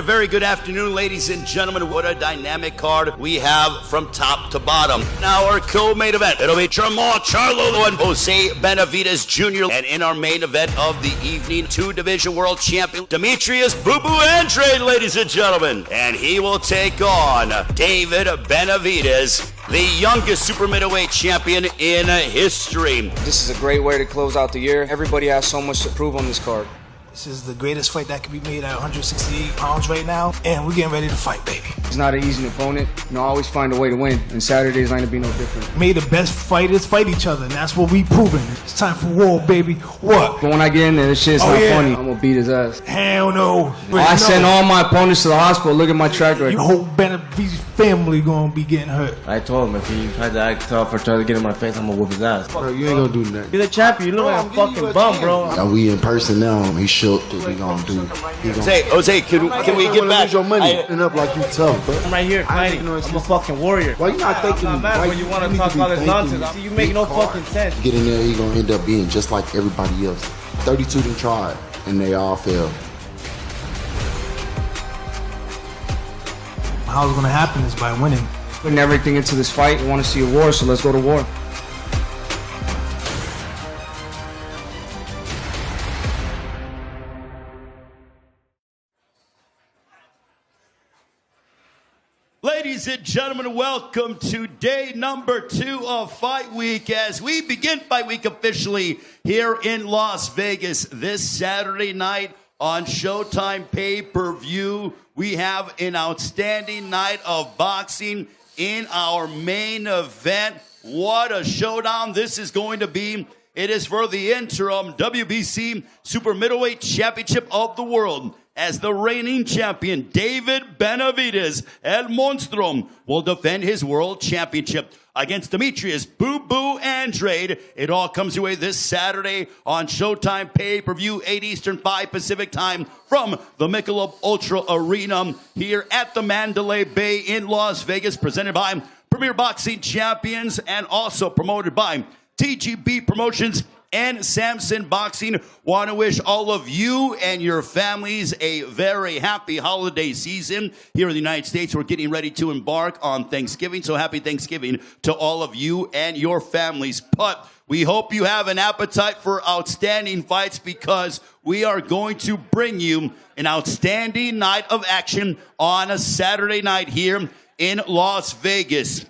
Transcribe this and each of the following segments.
very good afternoon, ladies and gentlemen. What a dynamic card we have from top to bottom. Now our co-main event, it'll be Jermall Charlo and Jose Benavidez Jr. And in our main event of the evening, two-division world champion Demetrius Andrade, ladies and gentlemen. And he will take on David Benavidez, the youngest super middleweight champion in history. This is a great way to close out the year. Everybody has so much to prove on this card. This is the greatest fight that could be made at 168 pounds right now, and we're getting ready to fight, baby. He's not an easy opponent. I always find a way to win, and Saturday's not going to be no different. May the best fighters fight each other, and that's what we proving. It's time for war, baby. What? But when I get in there, this shit's not funny. I'm going to beat his ass. Hell no. I send all my opponents to the hospital. Look at my track record. Your whole Benavidez family going to be getting hurt. I told him if he tried to act tough or try to get in my face, I'm going to whoop his ass. Bro, you ain't going to do nothing. You're the champion. You look like a fucking bum, bro. Now we in person now. He shook. We going to do. Jose, can we get back? Your money up like you tough, bro. I'm right here, tiny. I'm a fucking warrior. Why you not thinking? Why you want to talk all this nonsense? See, you make no fucking sense. Get in there, he gonna end up being just like everybody else. 32 done tried, and they all failed. How it's going to happen is by winning. Putting everything into this fight. We want to see a war, so let's go to war. Ladies and gentlemen, welcome to day number 2 of Fight Week as we begin Fight Week officially here in Las Vegas this Saturday night on Showtime pay-per-view. We have an outstanding night of boxing in our main event. What a showdown this is going to be. It is for the interim WBC Super Middleweight Championship of the World, as the reigning champion, David Benavidez El Monstruo, will defend his world championship against Demetrius Andrade. It all comes your way this Saturday on Showtime pay-per-view, 8 Eastern, 5 Pacific time from the Michelob Ultra Arena here at the Mandalay Bay in Las Vegas, presented by Premier Boxing Champions and also promoted by TGB Promotions and Samson Boxing. Want to wish all of you and your families a very happy holiday season. Here in the United States, we're getting ready to embark on Thanksgiving, so happy Thanksgiving to all of you and your families. But we hope you have an appetite for outstanding fights, because we are going to bring you an outstanding night of action on a Saturday night here in Las Vegas.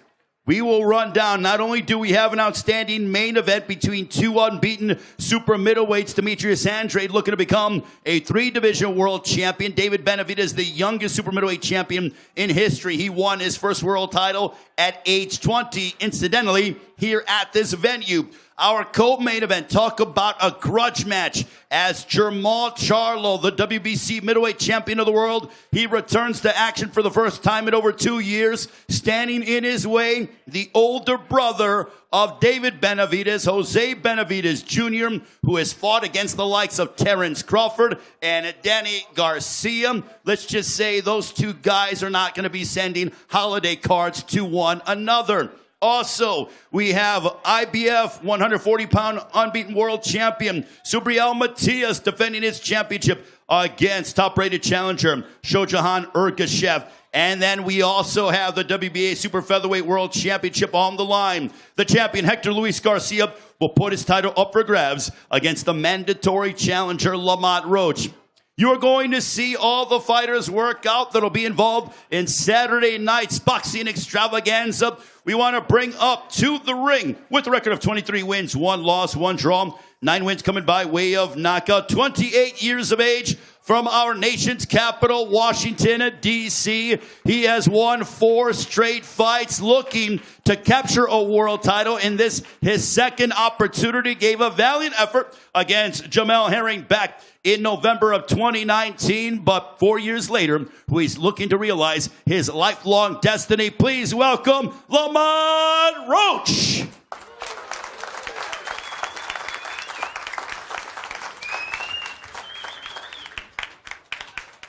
We will run down, not only do we have an outstanding main event between two unbeaten super middleweights, Demetrius Andrade looking to become a 3-division world champion. David Benavidez, the youngest super middleweight champion in history. He won his first world title at age 20, incidentally, here at this venue. Our co-main event, talk about a grudge match, as Jermall Charlo, the WBC middleweight champion of the world, he returns to action for the first time in over 2 years. Standing in his way, the older brother of David Benavidez, Jose Benavidez Jr., who has fought against the likes of Terrence Crawford and Danny Garcia. Let's just say those two guys are not going to be sending holiday cards to one another. Also, we have IBF 140-pound unbeaten world champion Subriel Matias defending his championship against top-rated challenger Shohjahon Ergashev. And then we also have the WBA Super Featherweight World Championship on the line. The champion, Hector Luis Garcia, will put his title up for grabs against the mandatory challenger Lamont Roach. You are going to see all the fighters work out that'll be involved in Saturday night's boxing extravaganza. We want to bring up to the ring with a record of 23 wins, 1 loss, 1 draw, 9 wins coming by way of knockout, 28 years of age, from our nation's capital, Washington, D.C. He has won 4 straight fights, looking to capture a world title in this, his second opportunity. Gave a valiant effort against Jamel Herring back in November of 2019, but 4 years later, he's looking to realize his lifelong destiny. Please welcome Lamont Roach.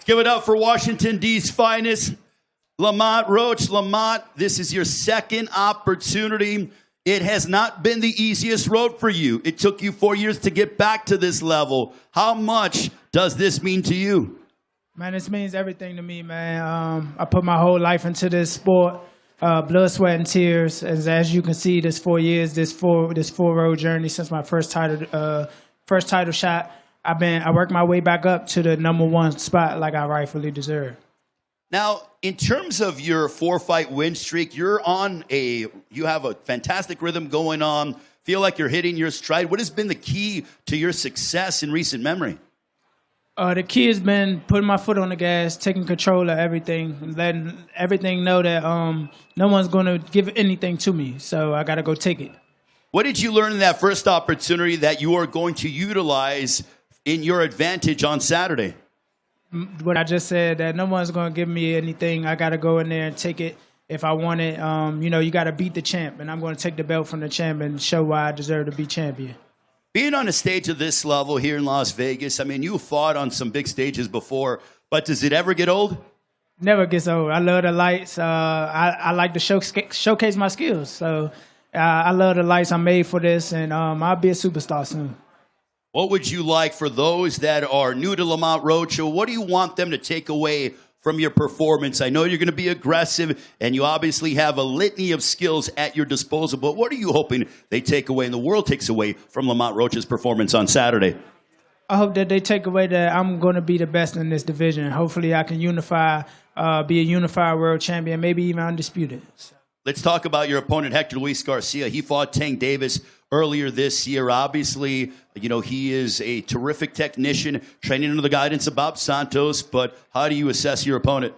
Give it up for Washington, D.C.'s finest, Lamont Roach. Lamont, this is your second opportunity. It has not been the easiest road for you. It took you 4 years to get back to this level. How much does this mean to you? Man, this means everything to me, man. I put my whole life into this sport, blood, sweat, and tears. As you can see, this 4 years, this four road journey since my first title shot. I worked my way back up to the #1 spot like I rightfully deserve. Now, in terms of your 4-fight win streak, you have a fantastic rhythm going on. Feel like you're hitting your stride. What has been the key to your success in recent memory? The key has been putting my foot on the gas, taking control of everything, letting everything know that no one's going to give anything to me, so I got to go take it. What did you learn in that first opportunity that you are going to utilize in your advantage on Saturday? What I just said, that no one's going to give me anything. I got to go in there and take it if I want it. You got to beat the champ, and I'm going to take the belt from the champ and show why I deserve to be champion. Being on a stage of this level here in Las Vegas, I mean, you fought on some big stages before, but does it ever get old? Never gets old. I love the lights. I like to showcase my skills. So I love the lights. I'm made for this, and I'll be a superstar soon. What would you like for those that are new to Lamont Roach? Or what do you want them to take away from your performance? I know you're going to be aggressive, and you obviously have a litany of skills at your disposal, but what are you hoping they take away and the world takes away from Lamont Roach's performance on Saturday? I hope that they take away that I'm going to be the best in this division. Hopefully I can be a unified world champion, maybe even undisputed. Let's talk about your opponent, Hector Luis Garcia. He fought Tank Davis earlier this year. Obviously, he is a terrific technician, training under the guidance of Bob Santos, but how do you assess your opponent?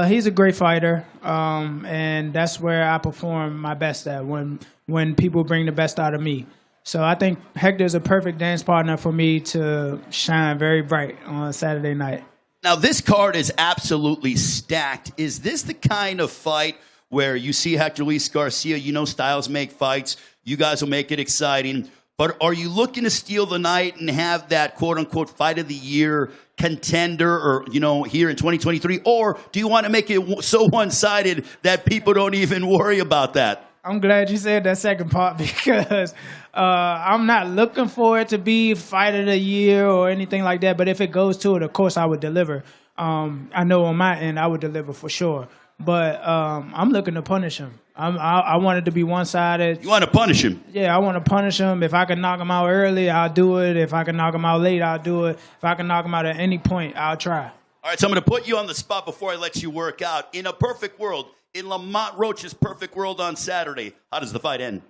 He's a great fighter, and that's where I perform my best at, when people bring the best out of me. So I think Hector's a perfect dance partner for me to shine very bright on Saturday night. Now, this card is absolutely stacked. Is this the kind of fight where you see Hector Luis Garcia, styles make fights, you guys will make it exciting, but are you looking to steal the night and have that quote-unquote fight of the year contender or, here in 2023, or do you want to make it so one-sided that people don't even worry about that? I'm glad you said that second part, because I'm not looking for it to be fight of the year or anything like that, but if it goes to it, of course I would deliver. I know on my end I would deliver for sure. But I'm looking to punish him. I want it to be one-sided. You want to punish him? Yeah, I want to punish him. If I can knock him out early, I'll do it. If I can knock him out late, I'll do it. If I can knock him out at any point, I'll try. All right, so I'm going to put you on the spot before I let you work out. In a perfect world, in Lamont Roach's perfect world on Saturday, how does the fight end?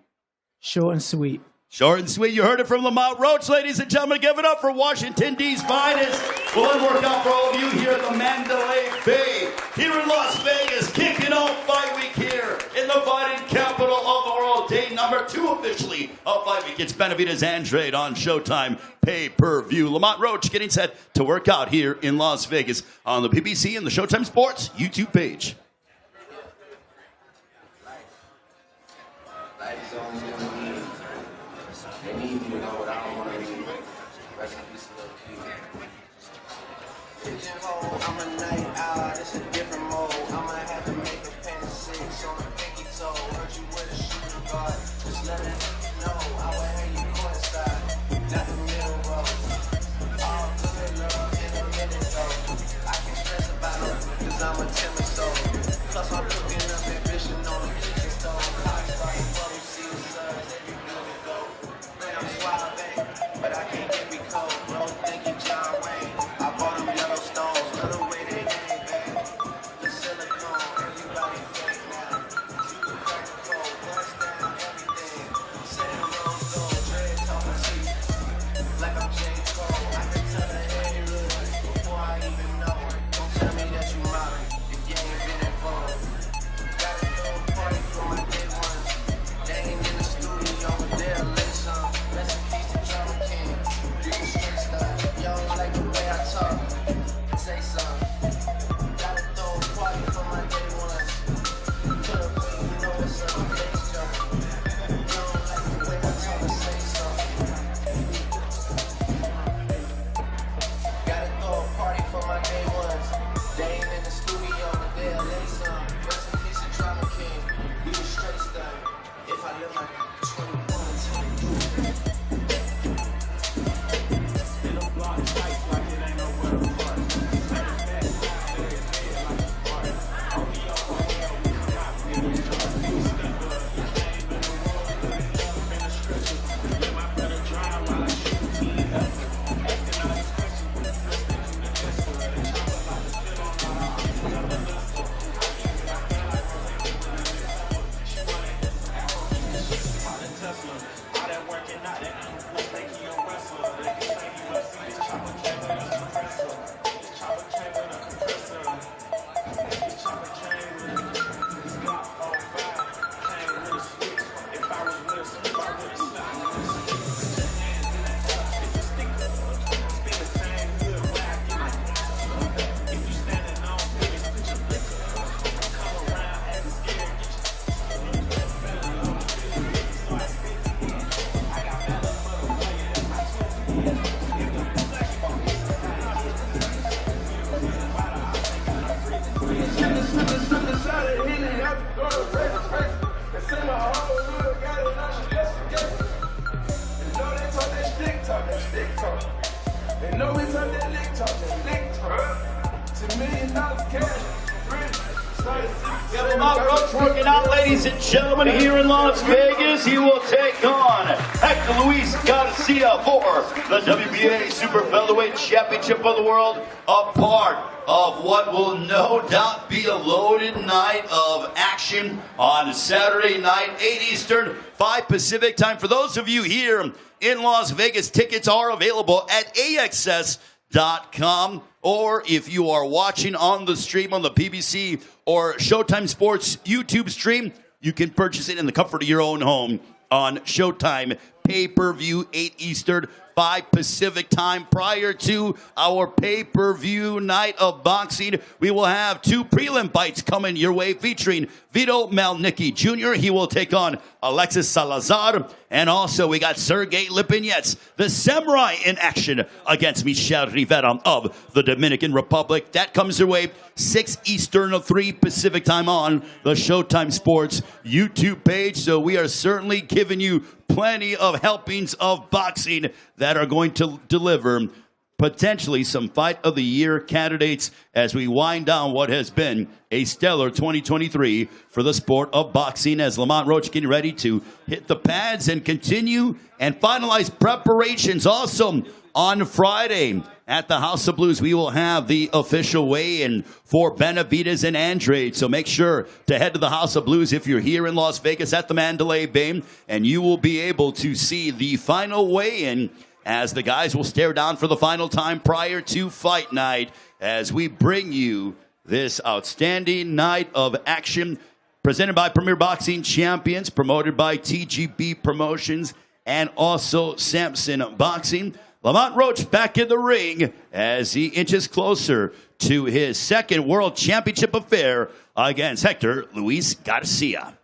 Short and sweet. Short and sweet. You heard it from Lamont Roach, ladies and gentlemen. Give it up for Washington, D.C.'s finest. We'll then work out for all of you here at the Mandalay Bay, here in Las Vegas, kicking off fight week here in the fighting capital of the world. Day number 2 officially of fight week. It's Benavidez Andrade on Showtime pay-per-view. Lamont Roach getting set to work out here in Las Vegas on the PBC and the Showtime Sports YouTube page. I'm a night owl, it's a different mode. I'ma have to make a pen 6 on a pinky toe. Heard you with a shooting guard, just let it know. I will have you courtside, not the middle row. All good love in a minute though. I can stress about it, cause I'm a timid soul. Plus I'm cooking up ambition on the kitchen stove. I started from see the suns every blue to go. Man, I'm suave, but I can't get me cold. Bro, thank you, John Wayne. I bought them yellow stones, little way they hang, babe. Saturday night, ladies and gentlemen, here in Las Vegas, he will take on Hector Luis Garcia for the WBA Super Featherweight Championship of the World, a part of what will no doubt be a loaded night of action on Saturday night, 8 Eastern, 5 Pacific time. For those of you here in Las Vegas, tickets are available at AXS.com, or if you are watching on the stream on the PBC or Showtime Sports YouTube stream, you can purchase it in the comfort of your own home on Showtime pay-per-view, 8 Eastern, 5 Pacific time. Prior to our pay-per-view night of boxing, we will have 2 prelim fights coming your way featuring Vito Mielnicki Jr. He will take on Alexis Salazar. And also we got Sergey Lipinets, the samurai, in action against Michel Rivera of the Dominican Republic. That comes your way 6 Eastern, 3 Pacific time on the Showtime Sports YouTube page. So we are certainly giving you plenty of helpings of boxing that are going to deliver potentially some Fight of the Year candidates as we wind down what has been a stellar 2023 for the sport of boxing, as Lamont Roach getting ready to hit the pads and continue and finalize preparations. Also on Friday at the House of Blues, we will have the official weigh-in for Benavidez and Andrade. So make sure to head to the House of Blues if you're here in Las Vegas at the Mandalay Bay, and you will be able to see the final weigh-in as the guys will stare down for the final time prior to fight night, as we bring you this outstanding night of action presented by Premier Boxing Champions, promoted by TGB Promotions and also Samson Boxing. Lamont Roach back in the ring as he inches closer to his second World Championship affair against Hector Luis Garcia.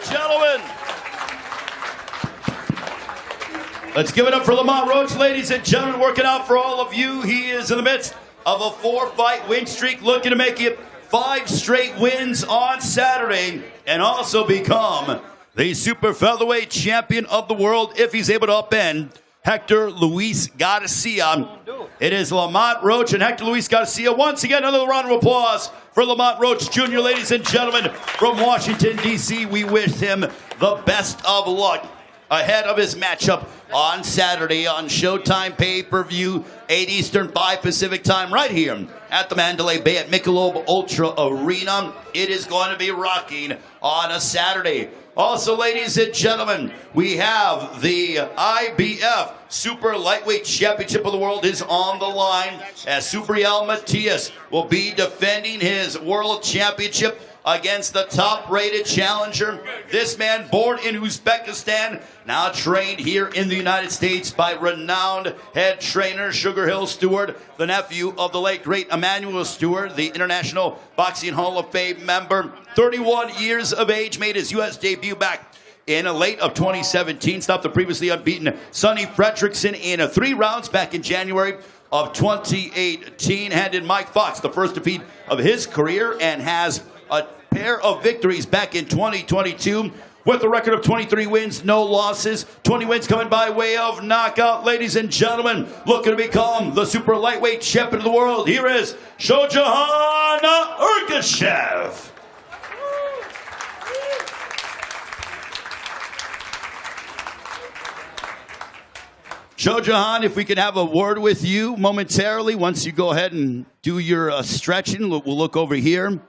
gentlemen. Let's give it up for Lamont Roach, ladies and gentlemen, working out for all of you. He is in the midst of a 4-fight win streak, looking to make it 5 straight wins on Saturday and also become the super featherweight champion of the world if he's able to upend Hector Luis Garcia. It is Lamont Roach and Hector Luis Garcia. Once again, another round of applause for Lamont Roach Jr. Ladies and gentlemen, from Washington, D.C., we wish him the best of luck ahead of his matchup on Saturday on Showtime pay-per-view, 8 Eastern, 5 Pacific time, right here at the Mandalay Bay at Michelob Ultra Arena. It is going to be rocking on a Saturday. Also, ladies and gentlemen, we have the IBF Super Lightweight Championship of the World is on the line as Subriel Matias will be defending his World Championship against the top-rated challenger. This man, born in Uzbekistan, now trained here in the United States by renowned head trainer Sugar Hill Stewart, the nephew of the late great Emmanuel Stewart, the International Boxing Hall of Fame member. 31 years of age, made his U.S. debut back in late of 2017. Stopped the previously unbeaten Sonny Fredrickson in 3 rounds back in January of 2018. Handed Mike Fox the first defeat of his career and has a pair of victories back in 2022 with a record of 23 wins, no losses. 20 wins coming by way of knockout. Ladies and gentlemen, looking to become the super lightweight champion of the world. Here is Shohjahon Ergashev. Shohjahon, if we could have a word with you momentarily once you go ahead and do your stretching. We'll look over here.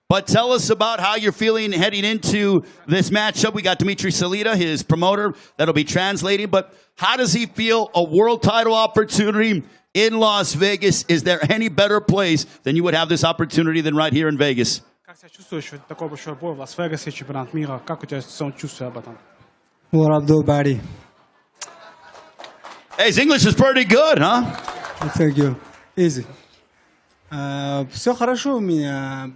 But tell us about how you're feeling heading into this matchup. We got Demetrius Andrade, his promoter, that'll be translating. But how does he feel a world title opportunity in Las Vegas? Is there any better place than you would have this opportunity than right here in Vegas? Как себя чувствуешь? Такой большой бой в Лас-Вегасе, чемпионат мира. Как у тебя самочувствие об этом? What up, though, buddy? Hey, his English is pretty good, huh? Thank you. Easy. Все хорошо у меня.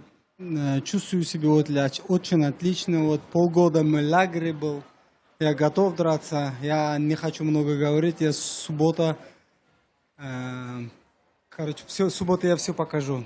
Чувствую себя очень отлично. Вот полгода мы в лагере был. Я готов драться. Я не хочу много говорить. Я суббота. Короче, суббота я все покажу.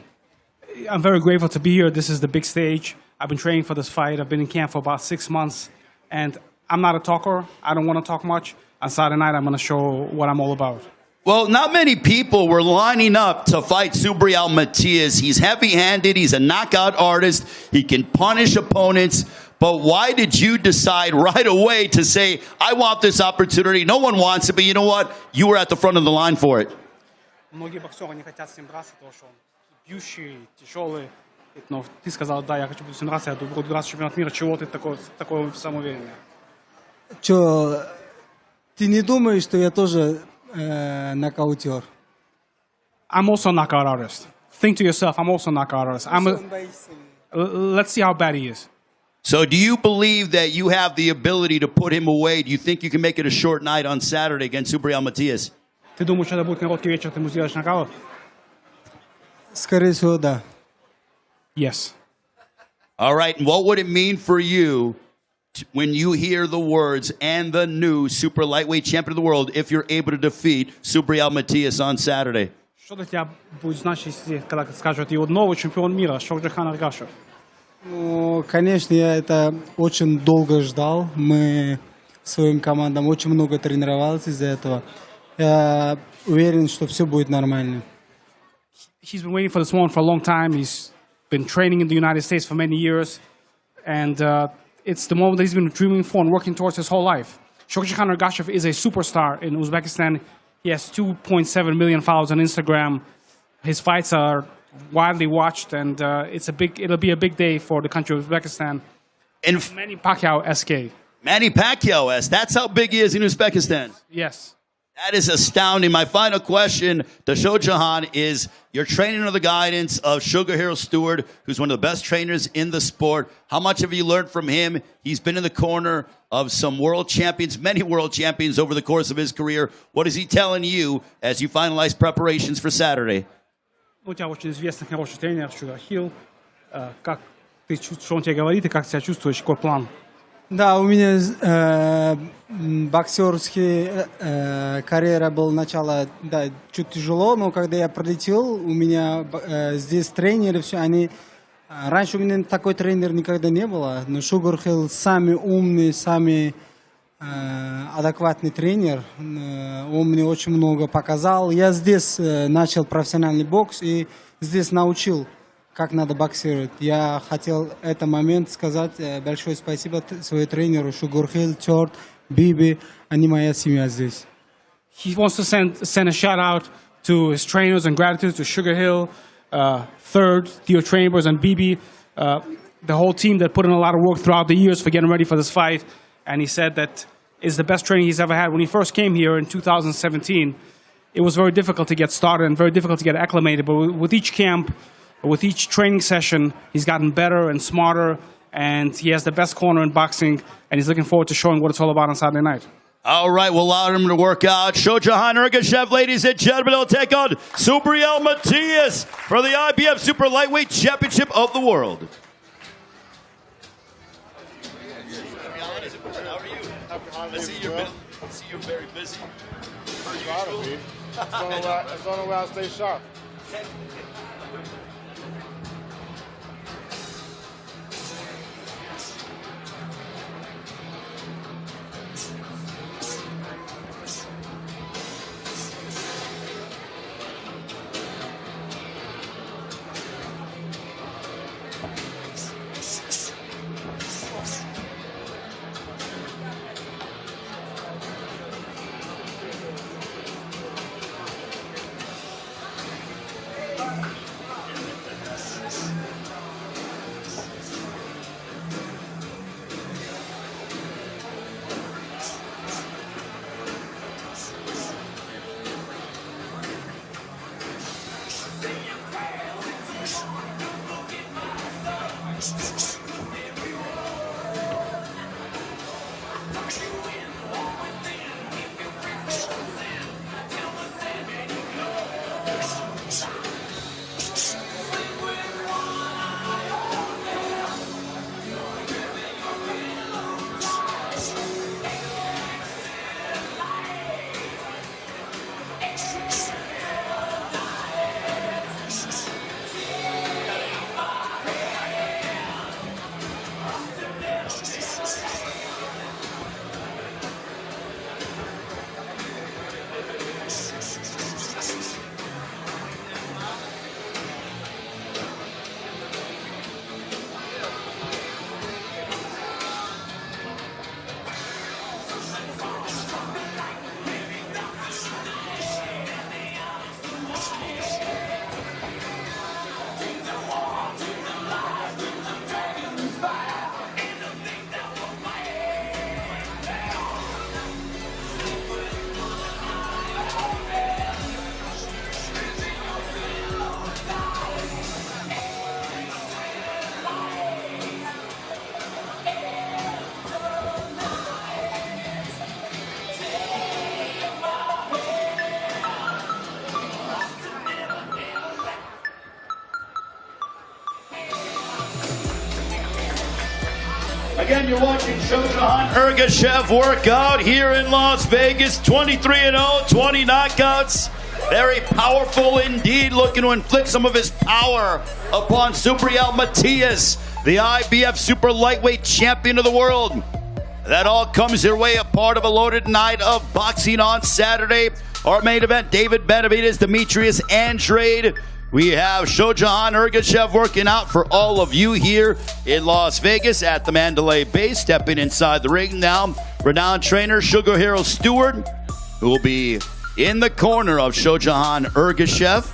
I'm very grateful to be here. This is the big stage. I've been training for this fight. I've been in camp for about 6 months. And I'm not a talker. I don't want to talk much. On Saturday night, I'm going to show what I'm all about. Well, not many people were lining up to fight Subriel Matias. He's heavy-handed. He's a knockout artist. He can punish opponents. But why did you decide right away to say, I want this opportunity? No one wants it, but you know what? You were at the front of the line for it. Многие боксеры не хотят с ним драться, потому что он бьющий, тяжелый. Но ты сказал, да, я хочу с ним драться. Я буду драться чемпионат мира. Чего ты такой самоуверенный? Че, ты не думаешь, что я тоже нокаутер? I'm also a knockout artist. Think to yourself, I'm also a knockout artist. Let's see how bad he is. So do you believe that you have the ability to put him away? Do you think you can make it a short night on Saturday against Subriel Matias? Ты думаешь, это будет короткий вечер, ты ему сделаешь нокаут? Скорее всего, да. Yes. All right, and what would it mean for you when you hear the words and the new super lightweight champion of the world if you're able to defeat Subriel Matias on Saturday? Что для тебя будет значить, если когда скажут его новый чемпион мира, Shohjahon Ergashev? Ну, конечно, я это очень долго ждал. Мы своим командам очень много тренировались из-за этого. Я уверен, что все будет нормально. He's been waiting for this moment for a long time. He's been training in the United States for many years. And it's the moment that he's been dreaming for and working towards his whole life. Shohjahon Ergashev is a superstar in Uzbekistan. He has 2.7 million followers on Instagram. His fights are widely watched, and it'll be a big day for the country of Uzbekistan. And Manny Pacquiao SK. Manny Pacquiao that's how big he is in Uzbekistan. Yes. That is astounding. My final question to Shohjahon is, you're training under the guidance of Sugar Hill Stewart, who's one of the best trainers in the sport. How much have you learned from him? He's been in the corner of some world champions, many world champions over the course of his career. What is he telling you as you finalize preparations for Saturday? У тебя очень известный, хороший тренер Sugar Hill. Как ты, что он тебе говорит и как себя чувствуешь, какой план? Да, у меня боксерская карьера была начало, да, чуть тяжело, но когда я прилетел, у меня здесь тренеры, все, они... Раньше у меня такой тренер никогда не было, но Shohjahon самый умный, самый адекватный тренер. Он мне очень много показал. Я здесь начал профессиональный бокс и здесь научил, как надо боксировать. Я хотел этот момент сказать большое спасибо своему тренеру Shohjahon, Черт, Биби, они моя семья здесь. He wants to send a shout out to his trainers and gratitude to Shohjahon, Third, Theo Chambers, and Bibi, the whole team that put in a lot of work throughout the years for getting ready for this fight. And he said that it's the best training he's ever had. When he first came here in 2017, it was very difficult to get started and very difficult to get acclimated. But with each camp, with each training session, he's gotten better and smarter, and he has the best corner in boxing, and he's looking forward to showing what it's all about on Saturday night. All right, we'll allow him to work out. Shohjahon Ergashev, ladies and gentlemen, will take on Subriel Matias for the IBF Super Lightweight Championship of the World. I see you're very busy. That's the only way I stay sharp. Again, you're watching Shohjahon Ergashev work out here in Las Vegas. 23-0, 20 knockouts. Very powerful indeed, looking to inflict some of his power upon Subriel Matias, the IBF Super Lightweight Champion of the world. That all comes your way, a part of a loaded night of boxing on Saturday. Our main event, David Benavidez, Demetrius Andrade. We have Shohjahon Ergashev working out for all of you here in Las Vegas at the Mandalay Bay. Stepping inside the ring now, renowned trainer Sugar Hero Stewart, who will be in the corner of Shohjahon Ergashev.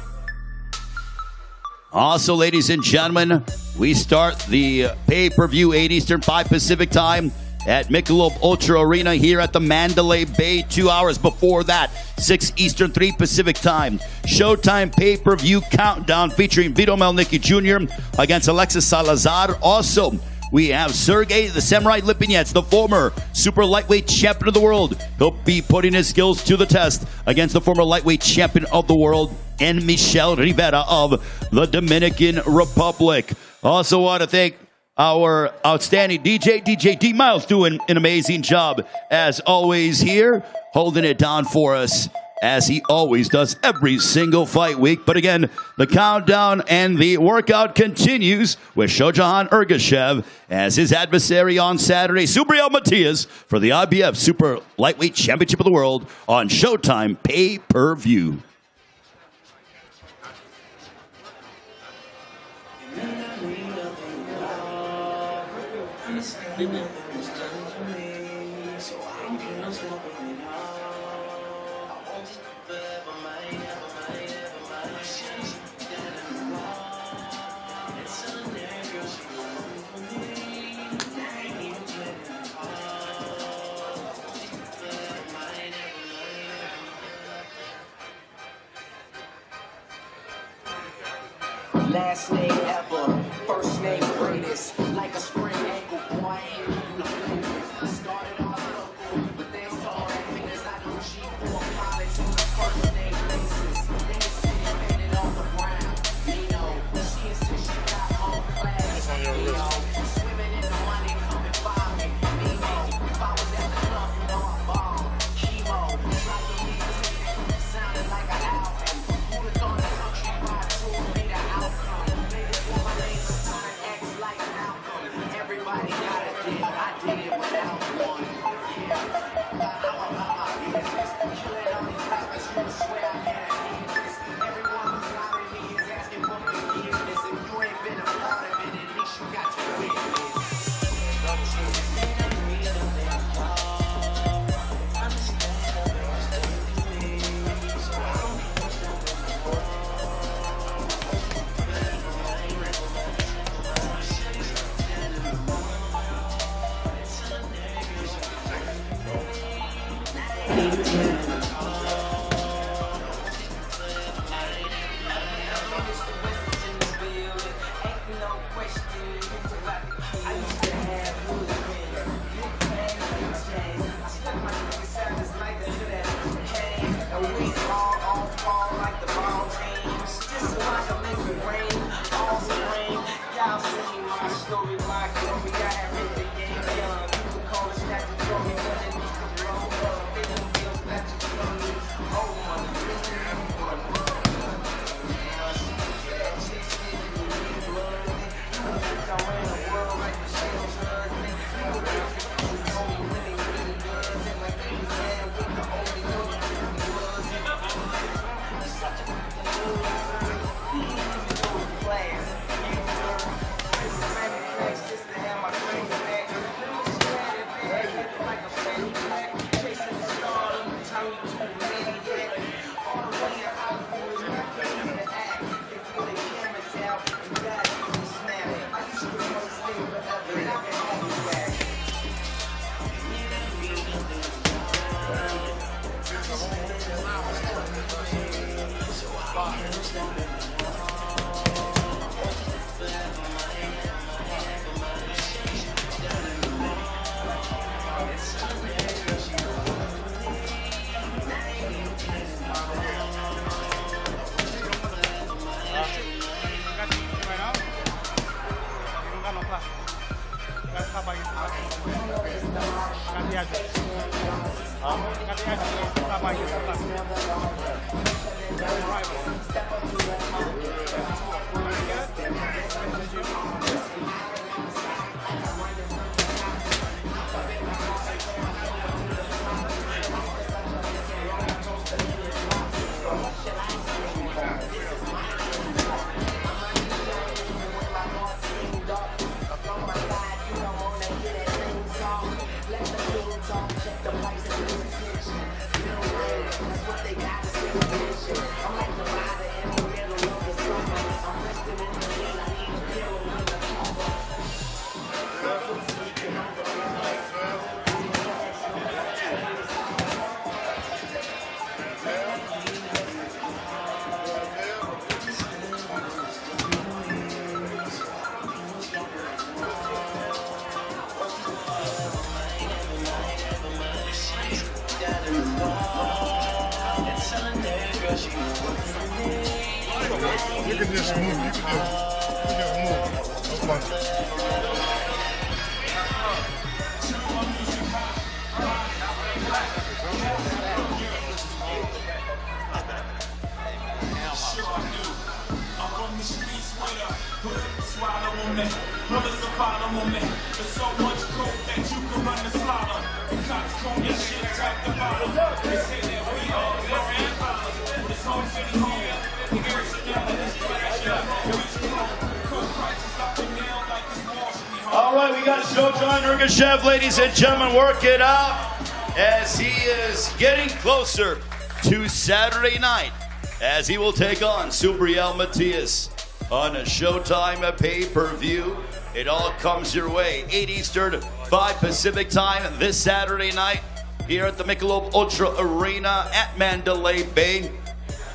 Also, ladies and gentlemen, we start the pay-per-view 8 Eastern, 5 Pacific time at Michelob Ultra Arena here at the Mandalay Bay. 2 hours before that, 6 Eastern, 3 Pacific time. Showtime pay-per-view countdown featuring Vito Mielnicki Jr. against Alexis Salazar. Also, we have Sergey the Samurai Lipinets, the former super lightweight champion of the world. He'll be putting his skills to the test against the former lightweight champion of the world, and Michel Rivera of the Dominican Republic. Also want to thank our outstanding DJ D Miles, doing an amazing job as always here, holding it down for us as he always does every single fight week. But again, the countdown and the workout continues with Shohjahon Ergashev as his adversary on Saturday, Subriel Matias, for the IBF Super Lightweight Championship of the World on Showtime pay-per-view. Last name ever, first name greatest, like a sprained ankle, boy, I ain't started off local, but they saw that fingers like a G4 pilots on the first name basis. They was sitting painted on the ground, you know, she is till she got home class, you know, swimming in the money, coming by me, Nemo, if I was at the club, you know I ball, chemo, try to leave it, sounded like an album, who the thought the country ride to me the outcome. Everybody got a deal, I did it without one. Killing all these rappers, you swear I had a need this. Everyone who's doubting me is asking for forgiveness. If you ain't been a part of it, at least you got your witness. Look at this move. You can just move. All right, we got Shohjahon Ergashev, ladies and gentlemen, work it out as he is getting closer to Saturday night, as he will take on Subriel Matias on a Showtime pay-per-view. It all comes your way, 8 Eastern, 5 Pacific time this Saturday night here at the Michelob Ultra Arena at Mandalay Bay.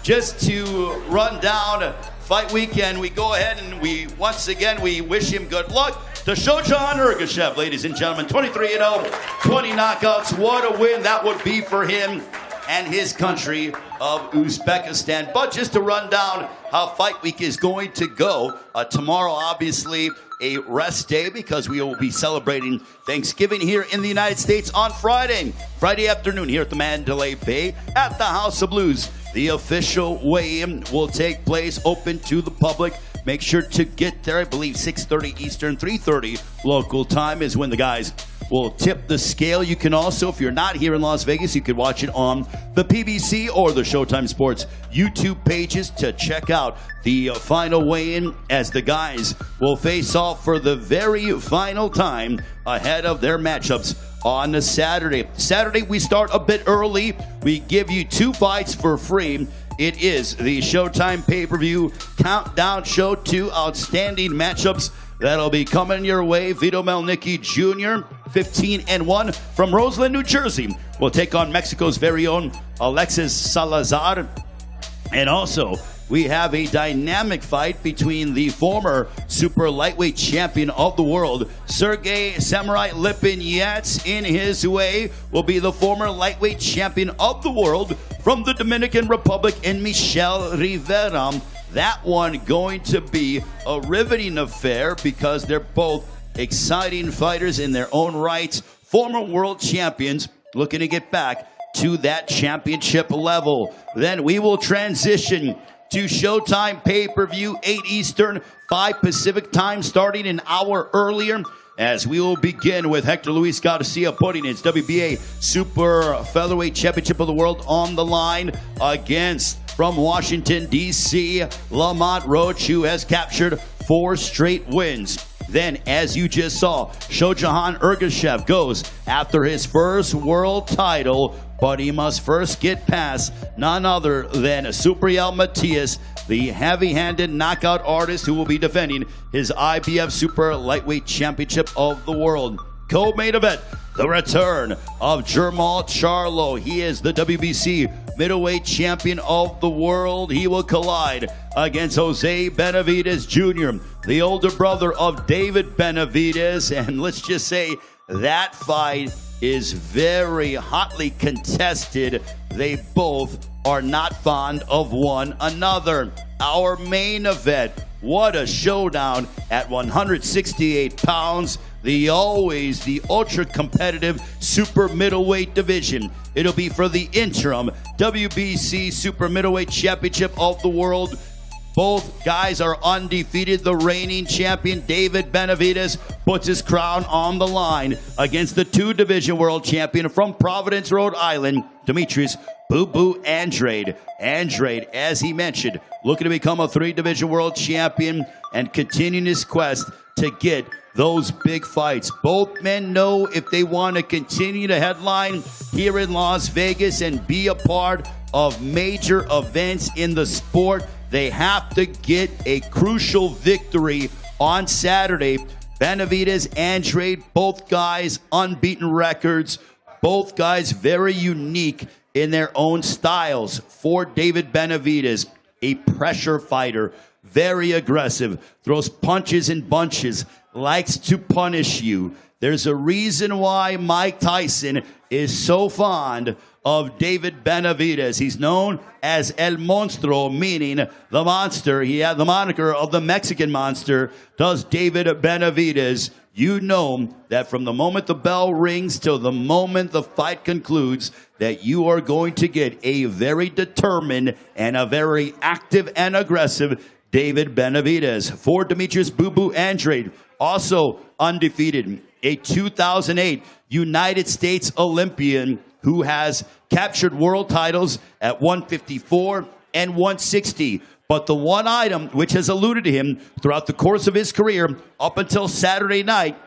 Just to run down fight weekend, we go ahead and we wish him good luck to Shohjahon Ergashev, ladies and gentlemen. 23-0, 20 knockouts. What a win that would be for him and his country of Uzbekistan. But just to run down how fight week is going to go, tomorrow obviously a rest day because we will be celebrating Thanksgiving here in the United States on Friday afternoon here at the Mandalay Bay at the House of Blues. The official weigh-in will take place open to the public. Make sure to get there. I believe 6:30 Eastern, 3:30 local time is when the guys will tip the scale. You can also, if you're not here in Las Vegas, you can watch it on the PBC or the Showtime Sports YouTube pages to check out the final weigh-in as the guys will face off for the very final time ahead of their matchups on a Saturday. Saturday, we start a bit early. We give you 2 fights for free. It is the Showtime pay-per-view countdown show, 2 outstanding matchups that'll be coming your way. Vito Mielnicki Jr., 15-1 from Roseland, New Jersey, will take on Mexico's very own Alexis Salazar. And also, we have a dynamic fight between the former super lightweight champion of the world, Sergey Samurai Lipinets. In his way will be the former lightweight champion of the world from the Dominican Republic, and Michel Rivera. That one going to be a riveting affair because they're both exciting fighters in their own rights, former world champions looking to get back to that championship level. Then we will transition to Showtime pay-per-view, 8 Eastern, 5 Pacific time, starting an hour earlier, as we will begin with Hector Luis Garcia putting his WBA Super Featherweight Championship of the World on the line against, from Washington, D.C., Lamont Roach, who has captured 4 straight wins. Then, as you just saw, Shohjahon Ergashev goes after his first world title, but he must first get past none other than Subriel Matias, the heavy-handed knockout artist who will be defending his IBF Super Lightweight Championship of the World. Co-main event, the return of Jermall Charlo. He is the WBC Middleweight Champion of the World. He will collide against Jose Benavidez Jr., the older brother of David Benavidez. And let's just say that fight is very hotly contested. They both are not fond of one another. Our main event, what a showdown at 168 pounds. The ultra competitive super middleweight division. It'll be for the interim WBC Super Middleweight Championship of the World. Both guys are undefeated. The reigning champion, David Benavidez, puts his crown on the line against the 2-division world champion from Providence, Rhode Island, Demetrius Boo Boo Andrade. Andrade, as he mentioned, looking to become a 3-division world champion and continuing his quest to get those big fights. Both men know if they want to continue to headline here in Las Vegas and be a part of major events in the sport, they have to get a crucial victory on Saturday. Benavidez, Andrade, both guys unbeaten records, both guys very unique in their own styles. For David Benavidez, a pressure fighter, very aggressive, throws punches in bunches, likes to punish you. There's a reason why Mike Tyson is so fond of David Benavidez. He's known as El Monstruo, meaning the monster. He had the moniker of the Mexican monster. Does David Benavidez? You know that from the moment the bell rings till the moment the fight concludes, that you are going to get a very determined and a very active and aggressive David Benavidez. For Demetrius Boo Boo Andrade, also undefeated, a 2008 United States Olympian who has captured world titles at 154 and 160. But the one item which has eluded him throughout the course of his career up until Saturday night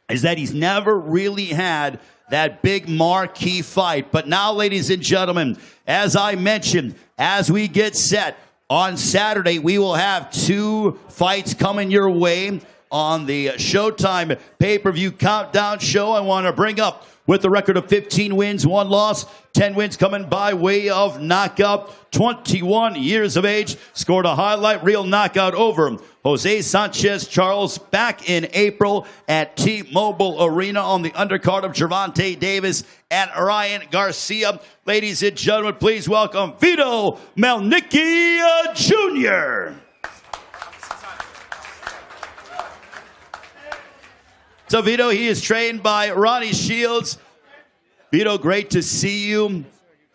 is that he's never really had that big marquee fight. But now, ladies and gentlemen, as I mentioned, as we get set on Saturday, we will have 2 fights coming your way on the Showtime pay-per-view countdown show. I want to bring up, with a record of 15 wins, 1 loss, 10 wins coming by way of knockout, 21 years of age, scored a highlight reel knockout over Jose Sanchez Charles back in April at T-Mobile Arena on the undercard of Gervonta Davis and Ryan Garcia. Ladies and gentlemen, please welcome Vito Mielnicki Jr. So, Vito, he is trained by Ronnie Shields. Vito, great to see you.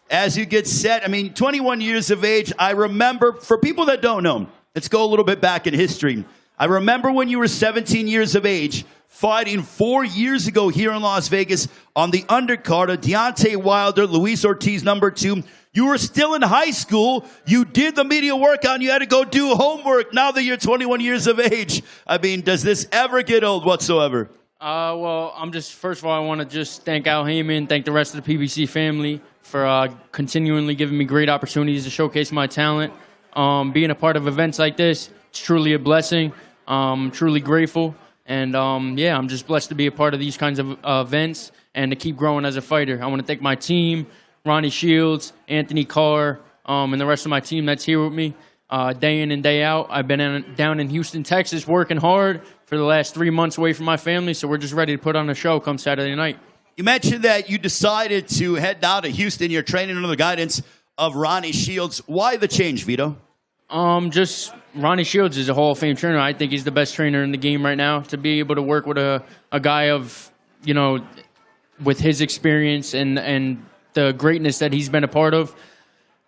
As you get set, I mean, 21 years of age, I remember, for people that don't know, let's go a little bit back in history. I remember when you were 17 years of age, fighting 4 years ago here in Las Vegas on the undercard of Deontay Wilder, Luis Ortiz, #2. You were still in high school. You did the media workout. You had to go do homework. Now that you're 21 years of age, I mean, does this ever get old whatsoever? Well, first of all, I want to just thank Al Heyman, thank the rest of the PBC family for continually giving me great opportunities to showcase my talent. Being a part of events like this, it's truly a blessing. Truly grateful. And, yeah, I'm just blessed to be a part of these kinds of events and to keep growing as a fighter. I want to thank my team, Ronnie Shields, Anthony Carr, and the rest of my team that's here with me. Day in and day out. I've been down in Houston, Texas, working hard for the last 3 months away from my family, so we're just ready to put on a show come Saturday night. You mentioned that you decided to head down to Houston. You're training under the guidance of Ronnie Shields. Why the change, Vito? Just Ronnie Shields is a Hall of Fame trainer. I think he's the best trainer in the game right now. To be able to work with a guy of, you know, with his experience and the greatness that he's been a part of,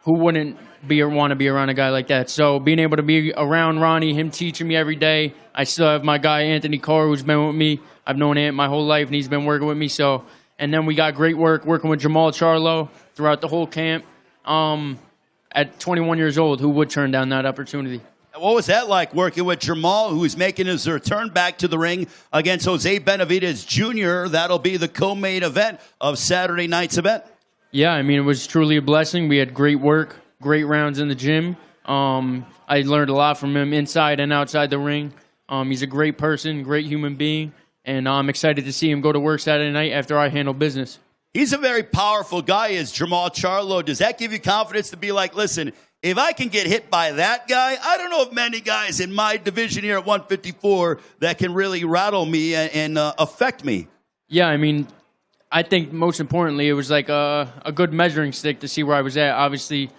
who wouldn't want to be around a guy like that? So being able to be around Ronnie, him teaching me every day. I still have my guy Anthony Carr, who's been with me. I've known Ant my whole life, and he's been working with me. So, and then we got great work working with Jermall Charlo throughout the whole camp. At 21 years old, who would turn down that opportunity? What was that like working with Jermall, who's making his return back to the ring against Jose Benavidez Jr.? That'll be the co-main event of Saturday night's event. Yeah, I mean, it was truly a blessing. We had great work, great rounds in the gym. I learned a lot from him inside and outside the ring. He's a great person, great human being, and I'm excited to see him go to work Saturday night after I handle business. He's a very powerful guy, is Jermall Charlo. Does that give you confidence to be like, listen, if I can get hit by that guy, I don't know of many guys in my division here at 154 that can really rattle me and affect me? Yeah, I mean, I think most importantly, it was like a good measuring stick to see where I was at. Obviously,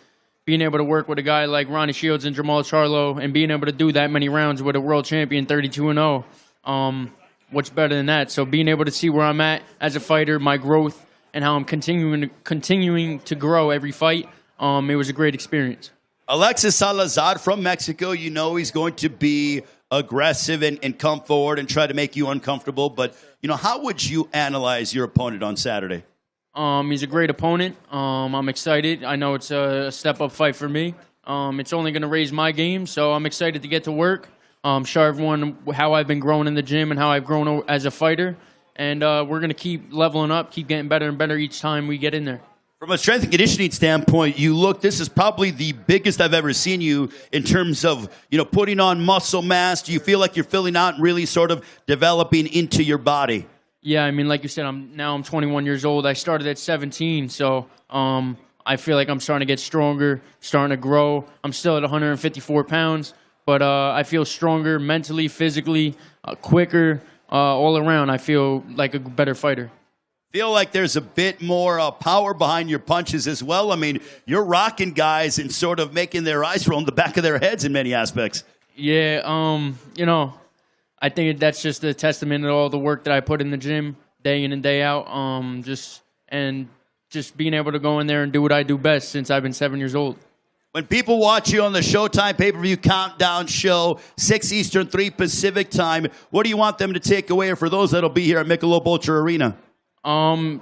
being able to work with a guy like Ronnie Shields and Jermall Charlo and being able to do that many rounds with a world champion, 32-0, what's better than that? So being able to see where I'm at as a fighter, my growth, and how I'm continuing to grow every fight, it was a great experience. Alexis Salazar from Mexico, you know he's going to be aggressive and come forward and try to make you uncomfortable. But, you know, how would you analyze your opponent on Saturday? He's a great opponent. I'm excited. I know it's a step-up fight for me. It's only going to raise my game, so I'm excited to get to work, show everyone how I've been growing in the gym and how I've grown as a fighter. And we're going to keep leveling up, keep getting better and better each time we get in there. From a strength and conditioning standpoint, this is probably the biggest I've ever seen you in terms of, you know, putting on muscle mass. Do you feel like you're filling out and really sort of developing into your body? Yeah, I mean, like you said, I'm 21 years old. I started at 17, so I feel like I'm starting to get stronger, starting to grow. I'm still at 154 pounds, but I feel stronger mentally, physically, quicker. all around, I feel like a better fighter. Feel like there's a bit more power behind your punches as well. I mean, you're rocking guys and sort of making their eyes roll in the back of their heads in many aspects. Yeah, you know, I think that's just a testament to all the work that I put in the gym day in and day out. Just being able to go in there and do what I do best since I've been 7 years old. When people watch you on the Showtime pay-per-view countdown show, 6 Eastern, 3 Pacific time, what do you want them to take away, or for those that'll be here at Michelob Ultra Arena?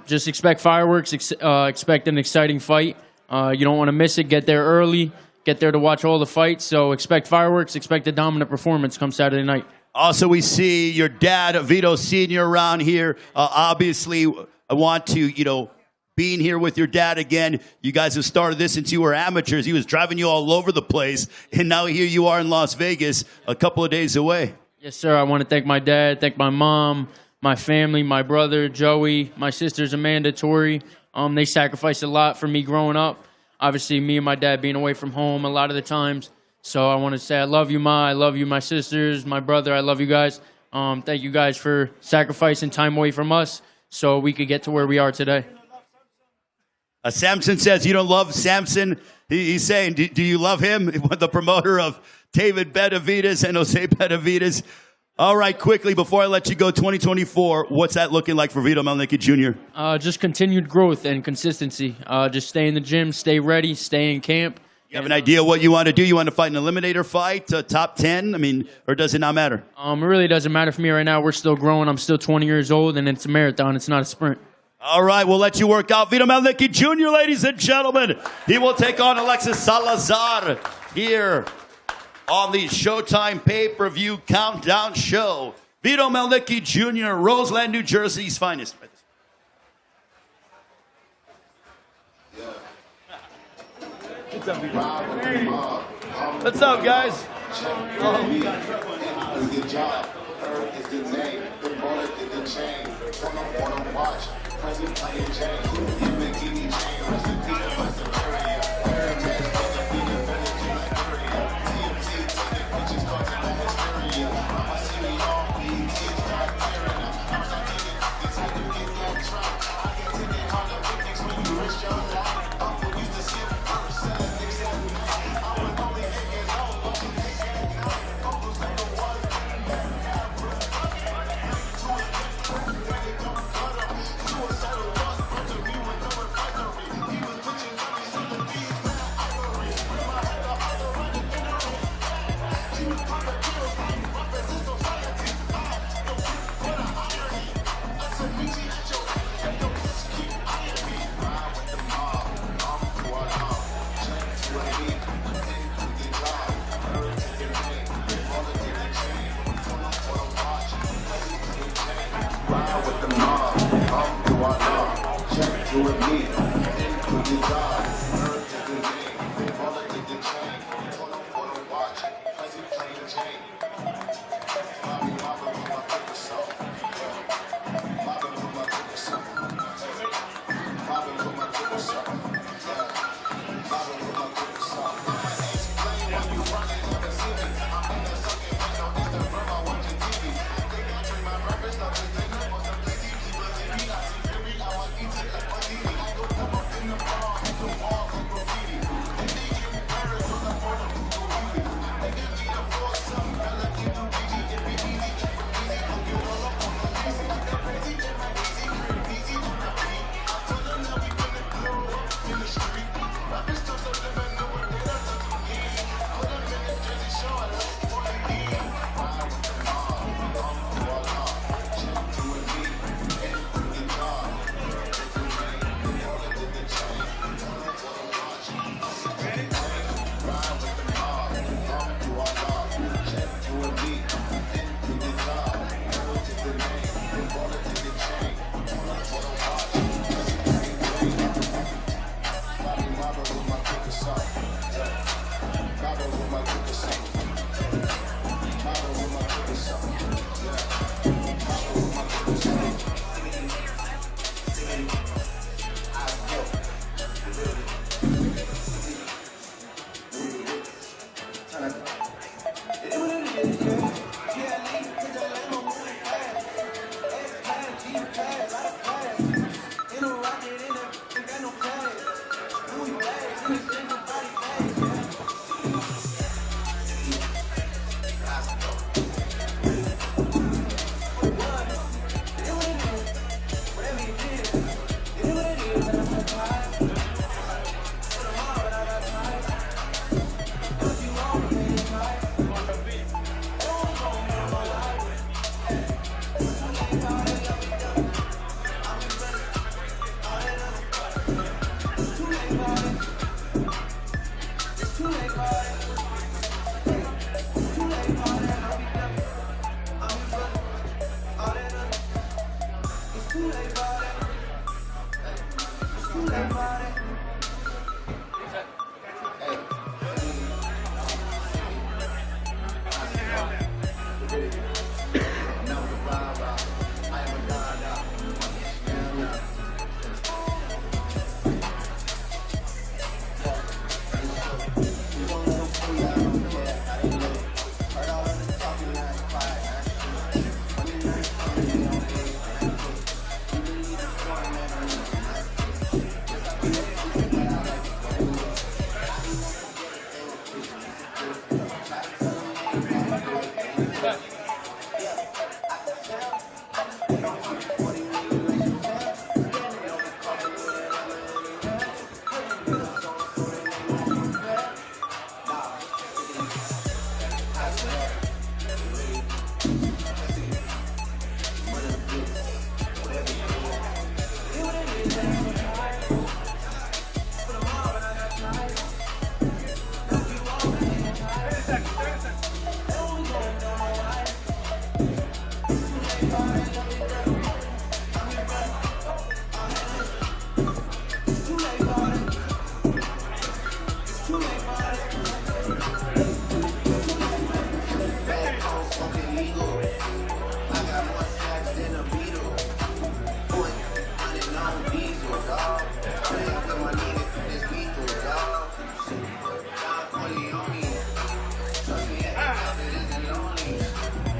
Just expect fireworks, expect an exciting fight. You don't want to miss it. Get there early. Get there to watch all the fights. So expect fireworks, expect a dominant performance come Saturday night. Also, we see your dad, Vito Sr., around here. Obviously, I want to, being here with your dad again. You guys have started this since you were amateurs. He was driving you all over the place, and now here you are in Las Vegas, a couple of days away. Yes, sir. I want to thank my dad, thank my mom, my family, my brother, Joey, my sisters, Amanda, Tori. They sacrificed a lot for me growing up. Obviously, me and my dad being away from home a lot of the times. So I want to say I love you, Ma. I love you, my sisters, my brother. I love you guys. Thank you guys for sacrificing time away from us so we could get to where we are today. Samson says you don't love Samson. He's saying, do you love him? The promoter of David Benavidez and Jose Benavidez. All right, quickly, before I let you go, 2024, what's that looking like for Vito Mielnicki Jr.? Just continued growth and consistency. Just stay in the gym, stay ready, stay in camp. You have an idea what you want to do? You want to fight an eliminator fight, top 10? I mean, or does it not matter? It really doesn't matter for me right now. We're still growing. I'm still 20 years old, and it's a marathon. It's not a sprint. All right, we'll let you work out. Vito Mielnicki Jr., ladies and gentlemen. He will take on Alexis Salazar here on the Showtime pay-per-view countdown show. Vito Mielnicki Jr., Roseland, New Jersey's finest. What's up, Vito? What's up, guys? Good job. Earth is the name. The bullet is the chain. On the watch. Present playing James. Bikini chain. Rest in peace to my superior. Hermes is the feeder village in Liberia. TMT taking pictures, causing the hysteria. I'ma see me all BT start tearing up. I'm not taking this how you get that drop. I can take it on the picnics when you risk your life. Uncle used to sit first, selling niggas at night. I was only 8 years old, but you think at night. Uncles never was.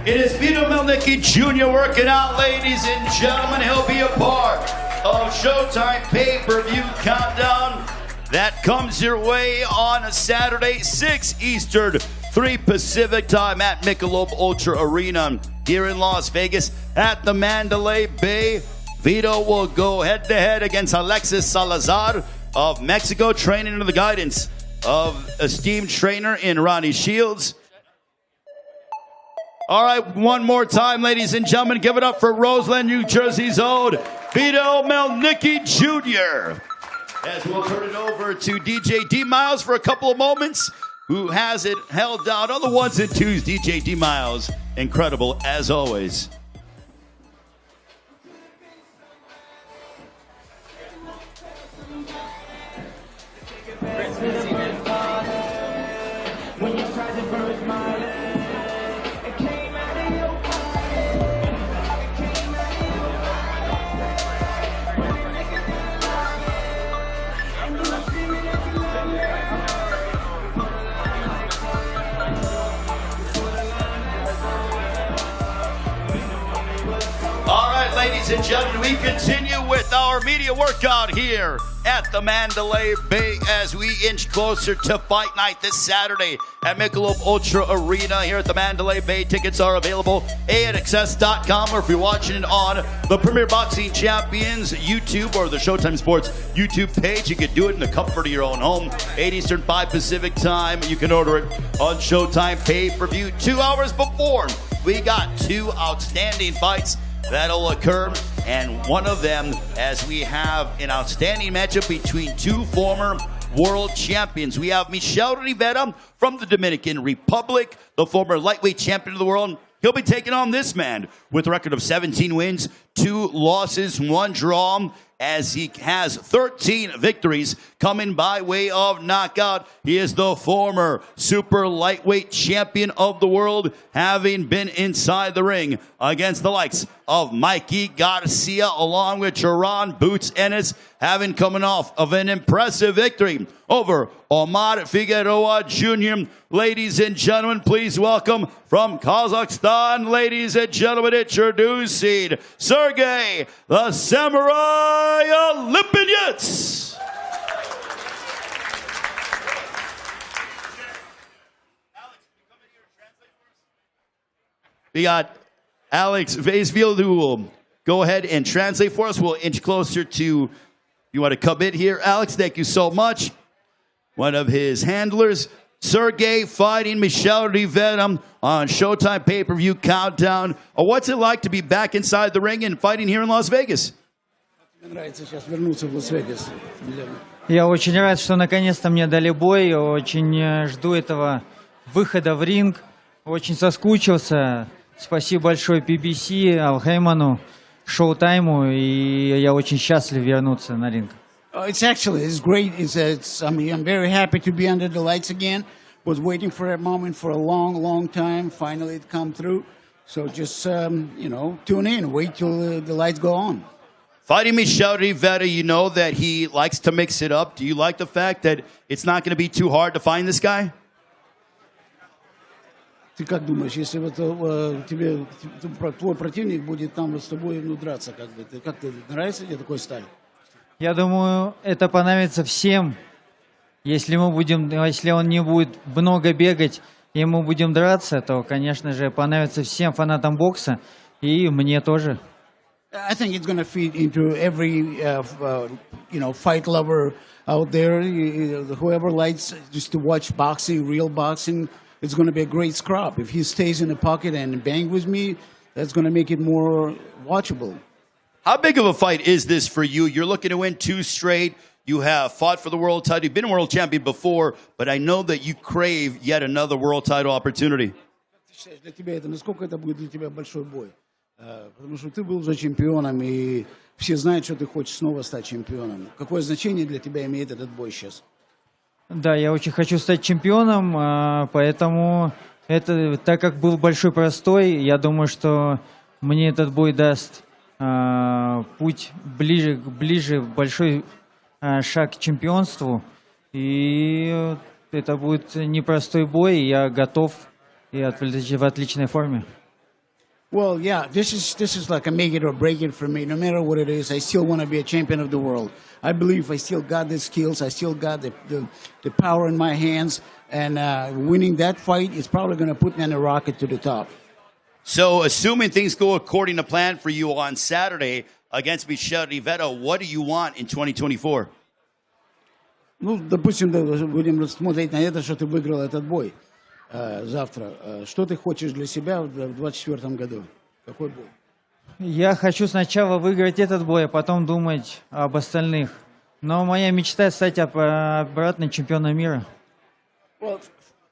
It is Vito Mielnicki Jr. working out, ladies and gentlemen. He'll be a part of Showtime pay-per-view countdown that comes your way on a Saturday, 6 Eastern, 3 Pacific time at Michelob Ultra Arena here in Las Vegas at the Mandalay Bay. Vito will go head-to-head against Alexis Salazar of Mexico, training under the guidance of esteemed trainer in Ronnie Shields. All right, one more time, ladies and gentlemen. Give it up for Roseland, New Jersey's own Vito Mielnicki Jr. As we'll turn it over to DJ D Miles for a couple of moments, who has it held down on the ones and twos. DJ D Miles, incredible as always. Ladies and gentlemen, we continue with our media workout here at the Mandalay Bay as we inch closer to Fight Night this Saturday at Michelob Ultra Arena here at the Mandalay Bay. Tickets are available at AXS.com, or if you're watching it on the Premier Boxing Champions YouTube or the Showtime Sports YouTube page, you can do it in the comfort of your own home. 8 Eastern, 5 Pacific time. You can order it on Showtime pay-per-view 2 hours before. We got 2 outstanding fights that'll occur, and one of them, as we have an outstanding matchup between 2 former world champions. We have Michel Rivera from the Dominican Republic, the former lightweight champion of the world. He'll be taking on this man with a record of 17 wins, 2 losses, 1 draw, as he has 13 victories coming by way of knockout. He is the former super lightweight champion of the world, having been inside the ring against the likes of Mikey Garcia, along with Jerron Boots Ennis, having coming off of an impressive victory over Omar Figueroa Jr. Ladies and gentlemen, please welcome from Kazakhstan, ladies and gentlemen, introducing Sergey the Samurai Lipinets. We got Alex Vaisfield, who will go ahead and translate for us. We'll inch closer to, you want to come in here, Alex? Thank you so much. One of his handlers, Sergey, fighting Michel Rivera on Showtime pay-per-view countdown. What's it like to be back inside the ring and fighting here in Las Vegas? Я очень рад, что наконец-то мне дали бой. Очень жду этого выхода в ринг. Очень соскучился. Спасибо большое PBC, Алхейману, Шоутайму, и я очень счастлив вернуться на ринг. It's great. I'm very happy to be under the lights again. Was waiting for that moment for a long time. Finally, it come through. So just tune in, wait till the lights go on. Fighting Michel Rivera, you know that he likes to mix it up. Do you like the fact that it's not going to be too hard to find this guy? Ты как думаешь, если вот тебе твой противник будет там с тобой драться, как ты нравится тебе такой стиль? Я думаю, это понравится всем. Если он не будет много бегать, и мы будем драться, то, конечно же, понравится всем фанатам бокса, и мне тоже. I think it's going to feed into every fight lover out there. Whoever likes just to watch boxing, real boxing, it's going to be a great scrap. If he stays in the pocket and bang with me, that's going to make it more watchable. How big of a fight is this for you? You're looking to win 2 straight. You have fought for the world title. You've been a world champion before, but I know that you crave yet another world title opportunity. Для тебя насколько это будет для тебя большой бой? Потому что ты был уже чемпионом, и все знают, что ты хочешь снова стать чемпионом. Какое значение для тебя имеет этот бой сейчас? Да, я очень хочу стать чемпионом, поэтому так как был большой простой, я думаю, что мне этот бой даст путь ближе, большой шаг к чемпионству, и это будет непростой бой, и я готов и в отличной форме. Well, yeah, this is like a make it or break it for me. No matter what it is, I still want to be a champion of the world. I believe I still got the skills. I still got the power in my hands. And winning that fight is probably going to put me on a rocket to the top. So, assuming things go according to plan for you on Saturday against Michel Rivera, what do you want in 2024? Ну, допустим, будем смотреть на это, что ты выиграл этот бой завтра. Что ты хочешь для себя в 2024 году? Какой бой? Я хочу сначала выиграть этот бой, а потом думать об остальных. Но моя мечта стать обратно чемпионом мира. Well,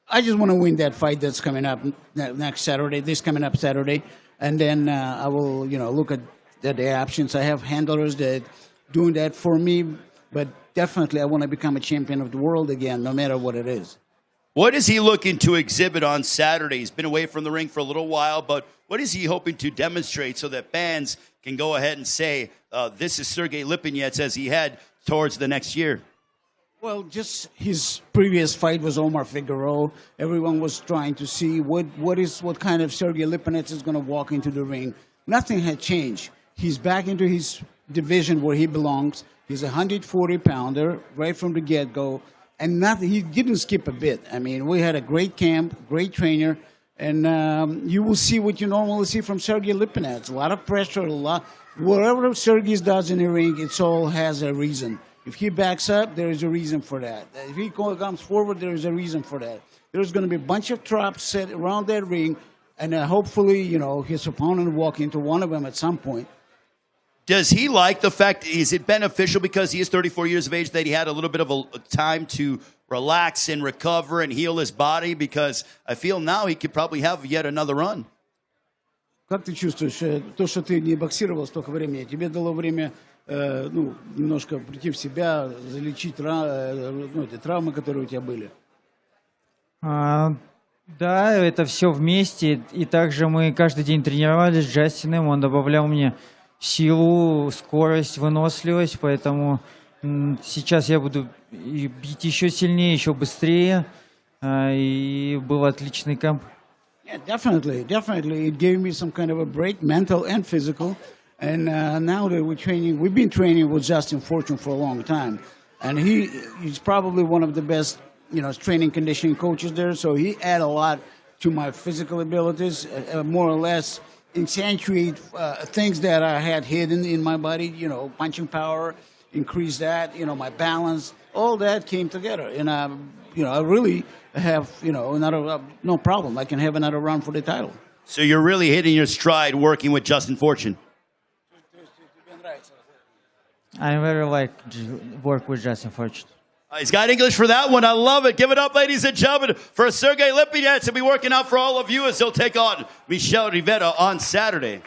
I just want to win that fight that's coming up next Saturday, this coming up Saturday. And then I will, look at the options. I have handlers that doing that for me. But definitely I want to become a champion of the world again, no matter what it is. What is he looking to exhibit on Saturday? He's been away from the ring for a little while, but what is he hoping to demonstrate so that fans can go ahead and say, this is Sergey Lipinets as he head towards the next year? Well, just his previous fight was Omar Figueroa. Everyone was trying to see what kind of Sergey Lipinets is going to walk into the ring. Nothing had changed. He's back into his division where he belongs. He's a 140-pounder right from the get-go. And he didn't skip a bit. I mean, we had a great camp, great trainer, and you will see what you normally see from Sergey Lipinets. A lot of pressure, whatever Sergey does in the ring, it all has a reason. If he backs up, there is a reason for that. If he comes forward, there is a reason for that. There's going to be a bunch of traps set around that ring, and hopefully, his opponent will walk into one of them at some point. Does he like the fact, is it beneficial because he is 34 years of age that he had a little bit of a time to relax and recover and heal his body? Because I feel now he could probably have yet another run. Как ты чувствуешь, то, что ты не боксировал столько времени, тебе дало время немножко прийти в себя, залечить эти травмы, которые у тебя были? Да, это все вместе. И также мы каждый день тренировались с Джастином, он добавлял мне силу, скорость, выносливость, поэтому сейчас я буду бить еще сильнее, еще быстрее, и был отличный камп. Yeah, definitely. It gave me some kind of a break, mental and physical. And now that we've been training with Justin Fortune for a long time, and he's probably one of the best, training conditioning coaches there. So he added a lot to my physical abilities, more or less. Accentuate things that I had hidden in my body, punching power, increase that, my balance, all that came together. And, I really have, no problem. I can have another run for the title. So you're really hitting your stride working with Justin Fortune. I very like work with Justin Fortune. He's got English for that one. I love it. Give it up, ladies and gentlemen, for Sergey Lipinets. He'll be working out for all of you as he'll take on Michel Rivera on Saturday.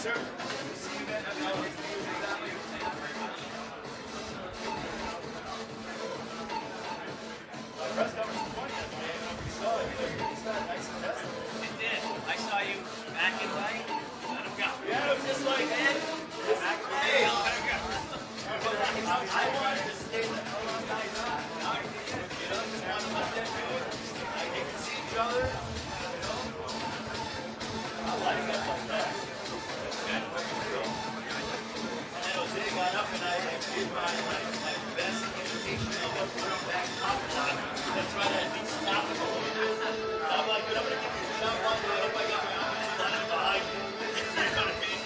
sir. It did. I saw you backing away. Let him go. Yeah, it was just like, hey, I wanted to stay the hell on guys on. You know, just want to let them do it. Like, they can see each other. You know? I like that like that. And then Jose got up and I did my best imitation of a back top line. That's try to at least stop him a little bit. I'm like, but I'm going to give you a shot one day. I hope I got my arms running behind you. You know what I mean?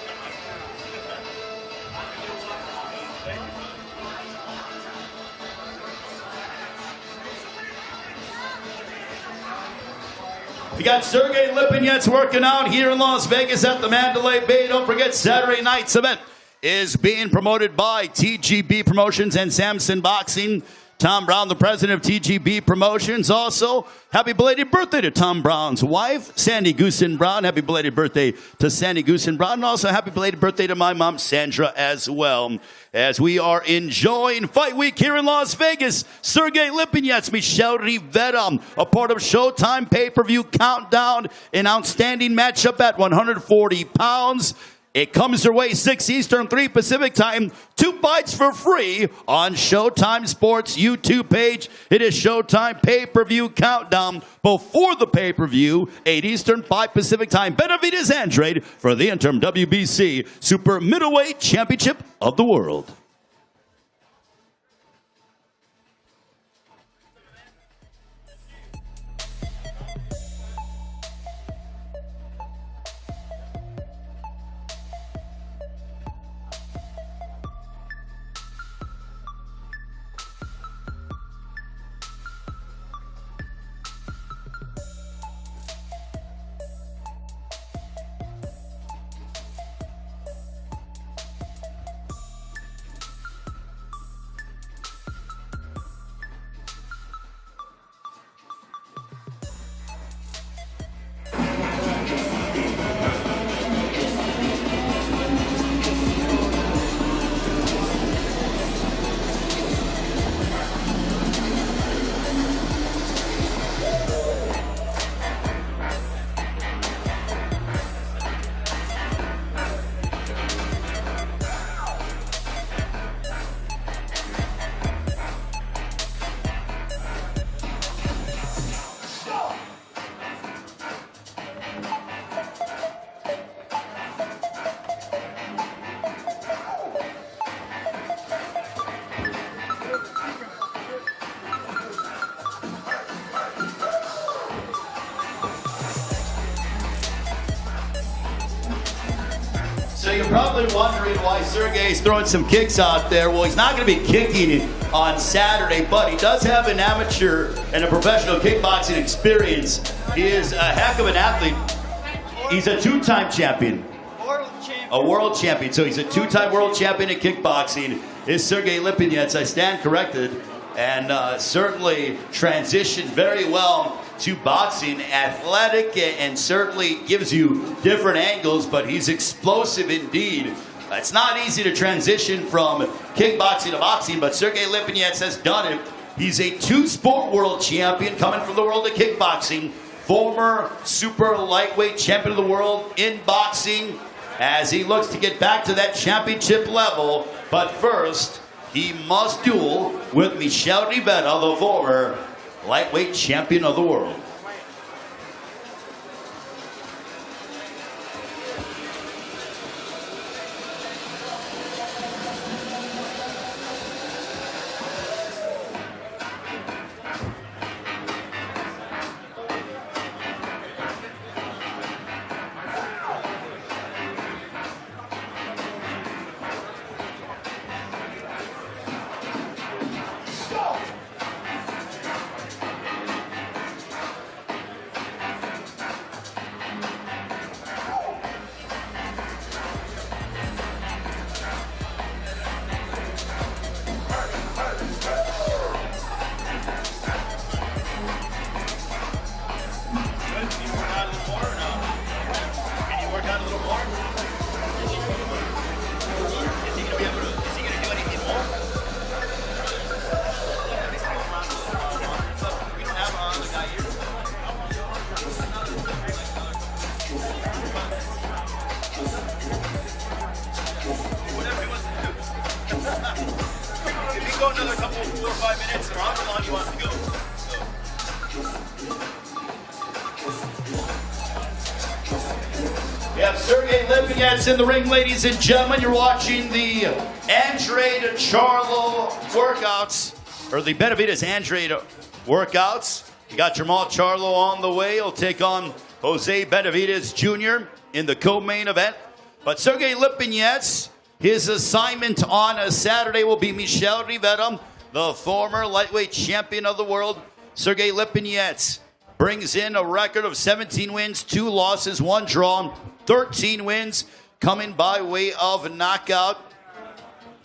We got Sergey Lipinets working out here in Las Vegas at the Mandalay Bay. Don't forget, Saturday night's event is being promoted by TGB Promotions and Samson Boxing. Tom Brown, the president of TGB Promotions. Also, happy belated birthday to Tom Brown's wife, Sandy Goosen Brown. Happy belated birthday to Sandy Goosen Brown. And also, happy belated birthday to my mom, Sandra, as well. As we are enjoying Fight Week here in Las Vegas, Sergey Lipinets, Michel Rivera, a part of Showtime Pay-Per-View Countdown, an outstanding matchup at 140 pounds. It comes your way 6 Eastern, 3 Pacific time. 2 fights for free on Showtime Sports YouTube page. It is Showtime Pay-Per-View Countdown. Before the pay-per-view, 8 Eastern, 5 Pacific time. Benavidez Andrade for the interim WBC Super Middleweight Championship of the World. So you're probably wondering why Sergey's throwing some kicks out there. Well, he's not going to be kicking on Saturday, but he does have an amateur and a professional kickboxing experience. He is a heck of an athlete. He's a 2-time champion. A world champion. So he's a 2-time world champion in kickboxing. Is Sergey Lipinets. I stand corrected. And certainly transitioned very well to boxing, athletic, and certainly gives you different angles, but he's explosive indeed. It's not easy to transition from kickboxing to boxing, but Sergey Lipinets has done it. He's a 2-sport world champion coming from the world of kickboxing, former super lightweight champion of the world in boxing, as he looks to get back to that championship level. But first, he must duel with Michel Rivera, the former lightweight champion of the world. or 5 minutes, or how long you want to go. We have Sergey Lipinets in the ring, ladies and gentlemen. You're watching the Andrade Charlo workouts, or the Benavidez Andrade workouts. You got Jermall Charlo on the way. He'll take on Jose Benavidez Jr. in the co-main event. But Sergey Lipinets, his assignment on a Saturday will be Michel Rivera, the former lightweight champion of the world. Sergey Lipinets brings in a record of 17 wins, 2 losses, 1 draw, 13 wins coming by way of knockout.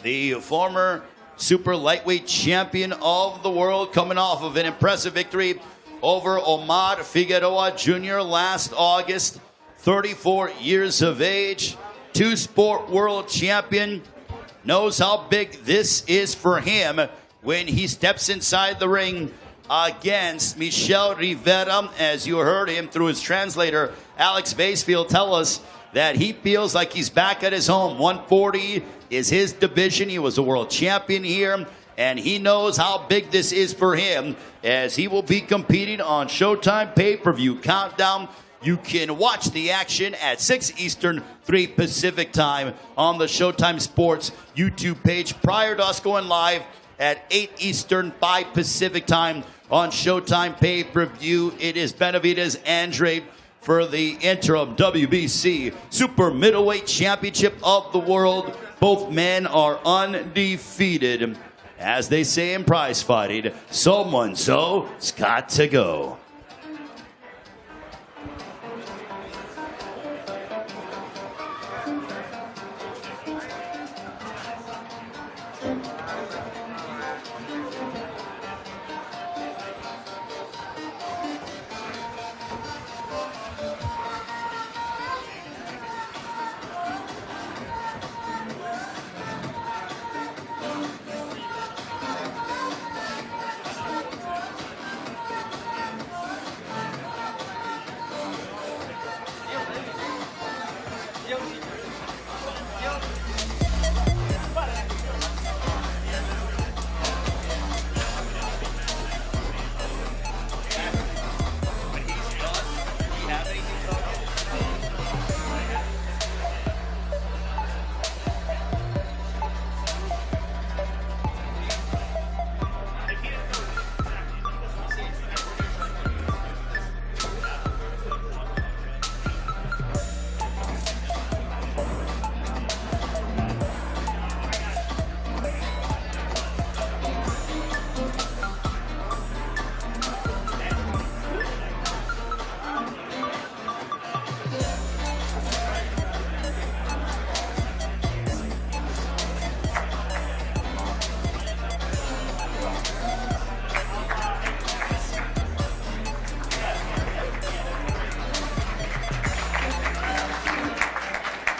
The former super lightweight champion of the world coming off of an impressive victory over Omar Figueroa Jr. last August. 34 years of age, 2-sport world champion. Knows how big this is for him when he steps inside the ring against Michel Rivera. As you heard him through his translator, Alex Basefield, tell us that he feels like he's back at his home. 140 is his division. He was a world champion here, and he knows how big this is for him as he will be competing on Showtime pay-per-view countdown. You can watch the action at 6 Eastern, 3 Pacific time on the Showtime Sports YouTube page prior to us going live at 8 Eastern, 5 Pacific time on Showtime pay-per-view. It is Benavidez Andrade for the interim WBC Super Middleweight Championship of the world. Both men are undefeated. As they say in prize fighting, someone's got to go.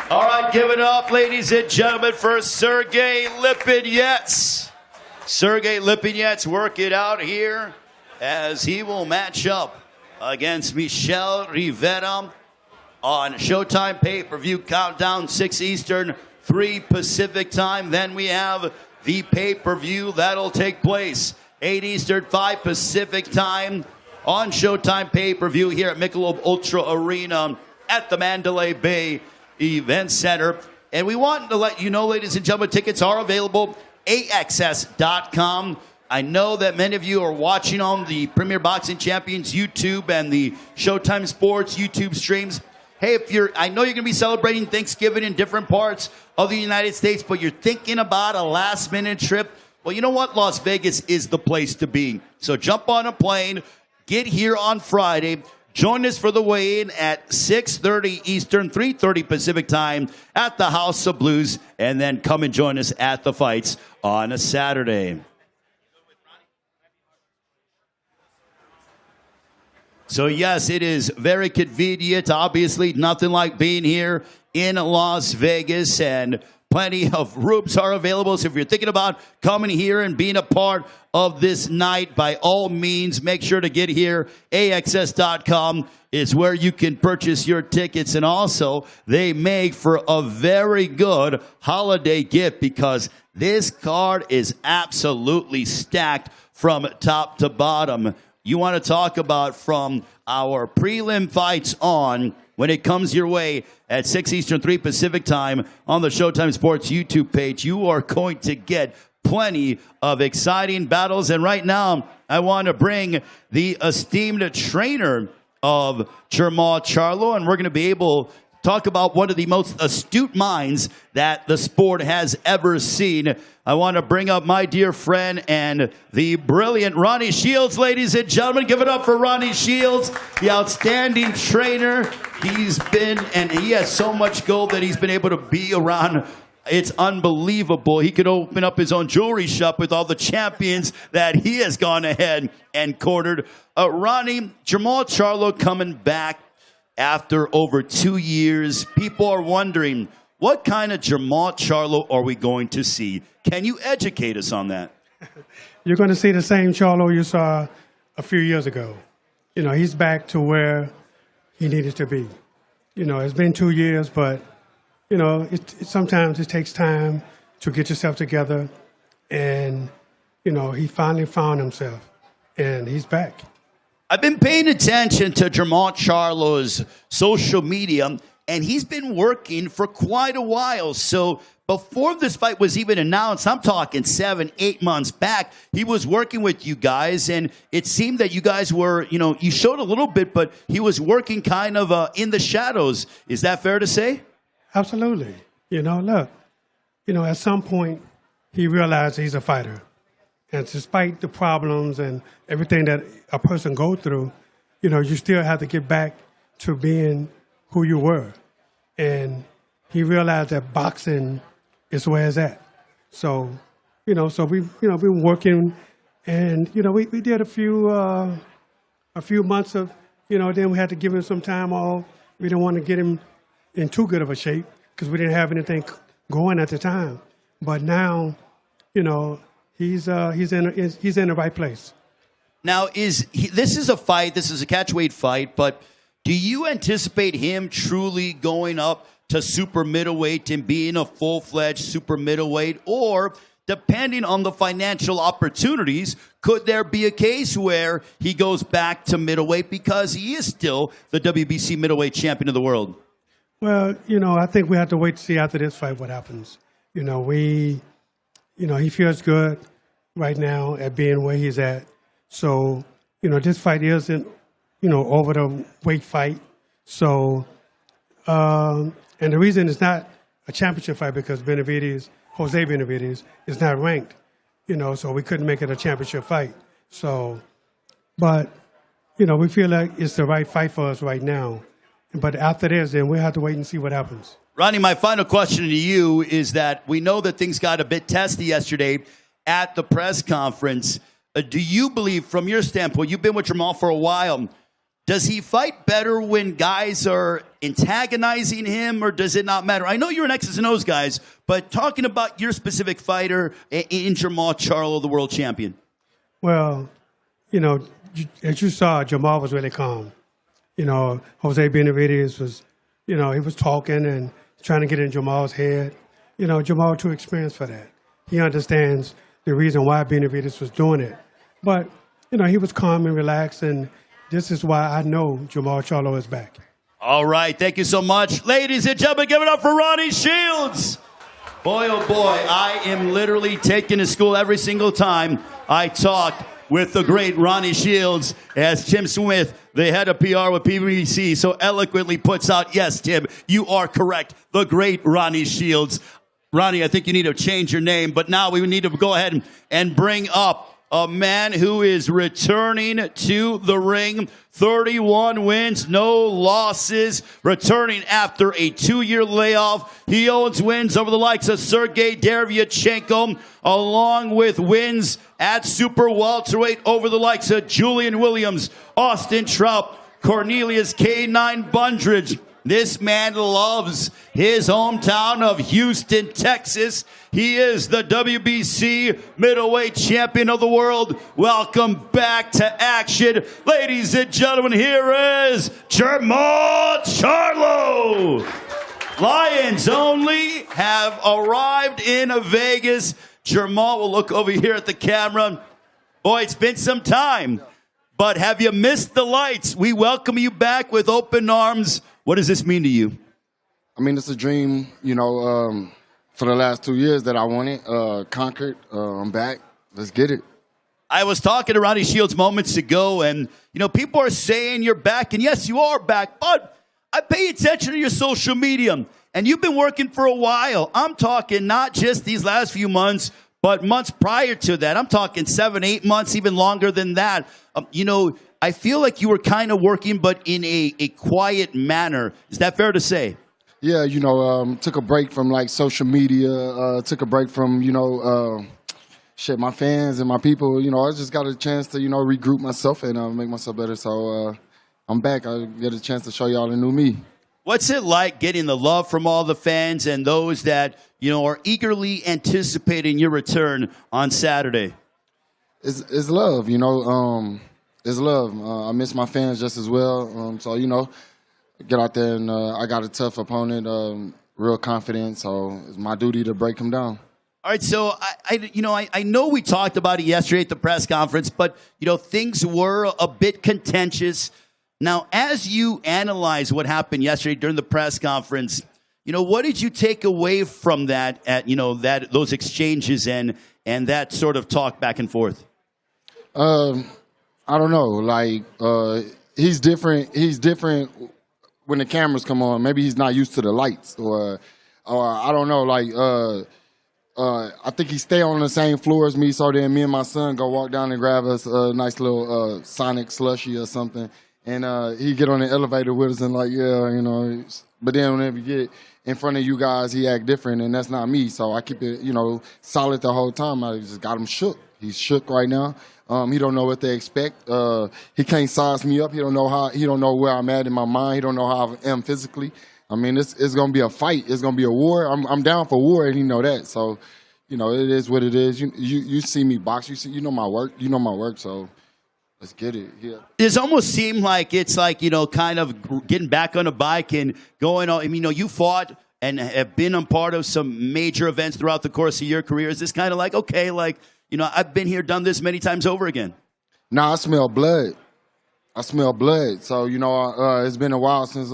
All right, give it up, ladies and gentlemen, for Sergey Lipinets. Sergey Lipinets work it out here as he will match up against Michel Rivera on Showtime pay-per-view countdown, 6 Eastern, 3 Pacific time. Then we have the pay-per-view that'll take place 8 Eastern, 5 Pacific time on Showtime pay-per-view here at Michelob Ultra Arena at the Mandalay Bay Event Center. And we want to let you know, ladies and gentlemen, tickets are available, AXS.com. I know that many of you are watching on the Premier Boxing Champions YouTube and the Showtime Sports YouTube streams. Hey, I know you're going to be celebrating Thanksgiving in different parts of the United States, but you're thinking about a last-minute trip. Well, you know what? Las Vegas is the place to be. So jump on a plane, get here on Friday. Join us for the weigh-in at 6:30 Eastern, 3:30 Pacific time at the House of Blues, and then come and join us at the fights on a Saturday. So yes, it is very convenient. Obviously, nothing like being here in Las Vegas and Plenty of rooms are available. So if you're thinking about coming here and being a part of this night, by all means, make sure to get here. AXS.com is where you can purchase your tickets. And also, they make for a very good holiday gift because this card is absolutely stacked from top to bottom. You want to talk about from our prelim fights on, when it comes your way at 6 Eastern, 3 Pacific time on the Showtime Sports YouTube page, you are going to get plenty of exciting battles. And right now, I want to bring the esteemed trainer of Jermall Charlo, and we're going to be able to talk about one of the most astute minds that the sport has ever seen. I want to bring up my dear friend and the brilliant Ronnie Shields, ladies and gentlemen. Give it up for Ronnie Shields, the outstanding trainer. He's been, and he has so much gold that he's been able to be around. It's unbelievable. He could open up his own jewelry shop with all the champions that he has gone ahead and cornered. Ronnie, Jermall Charlo coming back after over 2 years. People are wondering, what kind of Jermall Charlo are we going to see? Can you educate us on that? You're going to see the same Charlo you saw a few years ago. You know, he's back to where he needed to be. You know, it's been 2 years, but, you know, sometimes it takes time to get yourself together. And, you know, he finally found himself, and he's back. I've been paying attention to Jermall Charlo's social media, and he's been working for quite a while. So before this fight was even announced, I'm talking 7, 8 months back, he was working with you guys, and it seemed that you guys were, you know, you showed a little bit, but he was working kind of in the shadows. Is that fair to say? Absolutely. You know, look, you know, at some point, he realized he's a fighter. And despite the problems and everything that a person goes through, you know, you still have to get back to being who you were. And he realized that boxing is where it's at. So, you know, so we've, you know, been working, and, you know, we did a few months of, you know, then we had to give him some time off. We didn't want to get him in too good of a shape because we didn't have anything going at the time. But now, you know, he's in the right place. Now, this is a fight, this is a catchweight fight, but do you anticipate him truly going up to super middleweight and being a full-fledged super middleweight? Or, depending on the financial opportunities, could there be a case where he goes back to middleweight because he is still the WBC middleweight champion of the world? Well, you know, I think we have to wait to see after this fight what happens. You know, he feels good right now at being where he's at. So, you know, this fight isn't, you know, over the weight fight. So, and the reason it's not a championship fight because Jose Benavidez is not ranked, you know, so we couldn't make it a championship fight. So, but, you know, we feel like it's the right fight for us right now. But after this, then we'll have to wait and see what happens. Ronnie, my final question to you is that we know that things got a bit testy yesterday at the press conference. Do you believe, from your standpoint, you've been with Jermall for a while, does he fight better when guys are antagonizing him, or does it not matter? I know you're an X's and O's guys, but talking about your specific fighter in Jermall Charlo, the world champion. Well, you know, as you saw, Jermall was really calm. You know, Jose Benavidez was, you know, he was talking and trying to get in Jermall's head. You know, Jermall too experienced for that. He understands the reason why Benavidez was doing it. But, you know, he was calm and relaxed, and this is why I know Jermall Charlo is back. All right, thank you so much. Ladies and gentlemen, give it up for Ronnie Shields. Boy, oh boy, I am literally taken to school every single time I talk with the great Ronnie Shields, as Tim Smith, the head of PR with PBC, so eloquently puts out, yes, Tim, you are correct, the great Ronnie Shields. Ronnie, I think you need to change your name, but now we need to go ahead and bring up a man who is returning to the ring. 31 wins, no losses. Returning after a 2-year layoff. He owns wins over the likes of Sergey Derevyanchenko, along with wins at super welterweight over the likes of Julian Williams, Austin Trout, Cornelius K9 Bundridge, This man loves his hometown of Houston, Texas. He is the WBC middleweight champion of the world. Welcome back to action. Ladies and gentlemen, here is Jermall Charlo. Lions only have arrived in Vegas. Jermall will look over here at the camera. Boy, it's been some time, but have you missed the lights? We welcome you back with open arms. What does this mean to you? I mean, it's a dream, for the last 2 years that I wanted, conquered. I'm back. Let's get it. I was talking to Ronnie Shields moments ago, and, people are saying you're back, and yes, you are back, but I pay attention to your social media, and you've been working for a while. I'm talking not just these last few months, but months prior to that. I'm talking 7, 8 months, even longer than that. I feel like you were kind of working, but in a quiet manner. Is that fair to say? Yeah, took a break from like social media, took a break from, my fans and my people. I just got a chance to, regroup myself and make myself better. So I'm back. I get a chance to show y'all the new me. What's it like getting the love from all the fans and those that, are eagerly anticipating your return on Saturday? It's love, it's love. I miss my fans just as well. So, get out there and I got a tough opponent, real confident. So it's my duty to break him down. All right, so I know we talked about it yesterday at the press conference, but things were a bit contentious. Now, as you analyze what happened yesterday during the press conference, what did you take away from that at those exchanges and that sort of talk back and forth? I don't know. Like he's different. He's different when the cameras come on. Maybe he's not used to the lights, or I don't know. Like I think he stay on the same floor as me. So then me and my son go walk down and grab us a nice little Sonic slushie or something. And he get on the elevator with us and like, yeah, But then whenever you get in front of you guys, he act different, and that's not me. So I keep it, solid the whole time. I just got him shook. He's shook right now. He don't know what they expect. He can't size me up. He don't know where I'm at in my mind. He don't know how I am physically. I mean, it's gonna be a fight. It's gonna be a war. I'm down for war, and he know that. So, it is what it is. You see me box. You know my work. You know my work. So. Let's get it. Yeah. It almost seemed like it's like, kind of getting back on a bike and going on. I mean, you fought and have been a part of some major events throughout the course of your career. Is this kind of like, okay, like, I've been here, done this many times over again? Nah, I smell blood. So, it's been a while since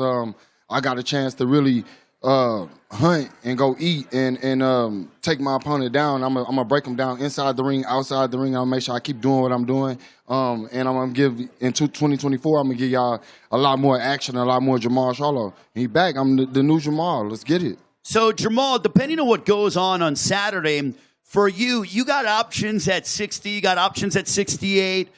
I got a chance to really hunt and go eat and take my opponent down. I'm gonna break him down inside the ring, outside the ring. I'll make sure I keep doing what I'm doing. And I'm gonna give in 2024. I'm gonna give y'all a lot more action, a lot more Jermall Charlo. He back. I'm the new Jermall. Let's get it. So Jermall, depending on what goes on Saturday, for you got options at 60. You got options at 68.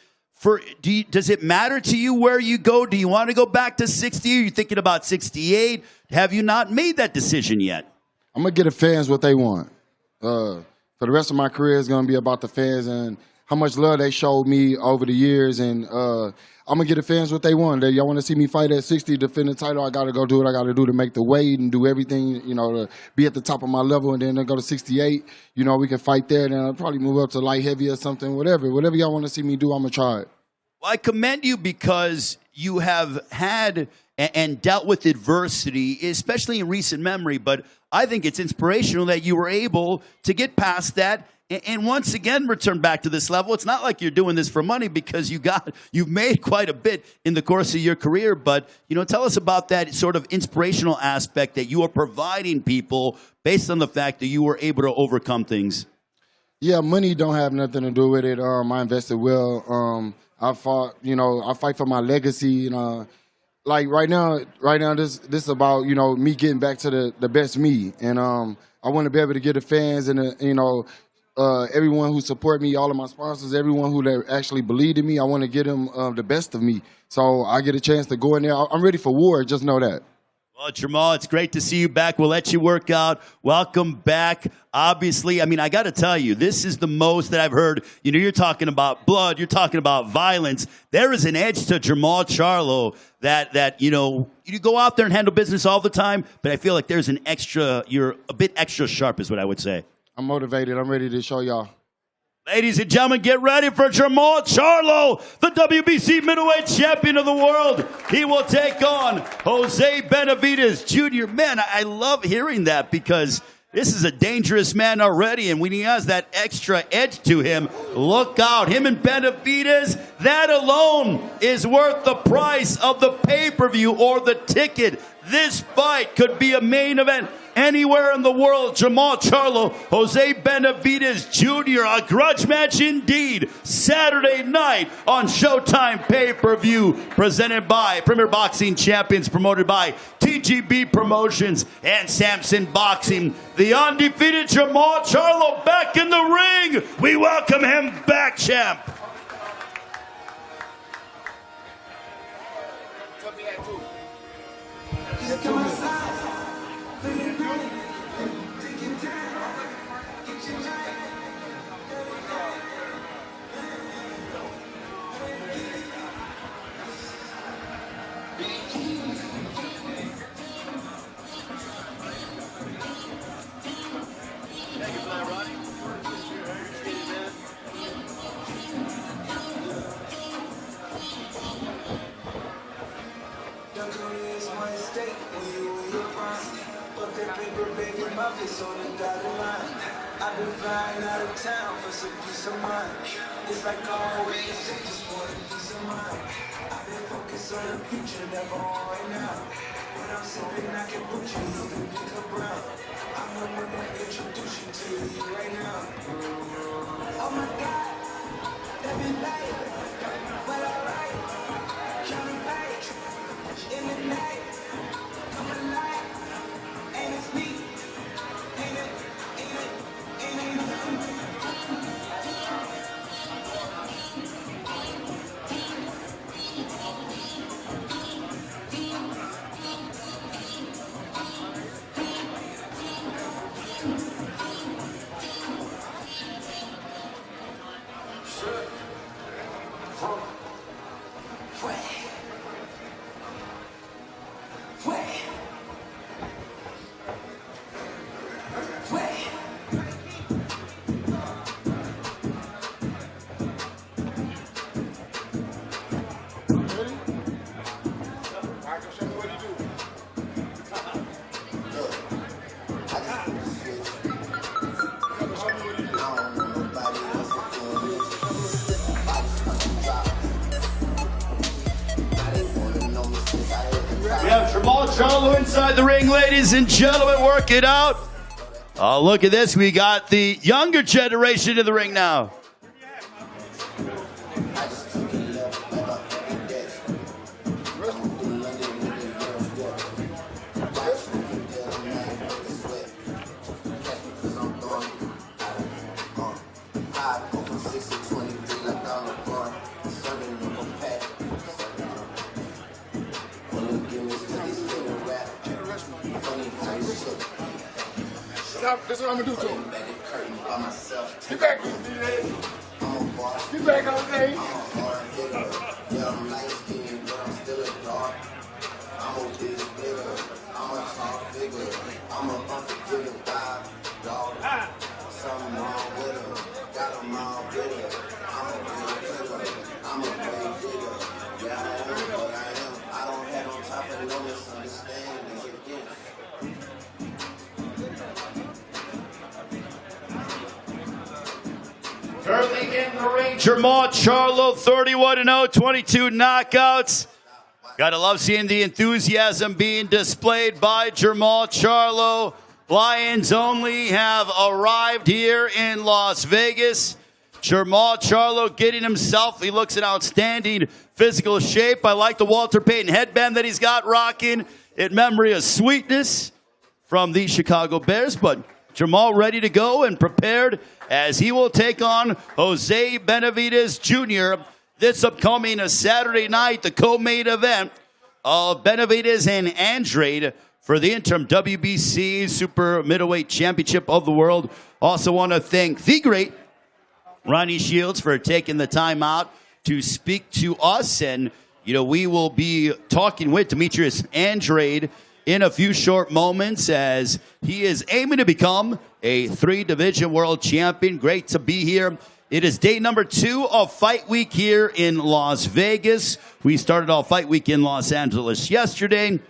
Does it matter to you where you go? Do you want to go back to 60? Are you thinking about 68? Have you not made that decision yet? I'm going to get the fans what they want. For the rest of my career, it's going to be about the fans and how much love they showed me over the years. And I'm going to get the fans what they want. Y'all want to see me fight at 60, defend the title, I got to go do what I got to do to make the weight and do everything, to be at the top of my level. And then go to 68. We can fight there. Then I'll probably move up to light heavy or something, whatever. Whatever y'all want to see me do, I'm going to try it. Well, I commend you because you have had and dealt with adversity, especially in recent memory. But I think it's inspirational that you were able to get past that and once again return back to this level. It's not like you're doing this for money because you've made quite a bit in the course of your career. But, tell us about that sort of inspirational aspect that you are providing people based on the fact that you were able to overcome things. Yeah, money don't have nothing to do with it. I invested well. I fought, I fight for my legacy. Like right now, this is about, me getting back to the best me. And I want to be able to get the fans and, everyone who support me, all of my sponsors, everyone who actually believed in me, I want to get them the best of me. So I get a chance to go in there. I'm ready for war, just know that. Well, Jermall, it's great to see you back. We'll let you work out. Welcome back. Obviously, I mean, I got to tell you, this is the most that I've heard. You know, you're talking about blood. You're talking about violence. There is an edge to Jermall Charlo that you know, you go out there and handle business all the time, but I feel like there's an extra, you're a bit extra sharp is what I would say. I'm motivated. I'm ready to show y'all. Ladies and gentlemen, get ready for Jermall Charlo, the WBC middleweight champion of the world. He will take on Jose Benavidez Jr. Man, I love hearing that because this is a dangerous man already, and when he has that extra edge to him, look out. Him and Benavidez, that alone is worth the price of the pay-per-view or the ticket. This fight could be a main event anywhere in the world. Jermall Charlo, Jose Benavidez Jr., a grudge match indeed. Saturday night on Showtime pay-per-view, presented by Premier Boxing Champions, promoted by TGB Promotions and Samson Boxing. The undefeated Jermall Charlo back in the ring. We welcome him back, champ. I've been flying out of town for some peace of mind. It's like always, they just want a peace of mind. I've been focused on the future, never on right now. When I'm sipping, I can put you even pick up brown. I'm the one that introduce you to you right now. Oh my God, let me light. Well, alright, Johnny Light. In the night, I'm alive, and it's me. Ain't it? Jermall Charlo inside the ring, ladies and gentlemen. Work it out. Oh, look at this. We got the younger generation in the ring now. This is what I'm gonna do to him. Get back. Get back, Jose. Yeah, I'm light skinned, but I'm still a dog. I'm a big nigga. I'm a tall figure. I'm a unforgiving dog. Something wrong with her. Got them all with her. I'm a real killer. I'm a great digger. Yeah, I am what I am. I don't have on top of no misunderstandings again. Currently in the ring, Jermall Charlo, 31-0, 22 knockouts. Gotta love seeing the enthusiasm being displayed by Jermall Charlo. Lions only have arrived here in Las Vegas. Jermall Charlo getting himself, he looks in outstanding physical shape. I like the Walter Payton headband that he's got rocking in memory of Sweetness from the Chicago Bears. But Jermall ready to go and prepared as he will take on Jose Benavidez Jr. this upcoming Saturday night, the co-main event. of Benavidez and Andrade for the interim WBC Super Middleweight Championship of the World. Also want to thank the great Ronnie Shields for taking the time out to speak to us. And, we will be talking with Demetrius Andrade in a few short moments as he is aiming to become a 3-division world champion. Great to be here. It is day number 2 of Fight Week here in Las Vegas. We started off Fight Week in Los Angeles yesterday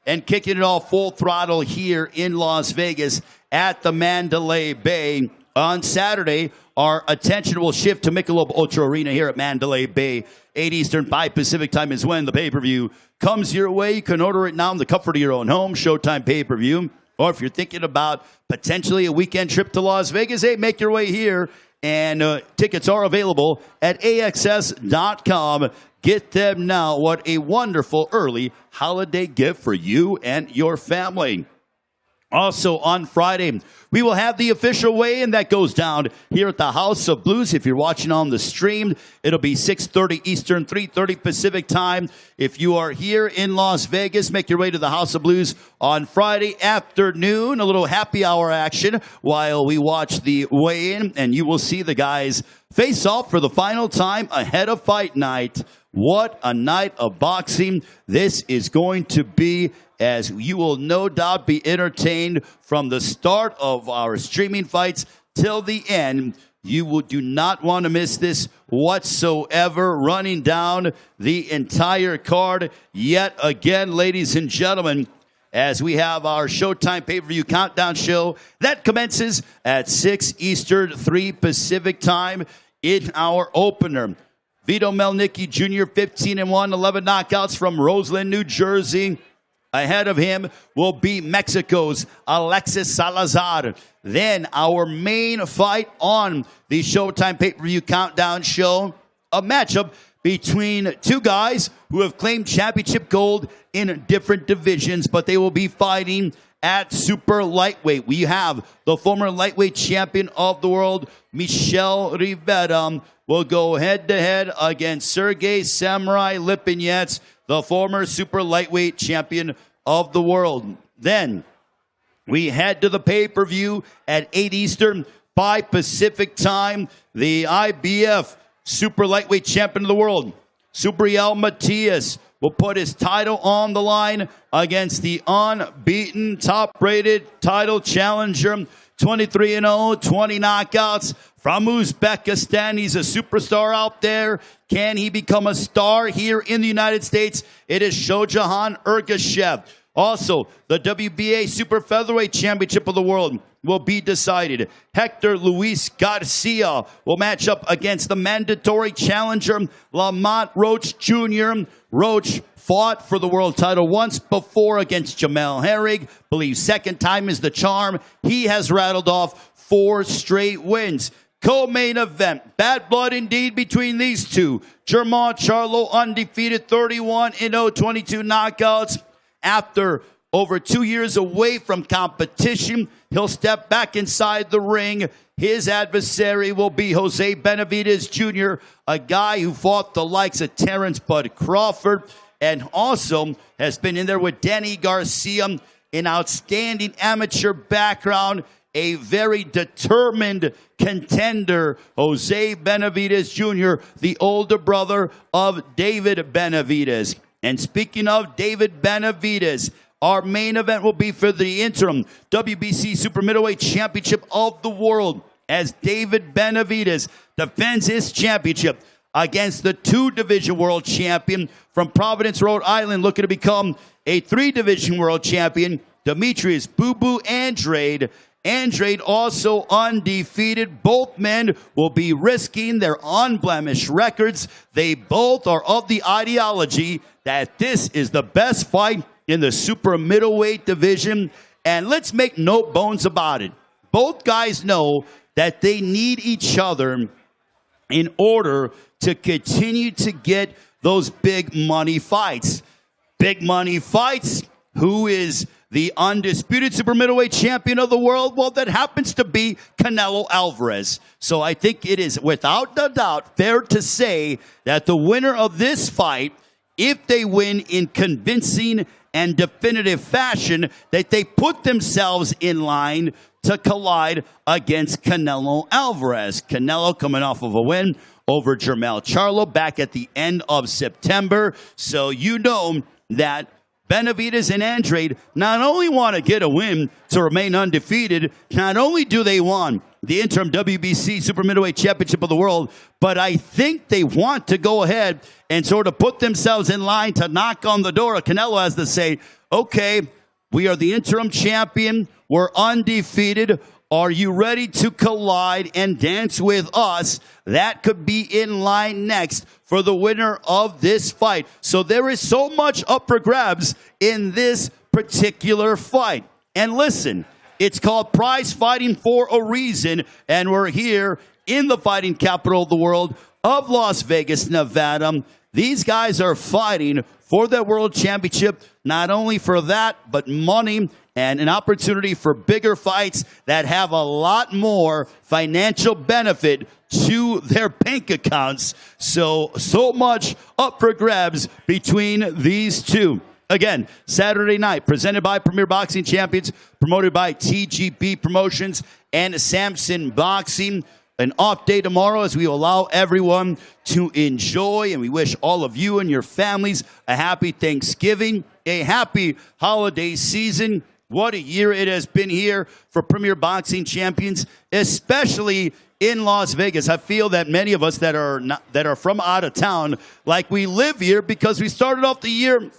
and kicking it off full throttle here in Las Vegas at the Mandalay Bay. On Saturday, our attention will shift to Michelob Ultra Arena here at Mandalay Bay. 8 Eastern, 5 Pacific time is when the pay-per-view comes your way. You can order it now in the comfort of your own home, Showtime pay-per-view. Or if you're thinking about potentially a weekend trip to Las Vegas, hey, make your way here. And tickets are available at AXS.com. Get them now. What a wonderful early holiday gift for you and your family. Also on Friday, we will have the official weigh-in that goes down here at the House of Blues. If you're watching on the stream, it'll be 6:30 Eastern, 3:30 Pacific time. If you are here in Las Vegas, make your way to the House of Blues on Friday afternoon. A little happy hour action while we watch the weigh-in, and you will see the guys face off for the final time ahead of fight night. What a night of boxing this is going to be, as you will no doubt be entertained from the start of our streaming fights till the end. You do not want to miss this whatsoever. Running down the entire card yet again, ladies and gentlemen, as we have our Showtime pay-per-view countdown show that commences at 6 Eastern, 3 Pacific time in our opener. Vito Mielnicki Jr., 15-1, 11 knockouts from Roseland, New Jersey. Ahead of him will be Mexico's Alexis Salazar. Then our main fight on the Showtime pay-per-view countdown show, a matchup between two guys who have claimed championship gold in different divisions, but they will be fighting at super lightweight. We have the former lightweight champion of the world, Michel Rivera, will go head-to-head against Sergey Samurai Lipinets, the former super lightweight champion of the world. Then we head to the pay-per-view at 8 Eastern, 5 Pacific time. The IBF super lightweight champion of the world, Subriel Matias, will put his title on the line against the unbeaten, top-rated title challenger, 23-0, 20 knockouts from Uzbekistan. He's a superstar out there. Can he become a star here in the United States? It is Shohjahon Ergashev. Also, the WBA Super Featherweight Championship of the World will be decided. Hector Luis Garcia will match up against the mandatory challenger, Lamont Roach Jr. Roach fought for the world title once before against Jamel Herrig. Believes second time is the charm. He has rattled off 4 straight wins. Co-main event, bad blood indeed between these two. Jermall Charlo, undefeated, 31-0, 22 knockouts. After over 2 years away from competition, he'll step back inside the ring. His adversary will be Jose Benavidez Jr., a guy who fought the likes of Terrence Bud Crawford and also has been in there with Danny Garcia, an outstanding amateur background, a very determined contender, Jose Benavidez Jr., the older brother of David Benavidez. And speaking of David Benavidez, our main event will be for the interim WBC Super Middleweight Championship of the World as David Benavidez defends his championship against the 2-division world champion from Providence, Rhode Island, looking to become a 3-division world champion, Demetrius Boo Boo Andrade. Andrade also undefeated. Both men will be risking their unblemished records. They both are of the ideology that this is the best fight in the super middleweight division. And let's make no bones about it. Both guys know that they need each other in order to continue to get those big money fights. Big money fights. Who is the undisputed super middleweight champion of the world? Well, that happens to be Canelo Alvarez. So I think it is without a doubt fair to say that the winner of this fight if they win in convincing and definitive fashion, that they put themselves in line to collide against Canelo Alvarez. Canelo coming off of a win over Jermall Charlo back at the end of September. So you know that Benavidez and Andrade not only want to get a win to remain undefeated, not only do they want the interim WBC Super Middleweight Championship of the World, but I think they want to go ahead and sort of put themselves in line to knock on the door of Canelo as to say, okay, we are the interim champion, we're undefeated. Are you ready to collide and dance with us? That could be in line next for the winner of this fight. So there is so much up for grabs in this particular fight. And listen, it's called prize fighting for a reason, and we're here in the fighting capital of the world of Las Vegas, Nevada. These guys are fighting for their world championship, not only for that, but money and an opportunity for bigger fights that have a lot more financial benefit to their bank accounts. So much up for grabs between these two. Again, Saturday night, presented by Premier Boxing Champions, promoted by TGB Promotions and Samson Boxing. An off day tomorrow as we allow everyone to enjoy, and we wish all of you and your families a happy Thanksgiving, a happy holiday season. What a year it has been here for Premier Boxing Champions, especially in Las Vegas. I feel that many of us that are from out of town, like we live here because we started off the year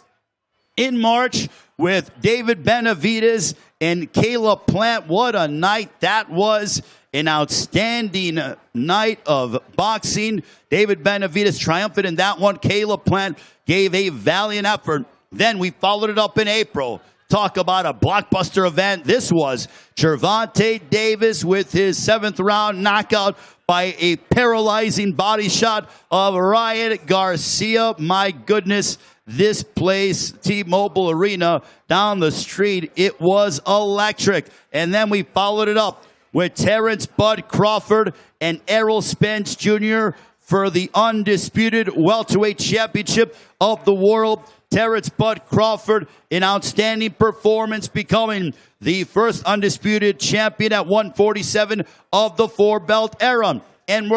in March with David Benavidez and Caleb Plant. What a night that was. An outstanding night of boxing. David Benavidez triumphant in that one. Caleb Plant gave a valiant effort. Then we followed it up in April. Talk about a blockbuster event. This was Gervonta Davis with his 7th round knockout by a paralyzing body shot of Ryan Garcia. My goodness, this place, T-Mobile Arena down the street, it was electric. And then we followed it up with Terrence Bud Crawford and Errol Spence Jr. for the undisputed welterweight championship of the world. Terrence Bud Crawford, an outstanding performance, becoming the first undisputed champion at 147 of the 4-belt era. And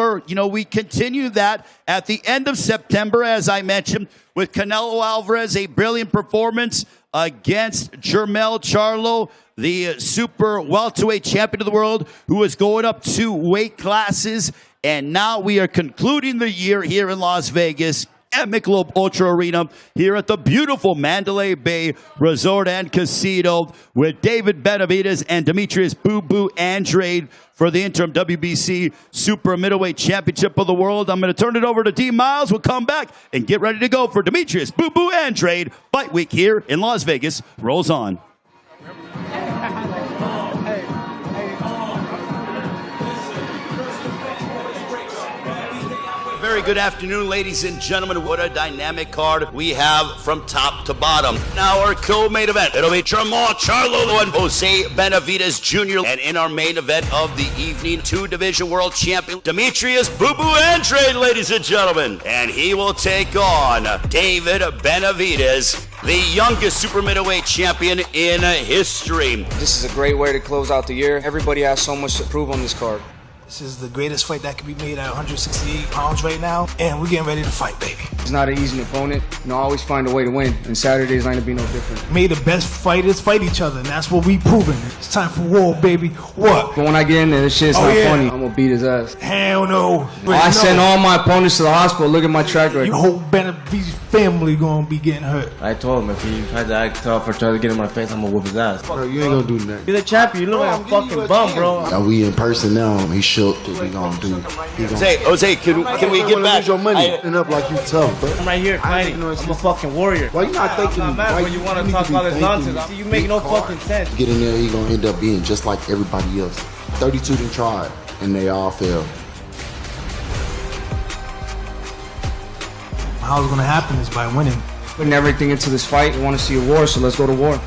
we continue that at the end of September, as I mentioned, with Canelo Alvarez, a brilliant performance against Jermall Charlo, the super welterweight champion of the world, who is going up 2 weight classes. And now we are concluding the year here in Las Vegas at Michelob Ultra Arena, here at the beautiful Mandalay Bay Resort and Casino, with David Benavidez and Demetrius Boo Boo Andrade for the interim WBC Super Middleweight Championship of the World. I'm going to turn it over to D Miles. We'll come back and get ready to go for Demetrius Boo Boo Andrade. Fight week here in Las Vegas rolls on. Very good afternoon, ladies and gentlemen. What a dynamic card we have from top to bottom. Now our co-main event, it'll be Jermall Charlo and Jose Benavidez Jr. And in our main event of the evening, 2-division world champion Demetrius Boo Boo Andrade, ladies and gentlemen. And he will take on David Benavidez, the youngest super middleweight champion in history. This is a great way to close out the year. Everybody has so much to prove on this card. This is the greatest fight that could be made at 168 pounds right now, and we're getting ready to fight, baby. He's not an easy opponent. I always find a way to win, and Saturday's not going to be no different. May the best fighters fight each other, and that's what we proving. It's time for war, baby. What? But when I get in there, this shit's not funny. I'm going to beat his ass. Hell no. I send all my opponents to the hospital. Look at my track record. Your whole Benavidez family going to be getting hurt. I told him if he tried to act tough or try to get in my face, I'm going to whoop his ass. Bro, you ain't going to do nothing. You're the champion. You look like a fucking bum, bro. Now we in person now. He shook. We going to do. Jose, can we get back? Lose your money. Up like you tough, bro. I'm right here, Kleiny. I'm a fucking warrior. Why you not thinking? I'm not mad when you want to talk all this nonsense. See, you make no fucking sense. Get in there, he gonna end up being just like everybody else. 32 done tried, and they all failed. How it's gonna happen is by winning. Putting everything into this fight. We want to see a war, so let's go to war.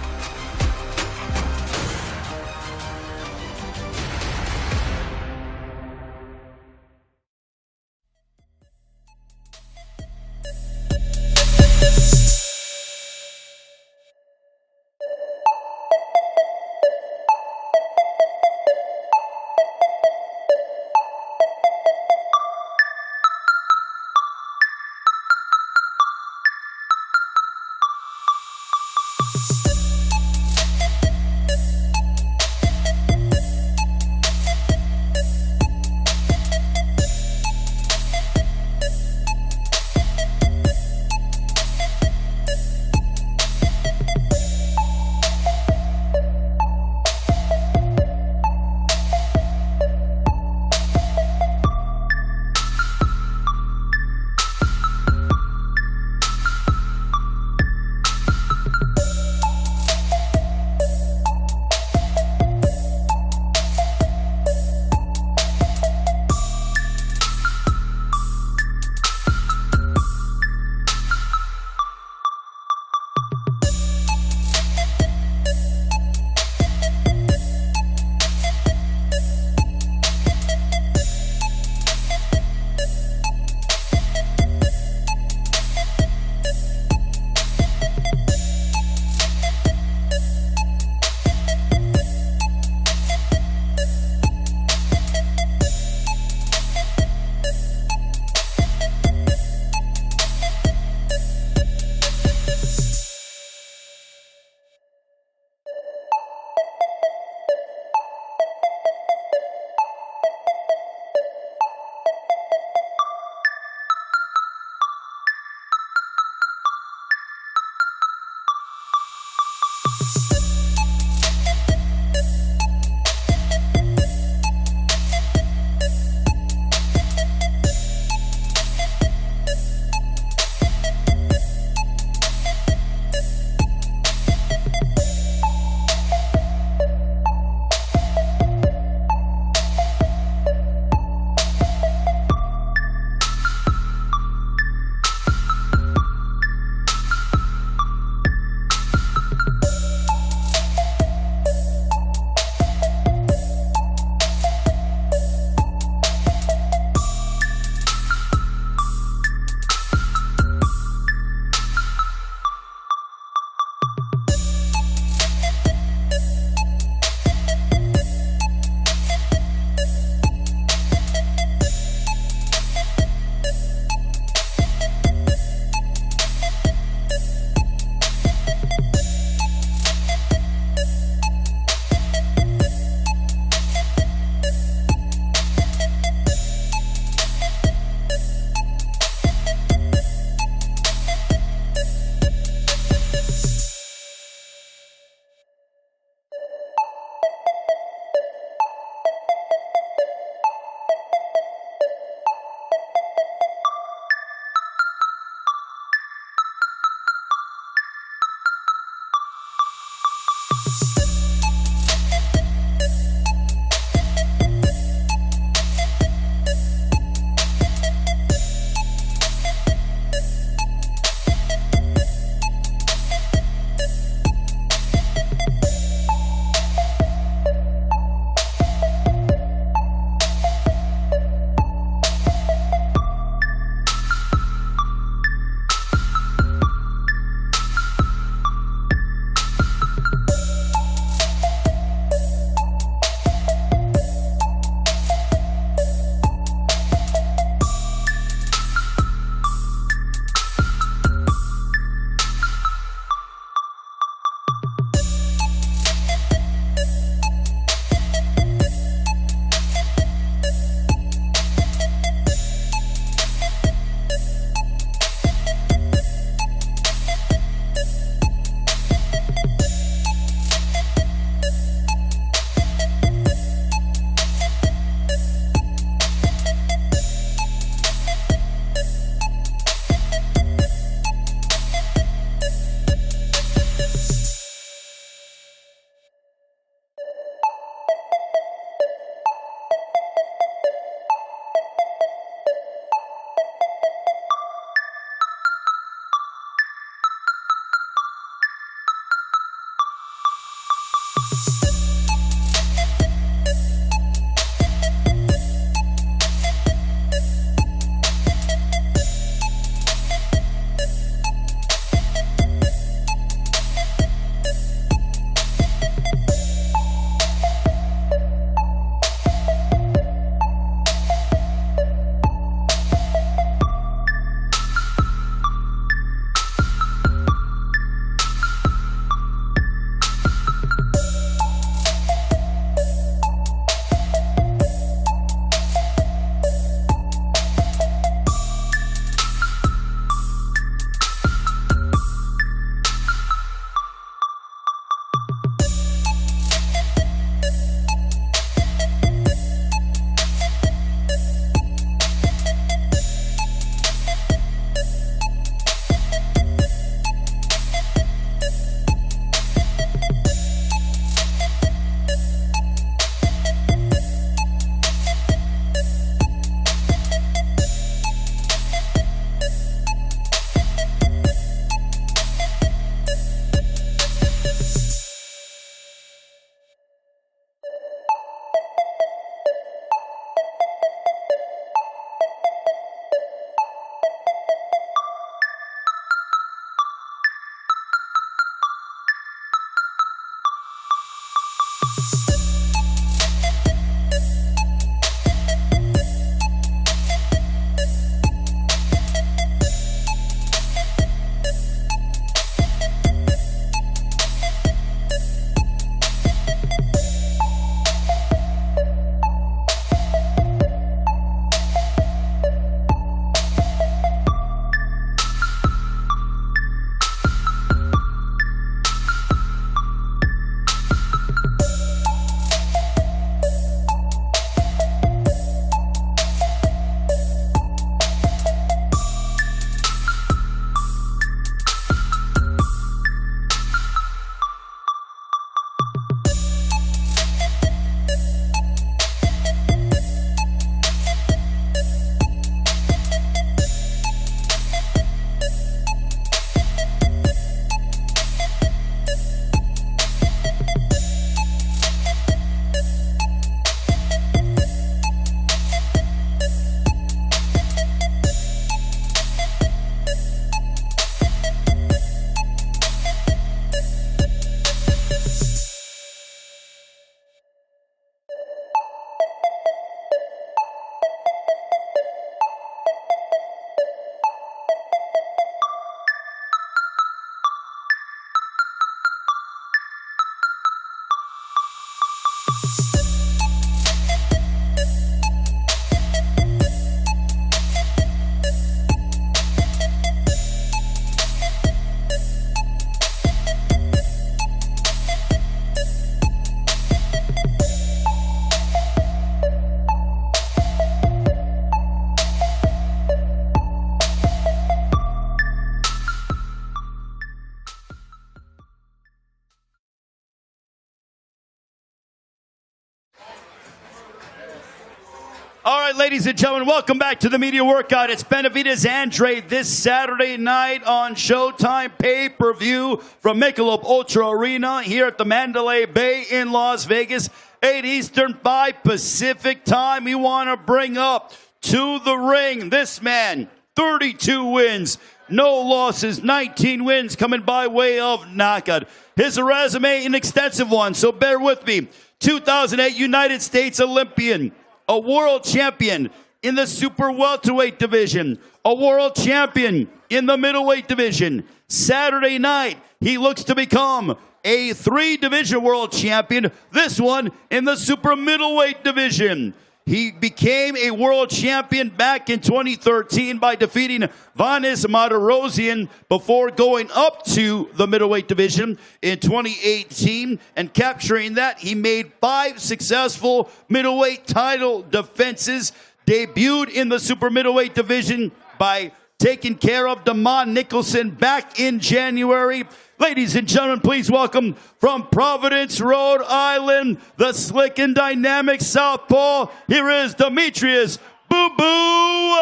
All right, ladies and gentlemen, welcome back to the media workout. It's Benavidez Andrade this Saturday night on Showtime pay-per-view from Michelob Ultra Arena here at the Mandalay Bay in Las Vegas. 8 Eastern, 5 Pacific time. We want to bring up to the ring this man, 32 wins, no losses, 19 wins coming by way of knockout. His resume, an extensive one, so bear with me. 2008 United States Olympian, a world champion in the super welterweight division, a world champion in the middleweight division. Saturday night, he looks to become a 3-division world champion, this one in the super middleweight division. He became a world champion back in 2013 by defeating Vanis Martirosyan before going up to the middleweight division in 2018 and capturing that. He made 5 successful middleweight title defenses, debuted in the super middleweight division by taking care of Damon Nicholson back in January. Ladies and gentlemen, please welcome from Providence, Rhode Island, the slick and dynamic southpaw. Here is Demetrius Boo Boo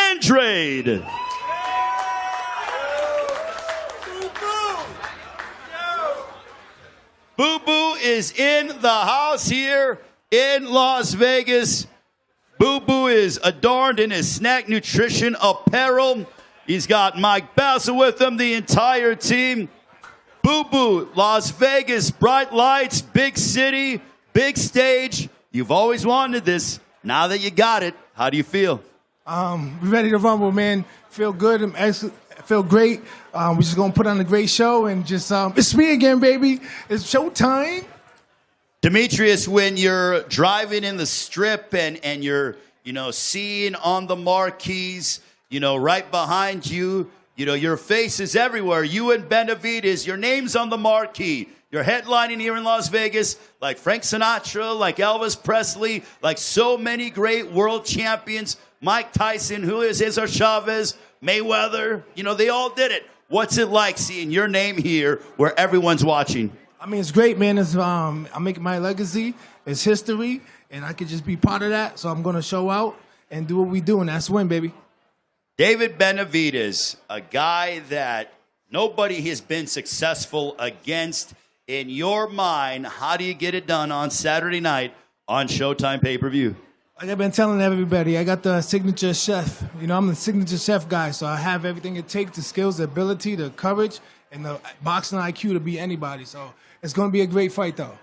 Andrade. Boo Boo is in the house here in Las Vegas. Boo Boo is adorned in his snack nutrition apparel. He's got Mike Bassel with him, the entire team. Boo Boo, Las Vegas, bright lights, big city, big stage. You've always wanted this. Now that you got it, how do you feel? We're ready to rumble, man. Feel good. Feel great. We're just going to put on a great show and just, it's me again, baby. It's showtime. Demetrius, when you're driving in the strip and you're, seeing on the marquees, right behind you, your face is everywhere. You and Benavidez, your name's on the marquee. You're headlining here in Las Vegas like Frank Sinatra, like Elvis Presley, like so many great world champions. Mike Tyson, Julio Cesar Chavez, Mayweather, they all did it. What's it like seeing your name here where everyone's watching? I mean, it's great, man. I'm making my legacy. It's history, and I could just be part of that. So I'm going to show out and do what we do, and that's win, baby. David Benavidez, a guy that nobody has been successful against. In your mind, how do you get it done on Saturday night on Showtime pay-per-view? Like I've been telling everybody, I got the signature chef. I'm the signature chef guy, so I have everything it takes, the skills, the ability, the courage, and the boxing IQ to beat anybody. So it's going to be a great fight, though.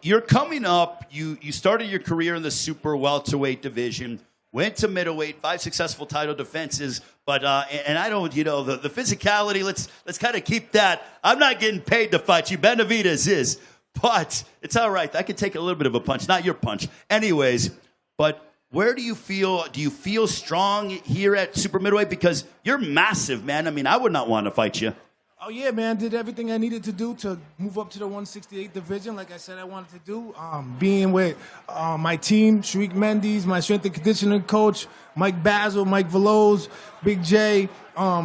You're coming up. You started your career in the super welterweight division. Went to middleweight, 5 successful title defenses, but and I don't, the physicality. Let's kind of keep that. I'm not getting paid to fight you. Benavidez is, but it's all right. I can take a little bit of a punch, not your punch. Anyways, but where do you feel? Do you feel strong here at super middleweight? Because you're massive, man. I mean, I would not want to fight you. Oh, yeah, man. Did everything I needed to do to move up to the 168 division, like I said I wanted to do. Being with my team, Sharik Mendes, my strength and conditioning coach, Mike Bassel, Mike Veloz, Big J,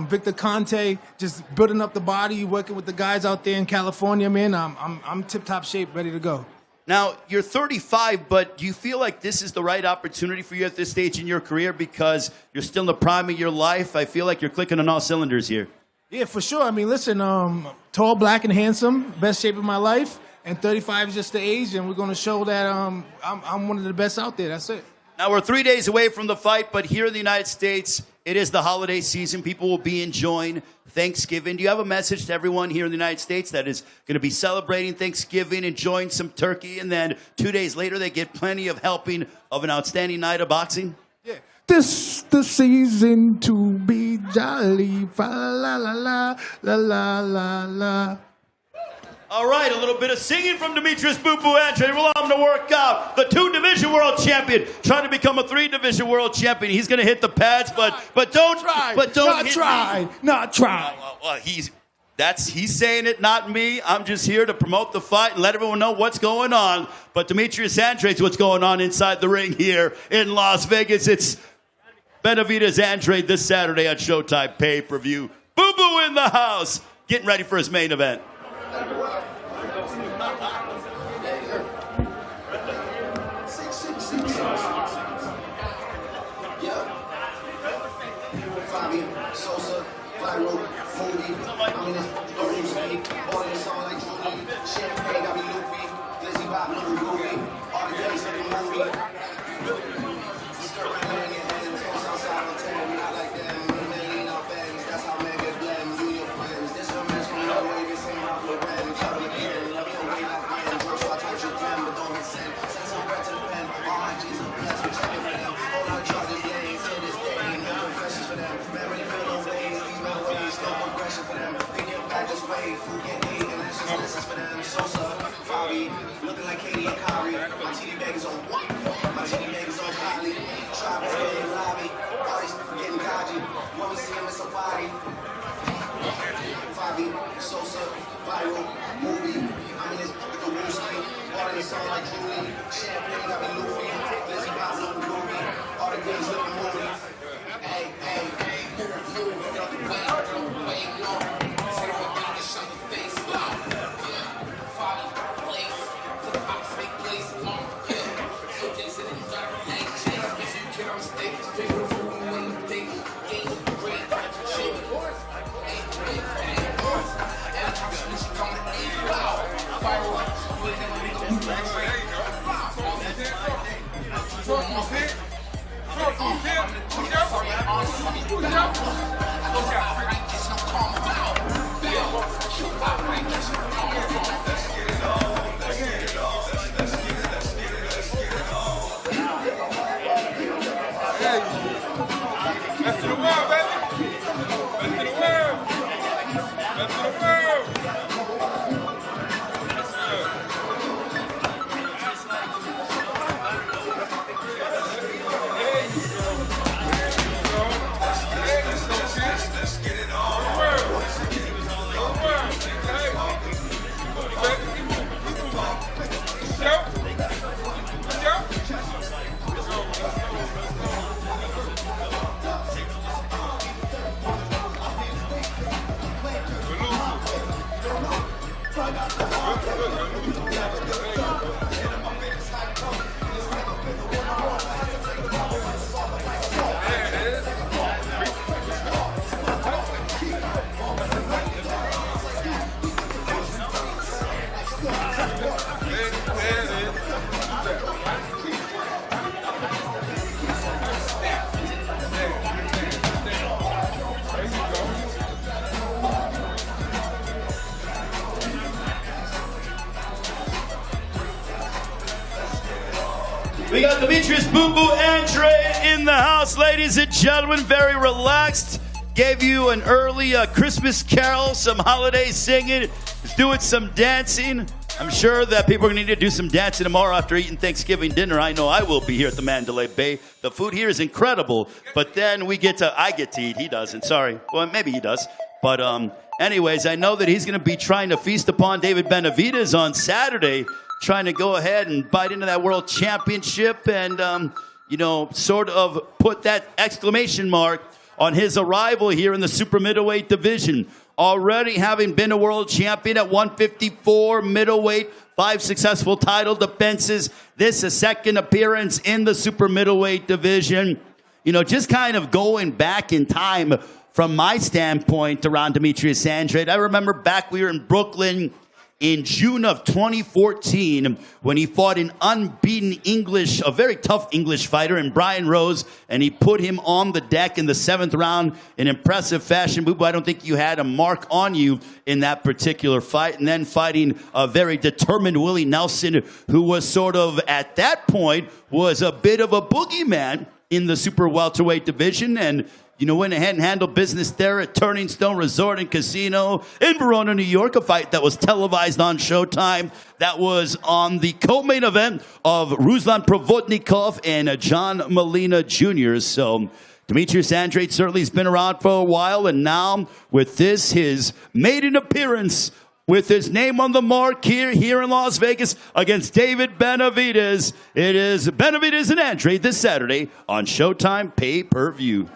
Victor Conte, just building up the body, working with the guys out there in California, man. I'm tip-top shape, ready to go. Now, you're 35, but do you feel like this is the right opportunity for you at this stage in your career because you're still in the prime of your life? I feel like you're clicking on all cylinders here. Yeah, for sure. I mean, listen, tall, black, and handsome, best shape of my life, and 35 is just the age, and we're going to show that I'm one of the best out there. That's it. Now, we're 3 days away from the fight, but here in the United States, it is the holiday season. People will be enjoying Thanksgiving. Do you have a message to everyone here in the United States that is going to be celebrating Thanksgiving, enjoying some turkey, and then 2 days later they get plenty of helping of an outstanding night of boxing? Yeah. This the season to be jolly. Fa la la la la la la la. All right, a little bit of singing from Demetrius Boo Boo Andrade. We'll allow him to work out. The 2-division world champion trying to become a 3-division world champion. He's going to hit the pads, but don't try. But don't not hit try. Me. Not try. Well, he's saying it, not me. I'm just here to promote the fight and let everyone know what's going on. But Demetrius Andrade's what's going on inside the ring here in Las Vegas. It's Benavidez Andrade this Saturday on Showtime pay-per-view. Boo Boo in the house, getting ready for his main event. Looking like Katie and Kyrie. My TD bag is on what? My TD bag is on Kylie. Tribe is getting lobby. Artists getting dodgy. When we see him, it's a body. Fabi, Sosa, viral, movie. I'm in this with the Wooski. Water the song like Julie. Champagne got me Luffy. Lizzie Pablo and Louis. All the games looking movie. Hey, hey, hey. We got Demetrius Boo Boo Andrade in the house, ladies and gentlemen. Very relaxed. Gave you an early Christmas carol, some holiday singing, doing some dancing. I'm sure that people are going to need to do some dancing tomorrow after eating Thanksgiving dinner. I know I will be here at the Mandalay Bay. The food here is incredible. But then I get to eat. He doesn't. Sorry. Well, maybe he does. But anyways, I know that he's going to be trying to feast upon David Benavidez on Saturday, trying to go ahead and bite into that world championship and, sort of put that exclamation mark on his arrival here in the super middleweight division. Already having been a world champion at 154 middleweight, 5 successful title defenses. This is second appearance in the super middleweight division. Just kind of going back in time from my standpoint around Demetrius Andrade. I remember back we were in Brooklyn in June of 2014 when he fought an unbeaten a very tough English fighter in Brian Rose, and he put him on the deck in the 7th round in impressive fashion. Boo Boo, I don't think you had a mark on you in that particular fight. And then fighting a very determined Willie Nelson, who was sort of, at that point, was a bit of a boogeyman in the super welterweight division. And went ahead and handled business there at Turning Stone Resort and Casino in Verona, New York, a fight that was televised on Showtime. That was on the co-main event of Ruslan Provodnikov and John Molina Jr. So Demetrius Andrade certainly has been around for a while, and now with this, his maiden appearance with his name on the mark here in Las Vegas against David Benavidez. It is Benavidez and Andrade this Saturday on Showtime pay-per-view.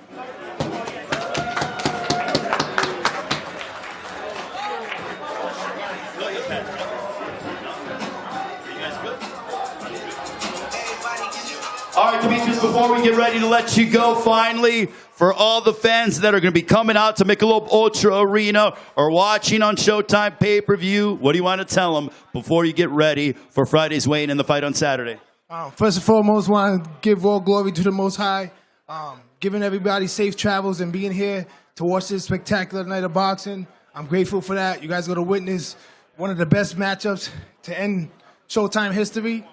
All right, Demetrius, before we get ready to let you go, finally, for all the fans that are going to be coming out to Michelob Ultra Arena or watching on Showtime pay-per-view, what do you want to tell them before you get ready for Friday's weigh-in and the fight on Saturday? First and foremost, want to give all glory to the Most High, giving everybody safe travels and being here to watch this spectacular night of boxing. I'm grateful for that. You guys are going to witness one of the best matchups to end Showtime history.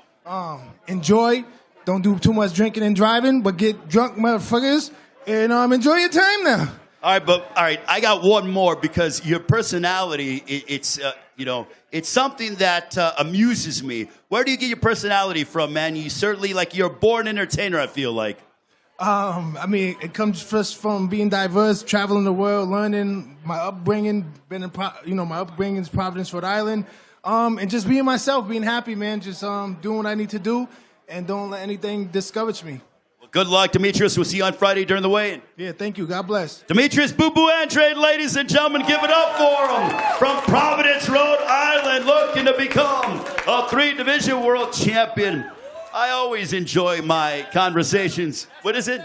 Enjoy. Don't do too much drinking and driving, but get drunk, motherfuckers, and enjoy your time now. All right, I got one more because your personality, it's something that amuses me. Where do you get your personality from, man? You certainly, you're a born entertainer, I feel like. I mean, it comes first from being diverse, traveling the world, learning my upbringing, my upbringing is Providence, Rhode Island, and just being myself, being happy, man, just doing what I need to do, and don't let anything discourage me. Good luck, Demetrius. We'll see you on Friday during the weigh-in. Yeah, thank you. God bless. Demetrius "Boo-Boo" Andrade, ladies and gentlemen, give it up for him. From Providence, Rhode Island, looking to become a 3-division world champion. I always enjoy my conversations. What is it?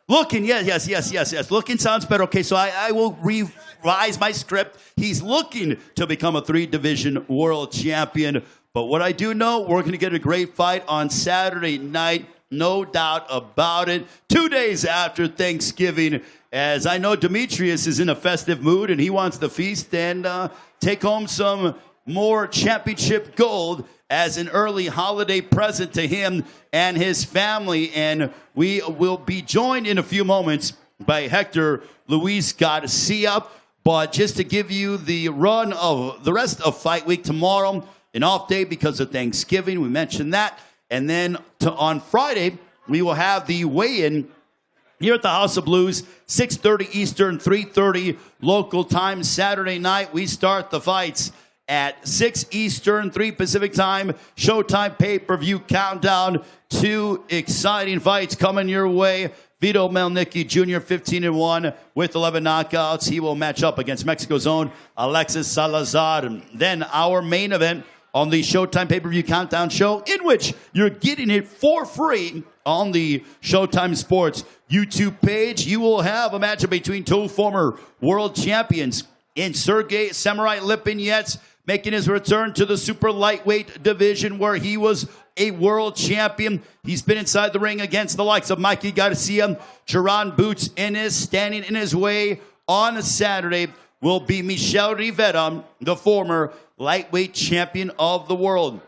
Looking, yes. Looking sounds better. Okay, so I will revise my script. He's looking to become a 3-division world champion. But what I do know, we're going to get a great fight on Saturday night. No doubt about it. 2 days after Thanksgiving, as I know Demetrius is in a festive mood and he wants to feast and take home some more championship gold as an early holiday present to him and his family. And we will be joined in a few moments by Hector Luis Garcia. But just to give you the run of the rest of Fight Week, tomorrow, an off day because of Thanksgiving. We mentioned that. And then on Friday, we will have the weigh-in here at the House of Blues, 6:30 Eastern, 3:30 local time. Saturday night, we start the fights at 6 Eastern, 3 Pacific time. Showtime pay-per-view countdown. 2 exciting fights coming your way. Vito Mielnicki Jr., 15-1 with 11 knockouts. He will match up against Mexico's own Alexis Salazar. And then our main event on the Showtime pay-per-view countdown show, in which you're getting it for free on the Showtime Sports YouTube page. You will have a matchup between 2 former world champions in Sergey Samurai Lipinets, making his return to the super lightweight division where he was a world champion. He's been inside the ring against the likes of Mikey Garcia, Jaron Boots Ennis. Standing in his way on a Saturday will be Michel Rivera, the former lightweight champion of the world.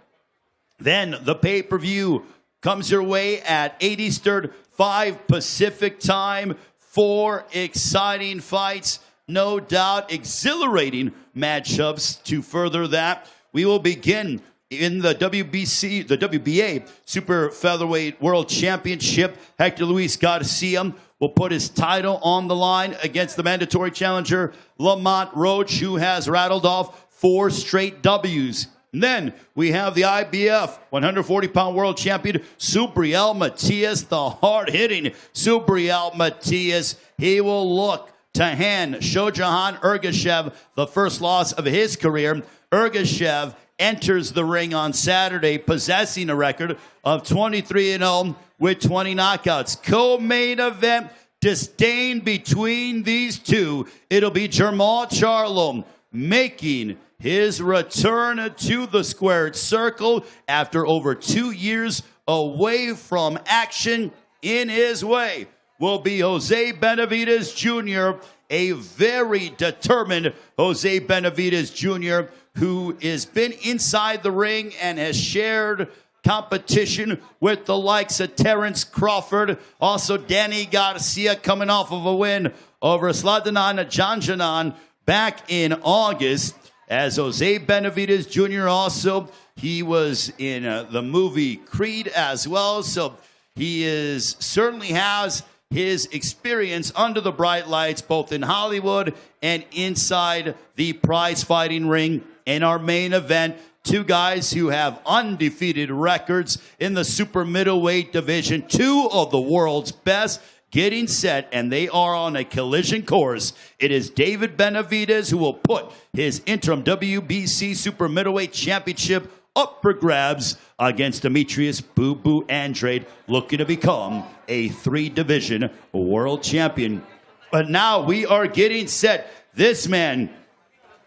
Then the pay-per-view comes your way at 8 Eastern, 5 Pacific time. 4 exciting fights, no doubt exhilarating matchups. To further that, we will begin in the WBA Super Featherweight World Championship. Hector Luis Garcia will put his title on the line against the mandatory challenger Lamont Roach, who has rattled off 4 straight W's. And then we have the IBF 140-pound world champion Subriel Matias, the hard-hitting Subriel Matias. He will look to hand Shohjahon Ergashev the first loss of his career. Ergashev enters the ring on Saturday possessing a record of 23-0 with 20 knockouts. Co-main event, disdain between these two. It'll be Jermall Charlo making his return to the squared circle after over 2 years away from action. In his way will be Jose Benavidez Jr., a very determined Jose Benavidez Jr., who has been inside the ring and has shared competition with the likes of Terrence Crawford. Also, Danny Garcia coming off of a win over Sladanan Janjanan back in August. As Jose Benavidez Jr. also, he was in the movie Creed as well. So he certainly has his experience under the bright lights, both in Hollywood and inside the prize fighting ring. In our main event, 2 guys who have undefeated records in the super middleweight division, 2 of the world's best getting set, and they are on a collision course. It is David Benavidez who will put his interim WBC super middleweight championship up for grabs against Demetrius "Boo-Boo" Andrade, looking to become a 3-division world champion. But now we are getting set. This man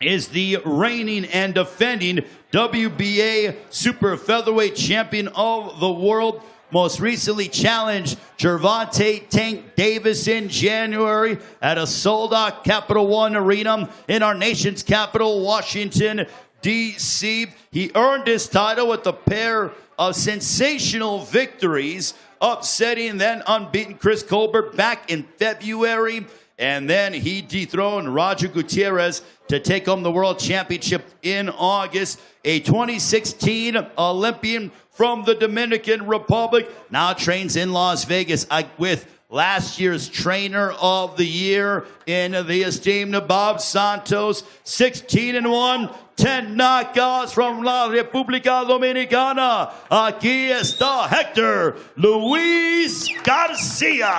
is the reigning and defending WBA super featherweight champion of the world. Most recently challenged Gervonta Tank Davis in January at a sold-out Capital One Arena in our nation's capital, Washington, D.C. He earned his title with a pair of sensational victories, upsetting then unbeaten Chris Colbert back in February. And then he dethroned Roger Gutierrez to take home the World Championship in August. A 2016 Olympian from the Dominican Republic, now trains in Las Vegas with last year's Trainer of the Year in the esteemed Bob Santos. 16-1, 10 knockouts from La República Dominicana. Aquí está Hector Luis Garcia.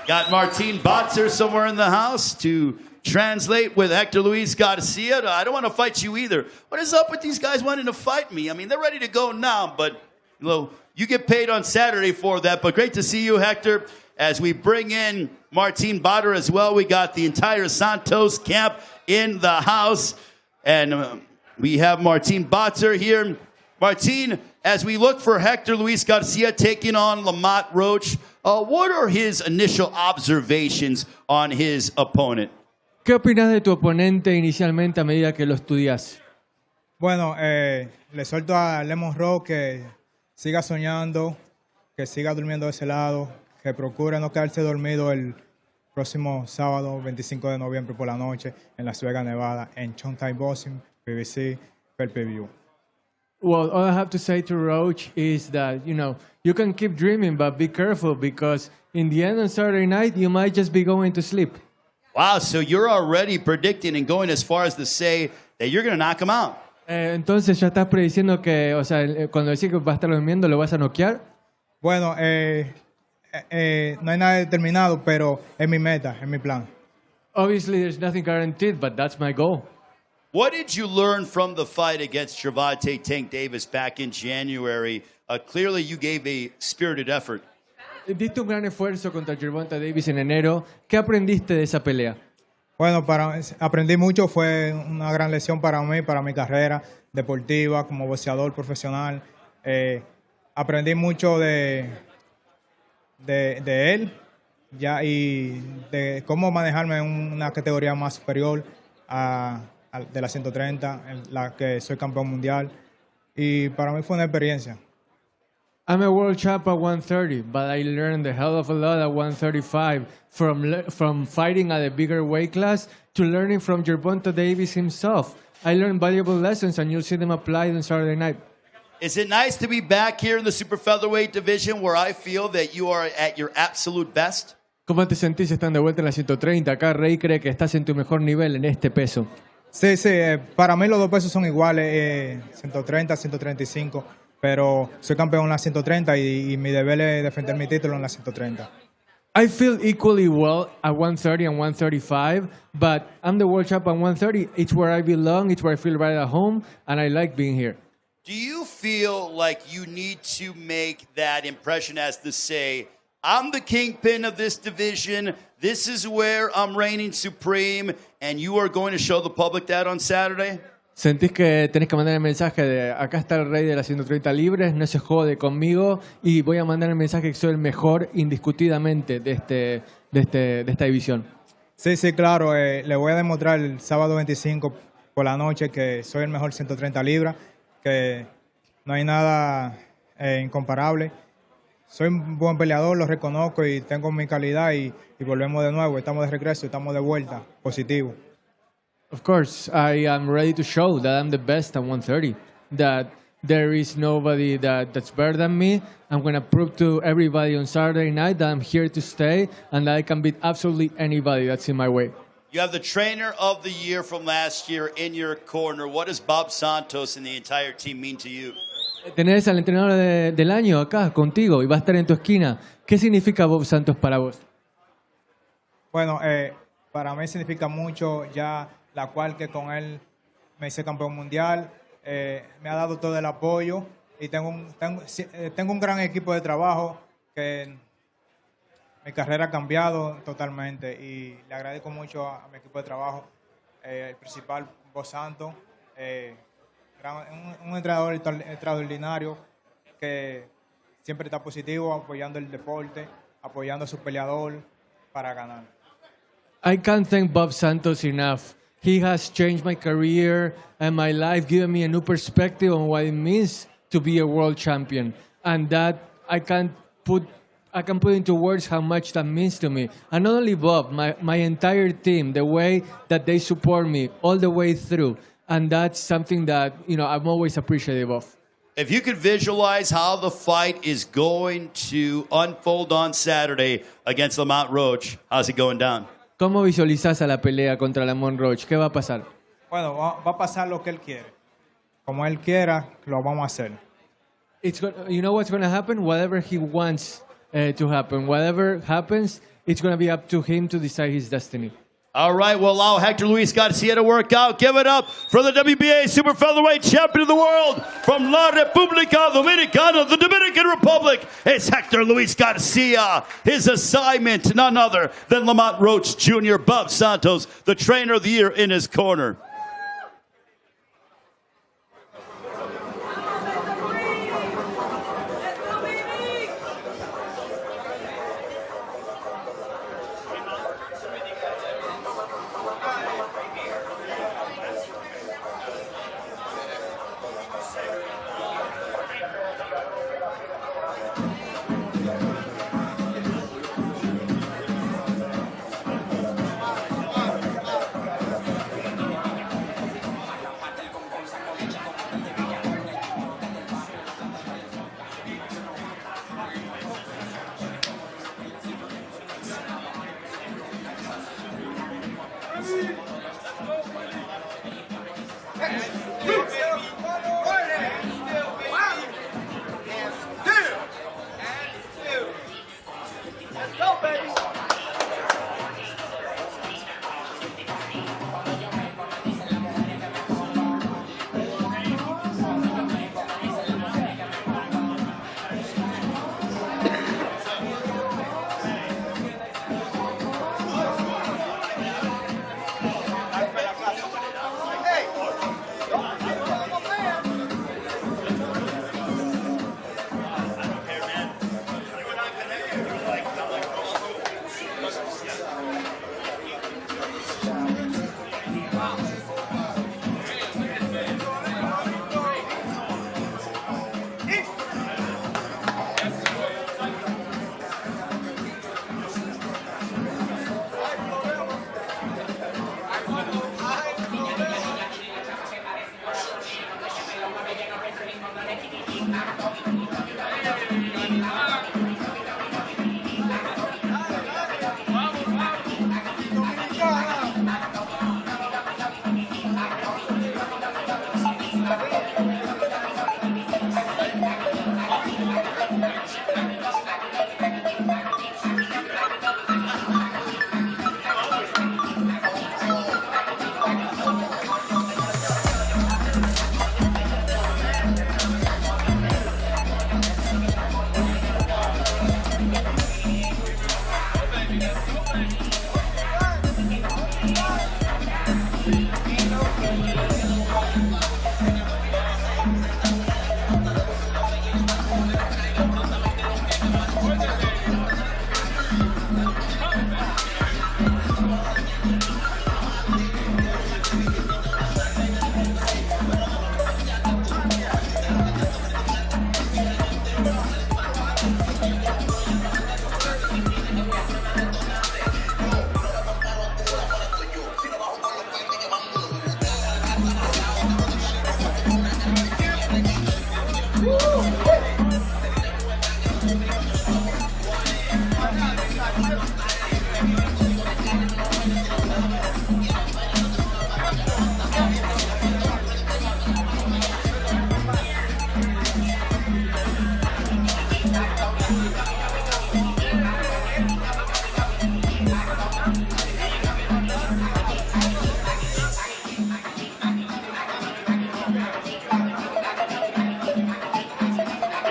Got Martin Botzer somewhere in the house to translate with Hector Luis Garcia. I don't want to fight you either. What is up with these guys wanting to fight me? I mean, they're ready to go now, but you get paid on Saturday for that. But great to see you, Hector. As we bring in Martin Botzer as well, we got the entire Santos camp in the house. And we have Martin Botzer here. Martin, as we look for Hector Luis Garcia taking on Lamont Roach, what are his initial observations on his opponent? ¿Qué opinas de tu oponente inicialmente a medida que lo estudias? Bueno, le suelto a Lamont Roach que siga soñando, que siga durmiendo de ese lado, que procure no quedarse dormido el próximo sábado 25 de noviembre por la noche en Las Vegas, Nevada, en SHOWTIME PPV pay-per-view. Well, all I have to say to Roach is that, you can keep dreaming, but be careful because in the end on Saturday night, you might just be going to sleep. Wow, so you're already predicting and going as far as to say that you're going to knock him out. Entonces ya estás prediciendo que, cuando decís que va a estar durmiendo, ¿lo vas a noquear? Bueno, no hay nada determinado, pero es mi meta, es mi plan. Obviously, there's nothing guaranteed, but that's my goal. What did you learn from the fight against Gervonta Tank Davis back in January? Clearly, you gave a spirited effort. Diste un gran esfuerzo contra Gervonta Davis en enero. ¿Qué aprendiste de esa pelea? Bueno, aprendí mucho. Fue una gran lección para mí, para mi carrera deportiva como boxeador profesional. Aprendí mucho de él y de cómo manejarme en una categoría más superior de la 130, en la que soy campeón mundial. Y para mí fue una experiencia. I'm a world champ at 130, but I learned a hell of a lot at 135 from fighting at a bigger weight class to learning from Gervonta Davis himself. I learned valuable lessons, and you'll see them applied on Saturday night. Is it nice to be back here in the super featherweight division where I feel that you are at your absolute best? ¿Cómo te sentís estando de vuelta en la 130? Acá Rey cree que estás en tu mejor nivel en este peso. Sí, para mí los dos pesos son iguales, 130, 135. Pero soy campeón en la 130 y mi deber es defender mi título en la 130. I feel equally well at 130 and 135, but I'm the world champ at 130. It's where I belong, it's where I feel right at home, and I like being here. Do you feel like you need to make that impression as to say, I'm the kingpin of this division, this is where I'm reigning supreme, and you are going to show the public that on Saturday? ¿Sentís que tenés que mandar el mensaje de acá está el rey de las 130 libres, no se jode conmigo y voy a mandar el mensaje que soy el mejor indiscutidamente de esta división? Sí, claro. Le voy a demostrar el sábado 25 por la noche que soy el mejor 130 libras, que no hay nada incomparable. Soy un buen peleador, lo reconozco y tengo mi calidad y volvemos de nuevo. Estamos de regreso, estamos de vuelta, positivo. Of course, I am ready to show that I'm the best at 130, that there is nobody that's better than me. I'm going to prove to everybody on Saturday night that I'm here to stay and that I can beat absolutely anybody that's in my way. You have the trainer of the year from last year in your corner. What does Bob Santos and the entire team mean to you? Tenés al entrenador del año acá contigo y va a estar en tu esquina. ¿Qué significa Bob Santos para vos? Bueno, para mí significa mucho ya la cual que con él me hice campeón mundial, me ha dado todo el apoyo y tengo un gran equipo de trabajo que mi carrera ha cambiado totalmente y le agradezco mucho a mi equipo de trabajo. el principal, Dos Santos, un entrenador extraordinario que siempre está positivo, apoyando el deporte, apoyando a su peleador para ganar. I can't thank Bob Santos enough. He has changed my career and my life, given me a new perspective on what it means to be a world champion. And that I can put into words how much that means to me. And not only Bob, my entire team, the way that they support me all the way through. And that's something that, I'm always appreciative of. If you could visualize how the fight is going to unfold on Saturday against Lamont Roach, how's it going down? ¿Cómo visualizas a la pelea contra Lamont Roach? ¿Qué va a pasar? Bueno, va a pasar lo que él quiere. Como él quiera, lo vamos a hacer. You know what's going to happen? Whatever he wants to happen. Whatever happens, it's going to be up to him to decide his destiny. All right, we'll allow Hector Luis Garcia to work out. Give it up for the WBA Super Featherweight Champion of the World from La República Dominicana, the Dominican Republic. It's Hector Luis Garcia. His assignment, none other than Lamont Roach Jr. Bob Santos, the trainer of the year, in his corner.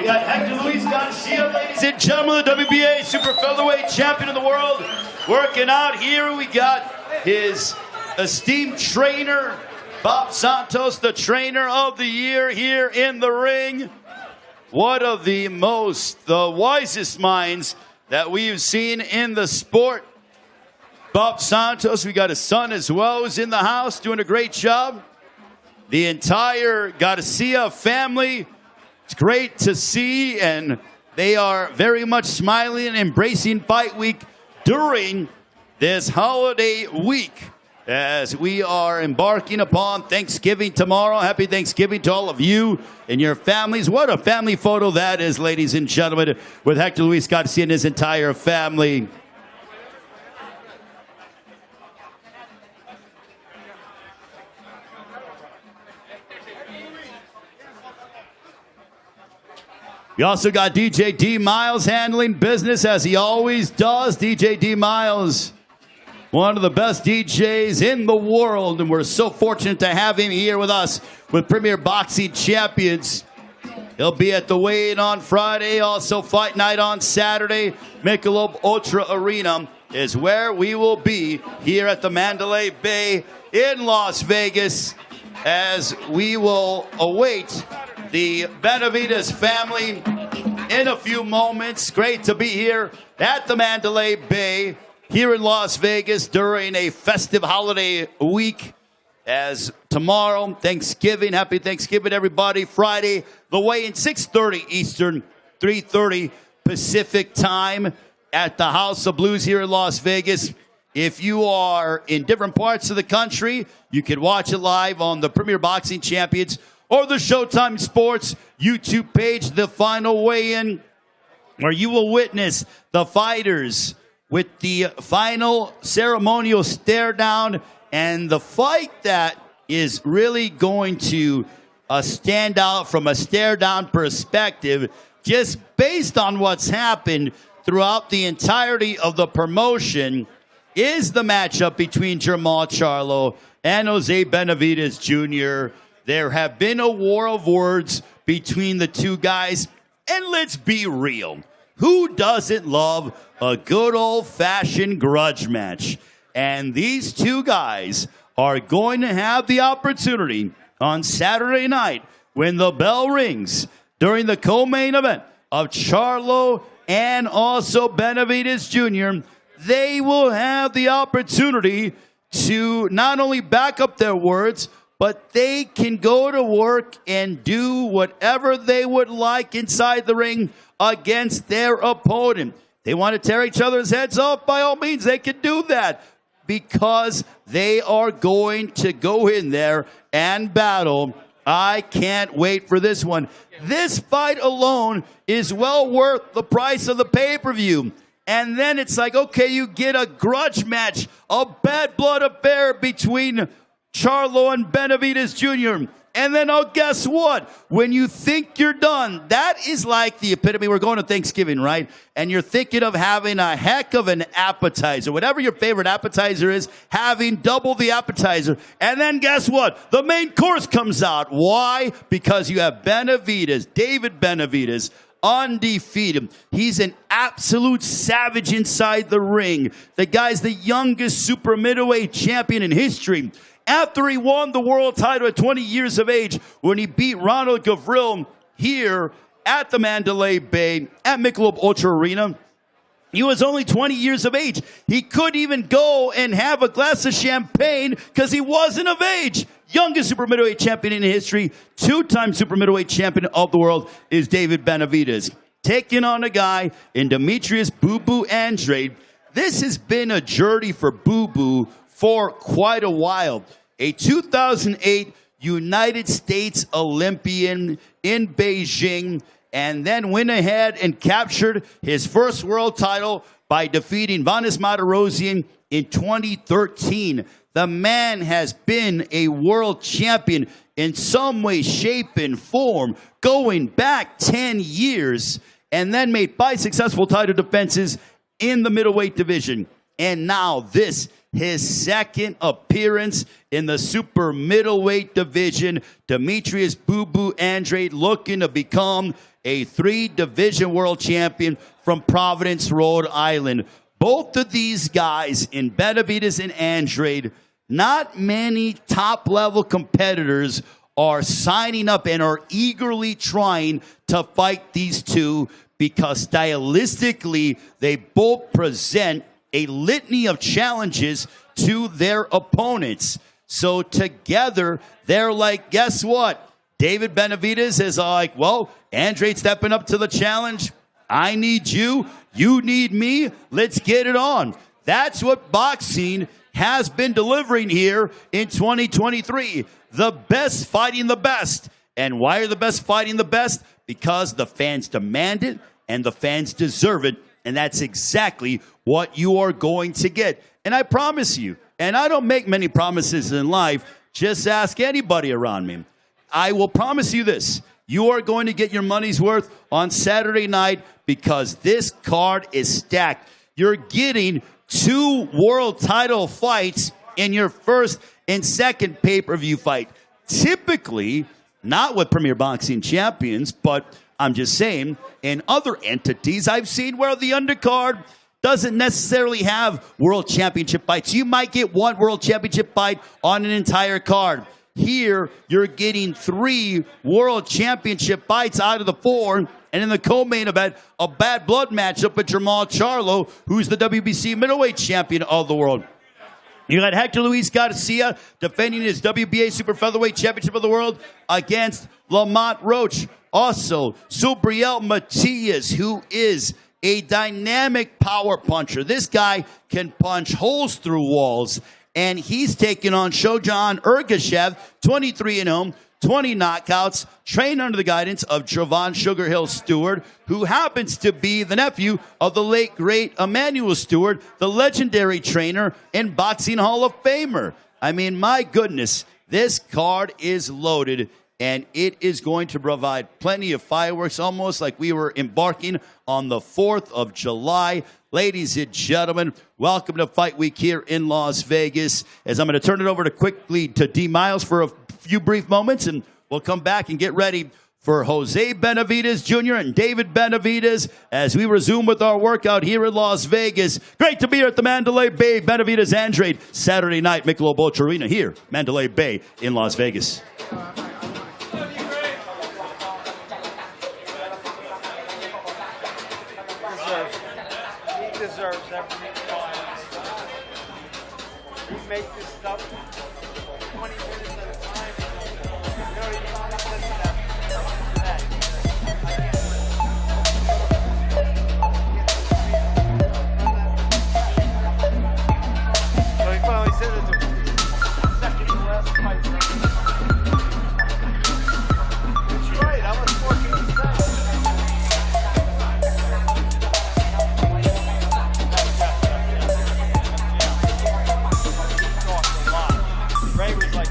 We got Hector Luis Garcia, ladies and gentlemen, the WBA Super Featherweight Champion of the World, working out here. We got his esteemed trainer, Bob Santos, the trainer of the year here in the ring. One of the wisest minds that we've seen in the sport. Bob Santos, we got his son as well, who's in the house doing a great job. The entire Garcia family, it's great to see, and they are very much smiling and embracing Fight Week during this holiday week as we are embarking upon Thanksgiving tomorrow. Happy Thanksgiving to all of you and your families. What a family photo that is, ladies and gentlemen, with Hector Luis Garcia and his entire family. We also got DJ D. Miles handling business as he always does. DJ D. Miles, one of the best DJs in the world, and we're so fortunate to have him here with us with Premier Boxing Champions. He'll be at the weigh-in on Friday, also Fight Night on Saturday. Michelob Ultra Arena is where we will be here at the Mandalay Bay in Las Vegas as we will await the Benavidez family in a few moments. Great to be here at the Mandalay Bay here in Las Vegas during a festive holiday week. As tomorrow, Thanksgiving, happy Thanksgiving, everybody. Friday, the weigh-in 6:30 Eastern, 3:30 Pacific time at the House of Blues here in Las Vegas. If you are in different parts of the country, you can watch it live on the Premier Boxing Champions or the Showtime Sports YouTube page, the final weigh-in, where you will witness the fighters with the final ceremonial stare down and the fight that is really going to stand out from a stare down perspective, just based on what's happened throughout the entirety of the promotion, is the matchup between Jermall Charlo and Jose Benavidez Jr. There have been a war of words between the two guys, and let's be real. Who doesn't love a good old-fashioned grudge match? And these two guys are going to have the opportunity on Saturday night when the bell rings during the co-main event of Charlo and also Benavidez Jr. They will have the opportunity to not only back up their words, but they can go to work and do whatever they would like inside the ring against their opponent. They want to tear each other's heads off, by all means, they can do that, because they are going to go in there and battle. I can't wait for this one. This fight alone is well worth the price of the pay-per-view. And then it's like, okay, you get a grudge match, a bad blood affair between Charlo and Benavidez Jr. And then, oh, guess what? When you think you're done, that is like the epitome. We're going to Thanksgiving, right? And you're thinking of having a heck of an appetizer. Whatever your favorite appetizer is, having double the appetizer. And then guess what? The main course comes out. Why? Because you have Benavidez, David Benavidez, undefeated. He's an absolute savage inside the ring. The guy's the youngest super middleweight champion in history. After he won the world title at 20 years of age, when he beat Ronald Gavril here at the Mandalay Bay at Michelob Ultra Arena, he was only 20 years of age. He couldn't even go and have a glass of champagne because he wasn't of age. Youngest super middleweight champion in history, two-time super middleweight champion of the world is David Benavidez. Taking on a guy in Demetrius Boo Boo Andrade. This has been a journey for Boo Boo for quite a while. A 2008 United States Olympian in Beijing, and then went ahead and captured his first world title by defeating Vanes Martirosyan in 2013. The man has been a world champion in some way, shape, and form, going back 10 years, and then made 5 successful title defenses in the middleweight division. And now this, his second appearance in the super middleweight division. Demetrius Boo Boo Andrade looking to become a 3-division world champion from Providence, Rhode Island. Both of these guys in Benavidez and Andrade not many top-level competitors are signing up and are eagerly trying to fight these two because stylistically they both present a litany of challenges to their opponents. So together, they're like, guess what? David Benavidez is like, well, Andrade stepping up to the challenge. I need you. You need me. Let's get it on. That's what boxing has been delivering here in 2023. The best fighting the best. And why are the best fighting the best? Because the fans demand it and the fans deserve it. And that's exactly what you are going to get. And I promise you, and I don't make many promises in life, just ask anybody around me. I will promise you this. You are going to get your money's worth on Saturday night because this card is stacked. You're getting 2 world title fights in your first and second pay-per-view fight. Typically, not with Premier Boxing Champions, but I'm just saying, in other entities, I've seen where the undercard doesn't necessarily have world championship fights. You might get 1 world championship fight on an entire card. Here, you're getting 3 world championship fights out of the 4. And in the co-main event, a bad blood matchup with Jermall Charlo, who's the WBC middleweight champion of the world. You got Hector Luis Garcia defending his WBA super featherweight championship of the world against Lamont Roach. Also, Subriel Matias, who is a dynamic power puncher. This guy can punch holes through walls. And he's taking on Shohjahon Ergashev, 23-0, 20 knockouts, trained under the guidance of Trevon Sugar Hill Stewart, who happens to be the nephew of the late, great Emmanuel Stewart, the legendary trainer and Boxing Hall of Famer. I mean, my goodness, this card is loaded, and it is going to provide plenty of fireworks, almost like we were embarking on the 4th of July. Ladies and gentlemen, welcome to Fight Week here in Las Vegas. As I'm going to turn it over to D. Miles for a few brief moments, and we'll come back and get ready for Jose Benavidez Jr. and David Benavidez as we resume with our workout here in Las Vegas. Great to be here at the Mandalay Bay Benavidez Andrade Saturday night, Michelob Ultra Arena here, Mandalay Bay in Las Vegas. Deserves every we make this stuff 20 minutes at a time. You know, you don't listen to that. So he finally said it's a second to last fight. That's right, I was 14%. Ray was like,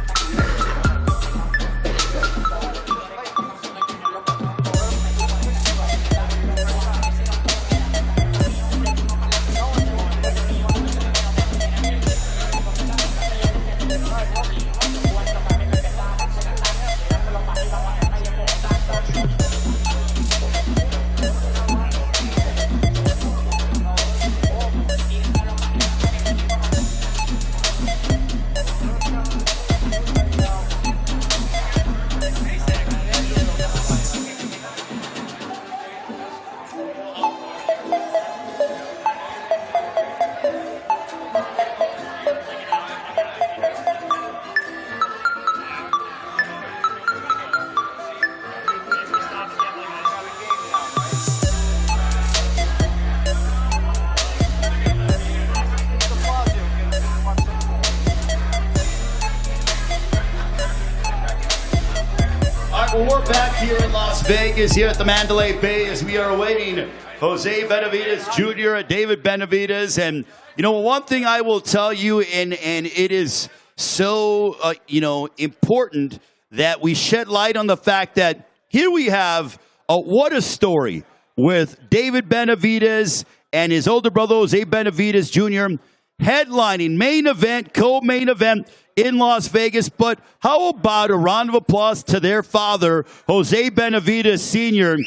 Well, we're back here in Las Vegas, here at the Mandalay Bay, as we are awaiting Jose Benavidez Jr. and David Benavidez. And, you know, one thing I will tell you, and it is so, important that we shed light on the fact that here we have what a story with David Benavidez and his older brother, Jose Benavidez Jr., headlining main event, co-main event in Las Vegas. But how about a round of applause to their father, Jose Benavidez Sr.,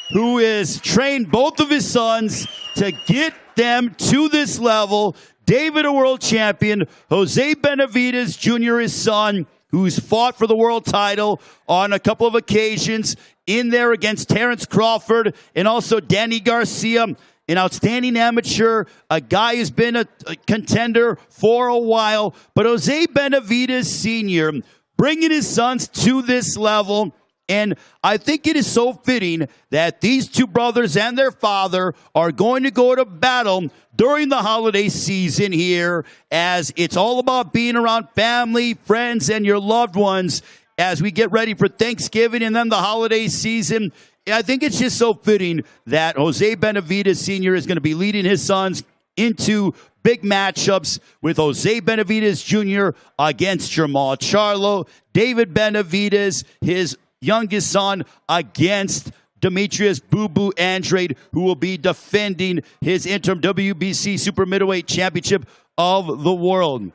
who has trained both of his sons to get them to this level. David, a world champion. Jose Benavidez Jr., his son, who's fought for the world title on a couple of occasions, in there against Terrence Crawford and also Danny Garcia, an outstanding amateur, a guy who's been a contender for a while. But Jose Benavidez Sr. bringing his sons to this level. And I think it is so fitting that these two brothers and their father are going to go to battle during the holiday season here, as it's all about being around family, friends, and your loved ones as we get ready for Thanksgiving and then the holiday season. I think it's just so fitting that Jose Benavidez Sr. is going to be leading his sons into big matchups with Jose Benavidez Jr. against Jermall Charlo, David Benavidez, his youngest son, against Demetrius Boo Boo Andrade, who will be defending his interim WBC Super Middleweight Championship of the world.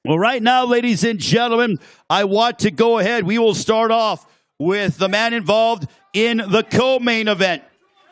Well, right now, ladies and gentlemen, I want to go ahead. We will start off with the man involved in the co-main event.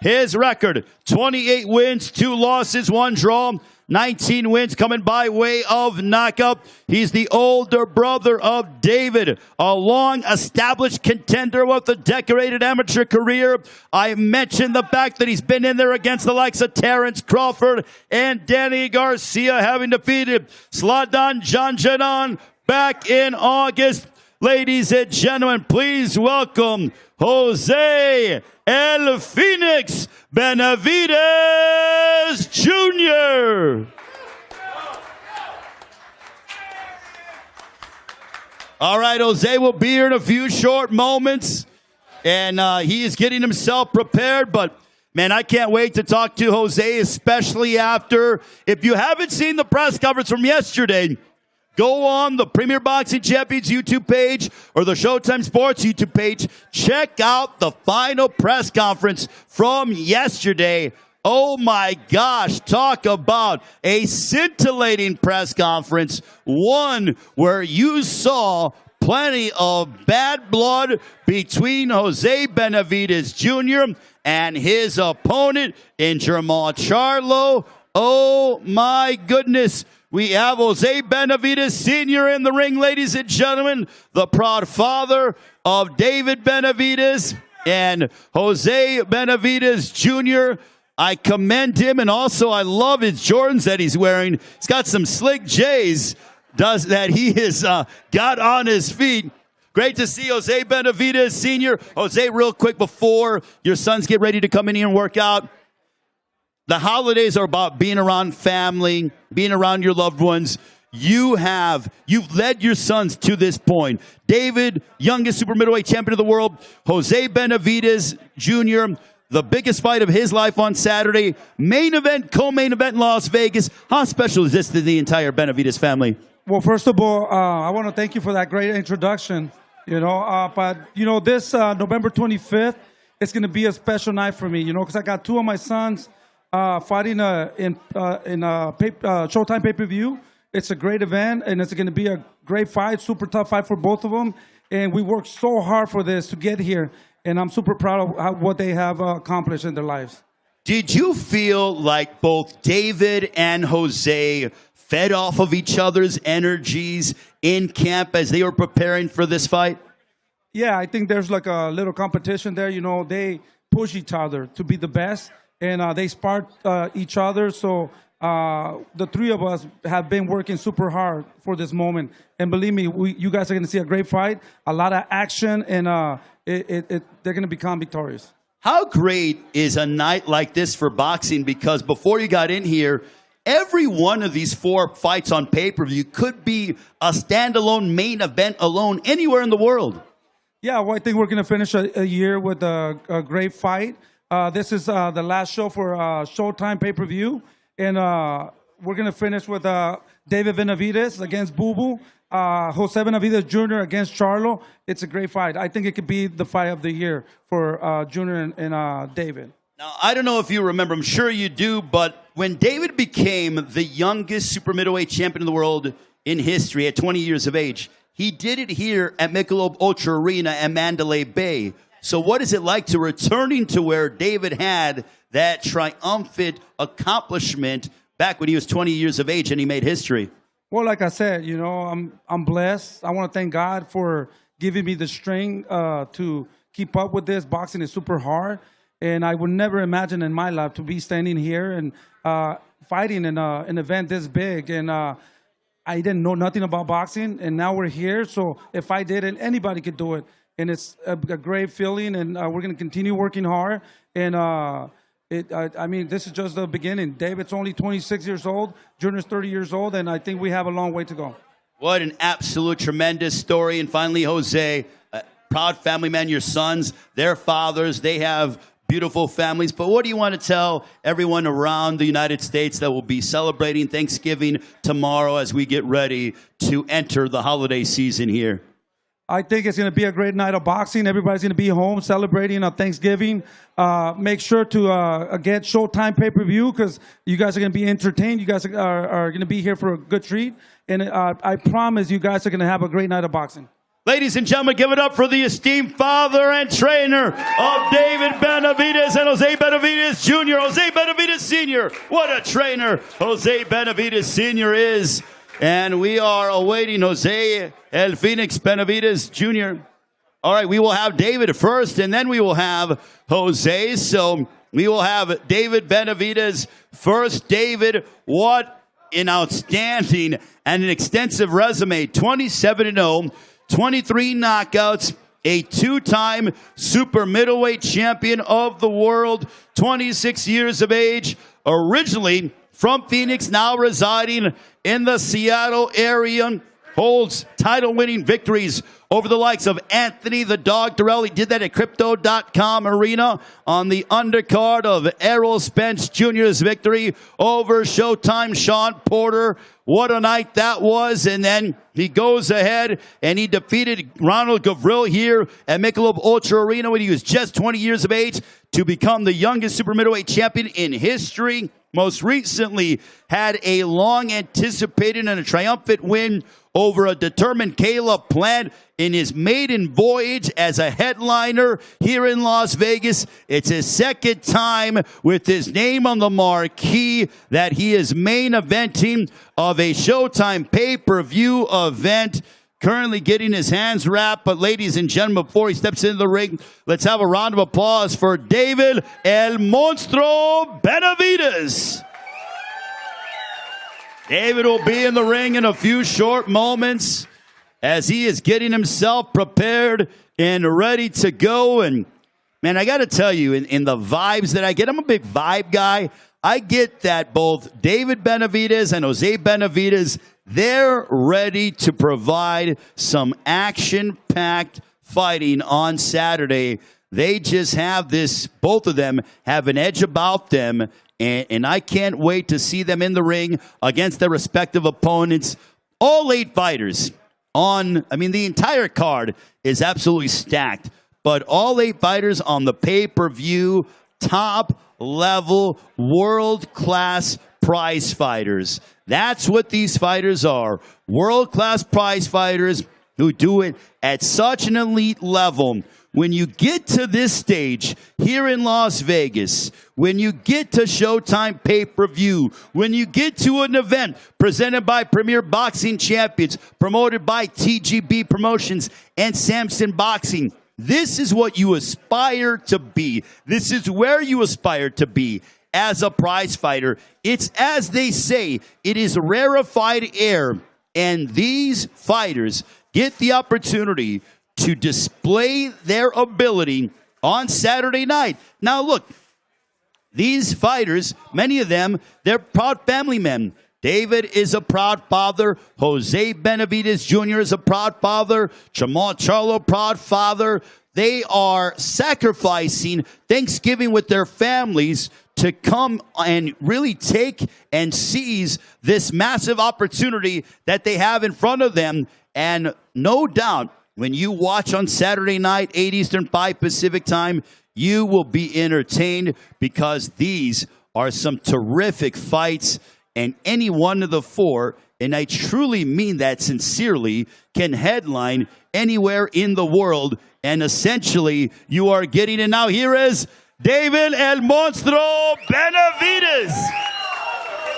His record, 28 wins, 2 losses, 1 draw, 19 wins coming by way of knockout. He's the older brother of David, a long-established contender with a decorated amateur career. I mentioned the fact that he's been in there against the likes of Terrence Crawford and Danny Garcia, having defeated Sladan Janjanan back in August. Ladies and gentlemen, please welcome Jose El Phoenix Benavidez Jr. All right, Jose will be here in a few short moments, and he is getting himself prepared, but man, I can't wait to talk to Jose, especially after, if you haven't seen the press conference from yesterday, go on the Premier Boxing Champions YouTube page or the Showtime Sports YouTube page. Check out the final press conference from yesterday. Oh my gosh, talk about a scintillating press conference. One where you saw plenty of bad blood between Jose Benavidez Jr. and his opponent in Jermall Charlo. Oh my goodness. We have Jose Benavidez Sr. in the ring, ladies and gentlemen, the proud father of David Benavidez and Jose Benavidez Jr. I commend him, and also I love his Jordans that he's wearing. He's got some slick J's that he has got on his feet. Great to see Jose Benavidez Sr. Jose, real quick before your sons get ready to come in here and work out, the holidays are about being around family, being around your loved ones. You've led your sons to this point. David, youngest super middleweight champion of the world. Jose Benavidez Jr., the biggest fight of his life on Saturday. Main event, co-main event in Las Vegas. How special is this to the entire Benavidez family? Well, first of all, I want to thank you for that great introduction. But this November 25th, it's going to be a special night for me, because I got 2 of my sons fighting in Showtime PPV. It's a great event, and it's going to be a great fight, super tough fight for both of them. And we worked so hard for this to get here, and I'm super proud of what they have accomplished in their lives. Did you feel like both David and Jose fed off of each other's energies in camp as they were preparing for this fight? Yeah, I think there's like a little competition there. They push each other to be the best. And they spark each other. So the 3 of us have been working super hard for this moment. And believe me, you guys are going to see a great fight, a lot of action, and they're going to become victorious. How great is a night like this for boxing? Because before you got in here, every one of these 4 fights on pay-per-view could be a standalone main event alone anywhere in the world. Yeah, well, I think we're going to finish a year with a great fight. This is the last show for Showtime pay-per-view. And we're going to finish with David Benavidez against Boo Boo, Jose Benavidez Jr. against Charlo. It's a great fight. I think it could be the fight of the year for Jr. and David. Now, I don't know if you remember. I'm sure you do. But when David became the youngest super middleweight champion of the world in history at 20 years of age, he did it here at Michelob Ultra Arena and Mandalay Bay. So what is it like to returning to where David had that triumphant accomplishment back when he was 20 years of age and he made history? Well, like I said, you know, I'm blessed. I want to thank God for giving me the strength to keep up with this. Boxing is super hard, and I would never imagine in my life to be standing here and fighting in an event this big. And I didn't know nothing about boxing, and now we're here. So if I did it, anybody could do it. And it's a great feeling, and we're going to continue working hard. And I mean, this is just the beginning. David's only 26 years old. Junior's 30 years old, and I think we have a long way to go. What an absolute tremendous story. And finally, Jose, proud family man, your sons, their fathers, they have beautiful families. But what do you want to tell everyone around the United States that will be celebrating Thanksgiving tomorrow as we get ready to enter the holiday season here? I think it's going to be a great night of boxing. Everybody's going to be home celebrating on Thanksgiving. Make sure to get Showtime pay-per-view because you guys are going to be entertained. You guys are going to be here for a good treat. And I promise you guys are going to have a great night of boxing. Ladies and gentlemen, give it up for the esteemed father and trainer of David Benavidez and Jose Benavidez Jr. Jose Benavidez Sr. What a trainer Jose Benavidez Sr. is. And we are awaiting Jose El Phoenix Benavidez Jr. All right, we will have David first, and then we will have Jose. So we will have David Benavidez first. David, what an outstanding and an extensive resume. 27-0, 23 knockouts, a two-time super middleweight champion of the world, 26 years of age, originally from Phoenix, now residing in the Seattle area, holds title-winning victories over the likes of Anthony the Dog Durrell. He did that at Crypto.com Arena on the undercard of Errol Spence Jr.'s victory over Showtime Sean Porter. What a night that was. And then he goes ahead and he defeated Ronald Gavril here at Michelob Ultra Arena when he was just 20 years of age to become the youngest super middleweight champion in history. Most recently had a long-anticipated and a triumphant win over a determined Caleb Plant in his maiden voyage as a headliner here in Las Vegas. It's his second time with his name on the marquee that he is main eventing of a Showtime pay-per-view event. Currently getting his hands wrapped, but ladies and gentlemen, before he steps into the ring, let's have a round of applause for David El Monstruo Benavidez. David will be in the ring in a few short moments as he is getting himself prepared and ready to go. And man, I got to tell you, in the vibes that I get, I'm a big vibe guy. I get that both David Benavidez and Jose Benavidez, they're ready to provide some action-packed fighting on Saturday. They just have this, both of them have an edge about them, and I can't wait to see them in the ring against their respective opponents. All 8 fighters the entire card is absolutely stacked, but all 8 fighters on the pay-per-view, top-level, world-class prize fighters. That's what these fighters are. World-class prize fighters who do it at such an elite level. When you get to this stage here in Las Vegas, when you get to Showtime pay-per-view, when you get to an event presented by Premier Boxing Champions, promoted by TGB Promotions and Samson Boxing, this is what you aspire to be. This is where you aspire to be as a prize fighter. It's, as they say, it is rarefied air. And these fighters get the opportunity to display their ability on Saturday night. Now, look, these fighters, many of them, they're proud family men. David is a proud father. Jose Benavidez Jr. is a proud father. Jermall Charlo, proud father. They are sacrificing Thanksgiving with their families to come and really take and seize this massive opportunity that they have in front of them. And no doubt, when you watch on Saturday night, 8 Eastern, 5 Pacific time, you will be entertained because these are some terrific fights. And any one of the 4, and I truly mean that sincerely, can headline anywhere in the world. And essentially, you are getting it now. Here is David El Monstruo Benavidez.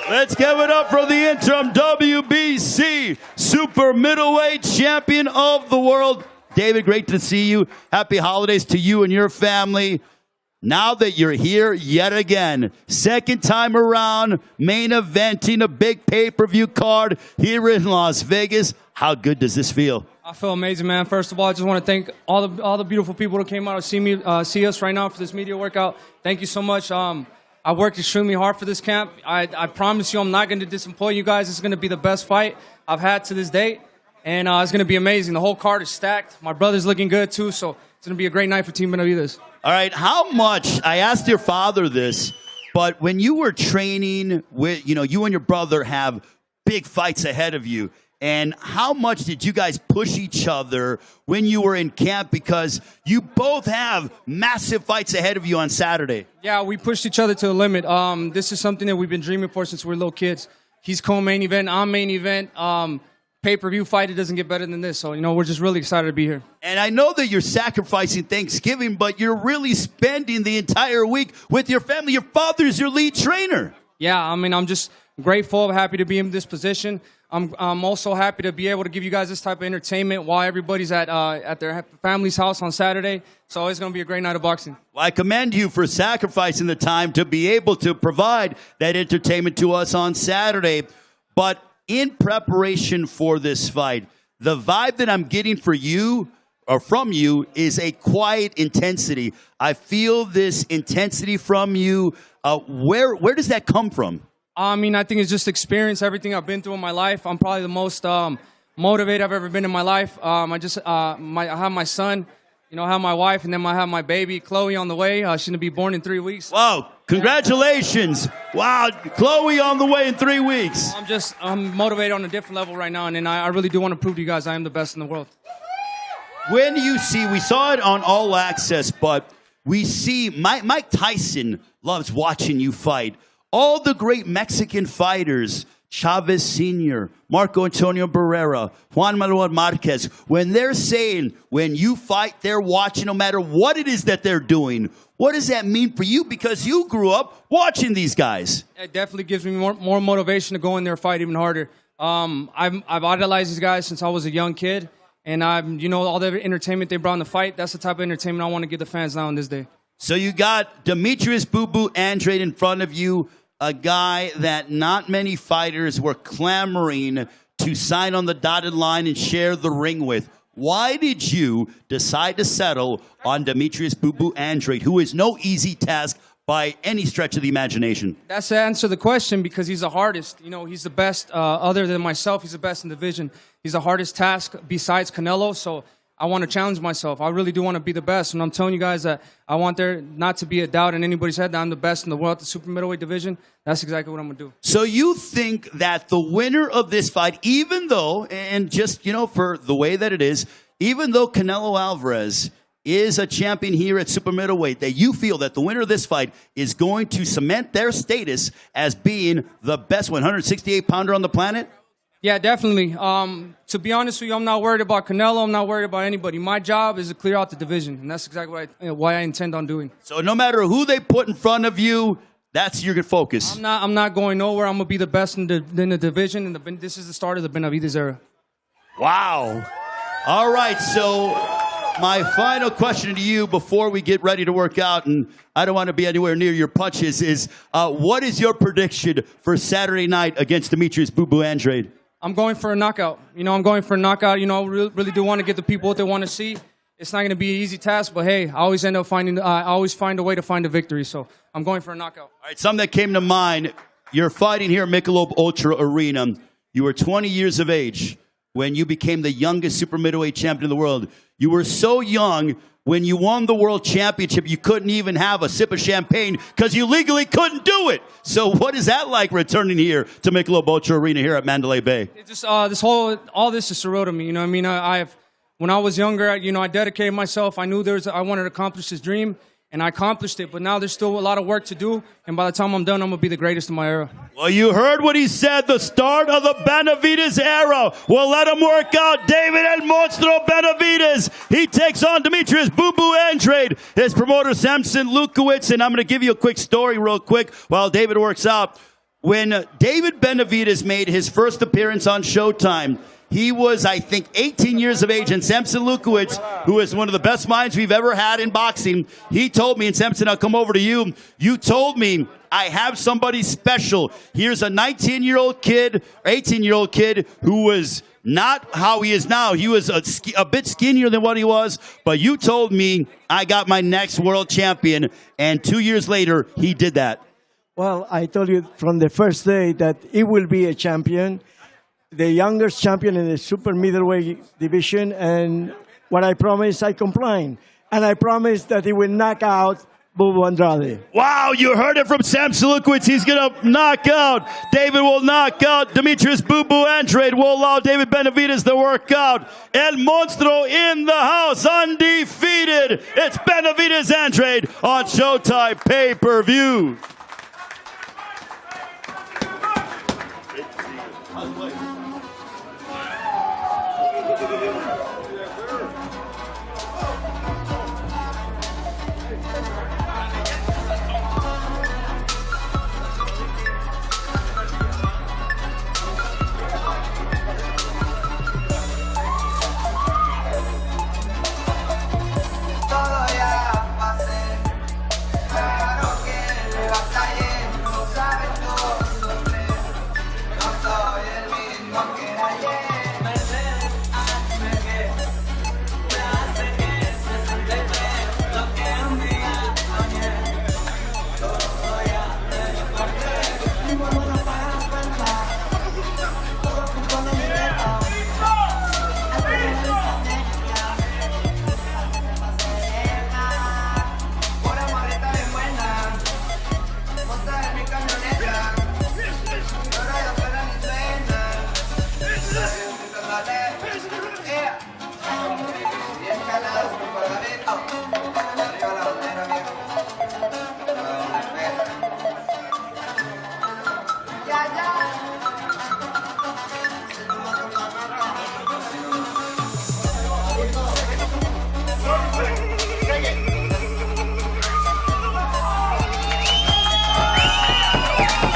Let's give it up for the interim WBC super middleweight champion of the world. David, great to see you. Happy holidays to you and your family. Now that you're here yet again, second time around, main eventing a big pay-per-view card here in Las Vegas. How good does this feel? I feel amazing, man. First of all, I just want to thank all the beautiful people that came out to see us right now for this media workout. Thank you so much. I worked extremely hard for this camp. I promise you I'm not going to disappoint you guys. This is going to be the best fight I've had to this date, and it's going to be amazing. The whole card is stacked. My brother's looking good, too, so it's going to be a great night for Team Benavidez. All right, how much, I asked your father this, but when you were training with, you and your brother have big fights ahead of you, and how much did you guys push each other when you were in camp? Because you both have massive fights ahead of you on Saturday. Yeah, we pushed each other to the limit. This is something that we've been dreaming for since we were little kids. He's co-main event, I'm main event. Pay-per-view fight, it doesn't get better than this. So, we're just really excited to be here. And I know that you're sacrificing Thanksgiving, but you're really spending the entire week with your family. Your father's your lead trainer. Yeah, I'm just grateful, happy to be in this position. I'm also happy to be able to give you guys this type of entertainment while everybody's at their family's house on Saturday. So it's going to be a great night of boxing. Well, I commend you for sacrificing the time to be able to provide that entertainment to us on Saturday. But in preparation for this fight, the vibe that I'm getting for you or from you is a quiet intensity. I feel this intensity from you. Where does that come from? I think it's just experience, everything I've been through in my life. I'm probably the most motivated I've ever been in my life. I have my son, I have my wife, and then I have my baby, Chloe, on the way. She's going to be born in 3 weeks. Wow, congratulations. Wow, Chloe on the way in 3 weeks. I'm motivated on a different level right now, and I really do want to prove to you guys I am the best in the world. When you see, we saw it on All Access, but we see Mike Tyson loves watching you fight. All the great Mexican fighters, Chavez Sr., Marco Antonio Barrera, Juan Manuel Marquez, when they're saying when you fight, they're watching no matter what it is that they're doing. What does that mean for you? Because you grew up watching these guys. It definitely gives me more motivation to go in there and fight even harder. I've idolized these guys since I was a young kid, and all the entertainment they brought in the fight, that's the type of entertainment I want to give the fans now on this day. So you got Demetrius Boo Boo Andrade in front of you, a guy that not many fighters were clamoring to sign on the dotted line and share the ring with. Why did you decide to settle on Demetrius Boo Boo Andrade, who is no easy task by any stretch of the imagination? That's to answer the question, because he's the hardest. He's the best. Other than myself, he's the best in the division. He's the hardest task besides Canelo, so I want to challenge myself. I really do want to be the best. And I'm telling you guys that I want there not to be a doubt in anybody's head that I'm the best in the world at the super middleweight division. That's exactly what I'm going to do. So you think that the winner of this fight, even though, and just, for the way that it is, even though Canelo Alvarez is a champion here at super middleweight, that you feel that the winner of this fight is going to cement their status as being the best 168-pounder on the planet? Yeah, definitely. To be honest with you, I'm not worried about Canelo. I'm not worried about anybody. My job is to clear out the division, and that's exactly what I intend on doing. So no matter who they put in front of you, that's your focus. I'm not going nowhere. I'm going to be the best in the division, and this is the start of the Benavidez era. Wow. All right, so my final question to you before we get ready to work out, and I don't want to be anywhere near your punches, is what is your prediction for Saturday night against Demetrius Boo Boo Andrade? I'm going for a knockout. I'm going for a knockout. I really do want to give the people what they want to see. It's not going to be an easy task, but hey, I always end up I always find a way to find a victory. So I'm going for a knockout. All right, something that came to mind. You're fighting here at Michelob Ultra Arena. You were 20 years of age when you became the youngest super middleweight champion in the world. You were so young, when you won the world championship, you couldn't even have a sip of champagne because you legally couldn't do it. So what is that like returning here to Michelob Ultra Arena here at Mandalay Bay? It just all this is surreal to me. When I was younger, I dedicated myself. I knew I wanted to accomplish this dream, and I accomplished it. But now there's still a lot of work to do, and by the time I'm done, I'm going to be the greatest in my era. Well, you heard what he said, the start of the Benavidez era. We'll let him work out. David El Monstruo Benavidez. He takes on Demetrius Boo Boo Andrade. His promoter, Samson Lukowitz. And I'm going to give you a quick story real quick while David works out. when David Benavidez made his first appearance on Showtime, he was, I think, 18 years of age, and Samson Lukowicz, who is one of the best minds we've ever had in boxing, he told me, and Samson, I'll come over to you, you told me, I have somebody special. Here's a 19-year-old kid, 18-year-old kid, who was not how he is now. He was a bit skinnier than what he was, but you told me I got my next world champion, and 2 years later, he did that. Well, I told you from the first day that he will be a champion, the youngest champion in the super middleweight division, and what I promised, I complied. And I promised that he will knock out Vito Andrade. Wow, you heard it from Samson Lukowicz. He's going to knock out. David will knock out Demetrius Boo-Boo Andrade. Will allow David Benavidez to work out. El Monstruo in the house, undefeated. It's Benavidez Andrade on Showtime pay-per-view. Todo ya pasé, claro que le batallé, no sabes todo sobre él. No soy el mismo que era ayer. Mercedes, me hace que se siente bien lo que un día soñé. Todo ya me recordé, mi mamá no para pensar, todo cuando me deja. Por amor está bien buena, monta en mi camioneta, ahora yo soy la licena, soy un pistolete, y escalados por la vida, arriba la bandera viejo, ya, ya.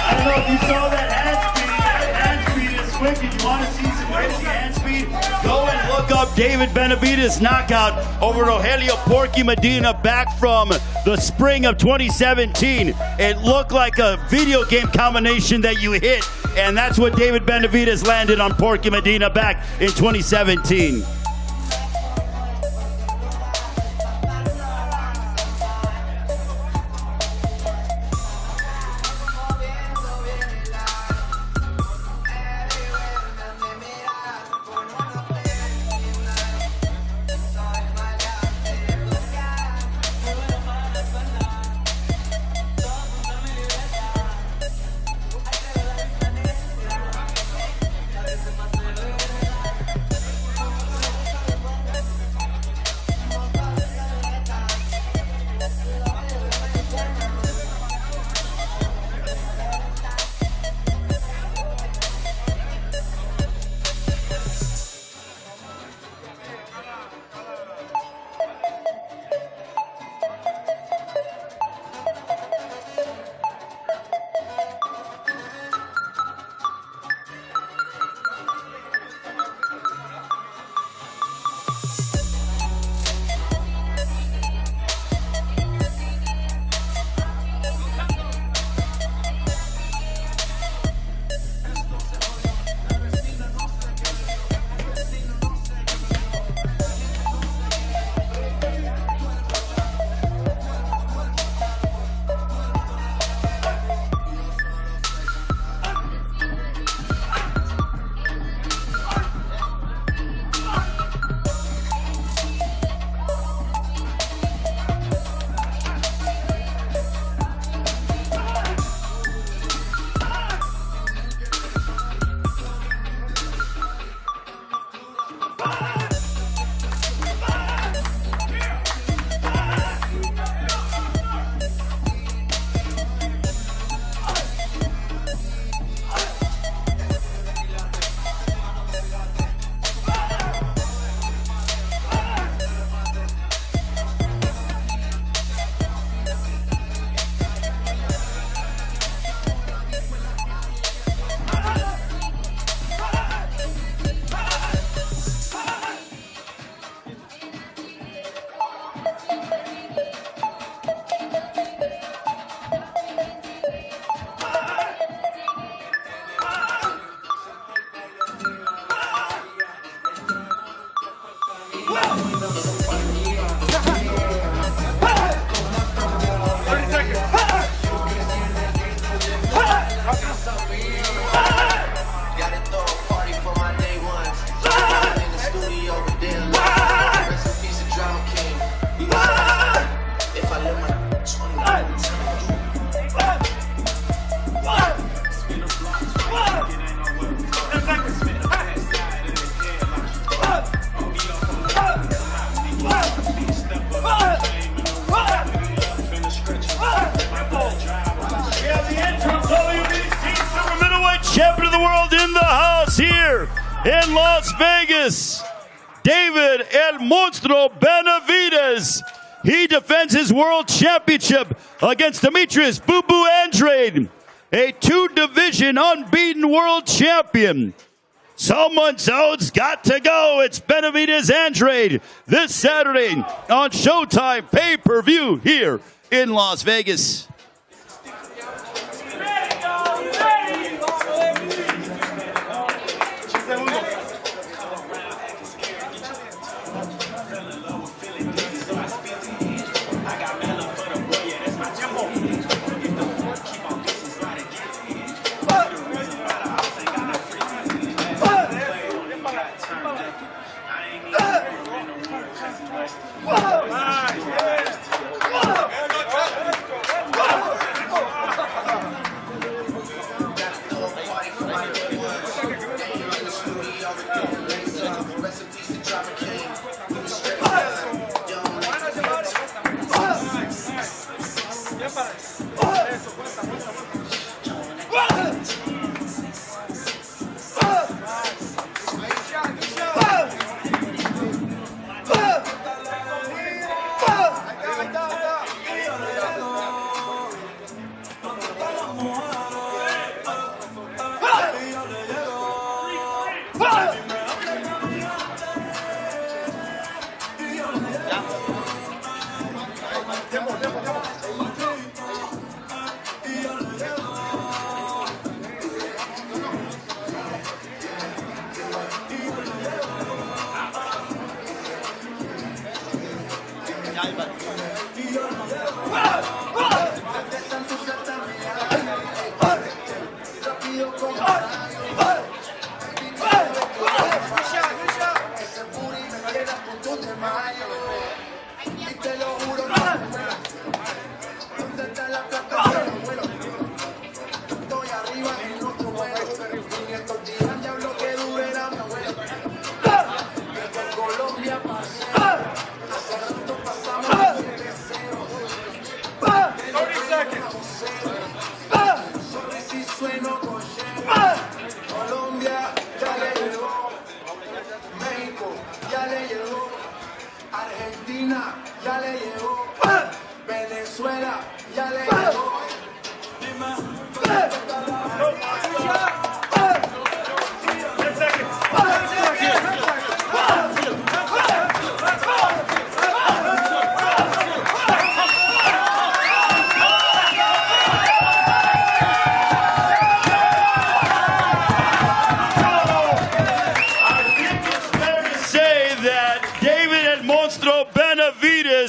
I don't know if you saw that hand speed. That hand speed is quick. If you want to see some crazy hand speed, go and look up David Benavidez knockout over Rogelio Porky Medina back from the spring of 2017. It looked like a video game combination that you hit, and that's what David Benavidez landed on Porky Medina back in 2017. champion of the world in the house here in Las Vegas. David El Monstruo Benavidez. He defends his world championship against Demetrius Boo Boo Andrade, a two-division unbeaten world champion. Someone's got to go. It's Benavidez Andrade this Saturday on Showtime pay-per-view here in Las Vegas.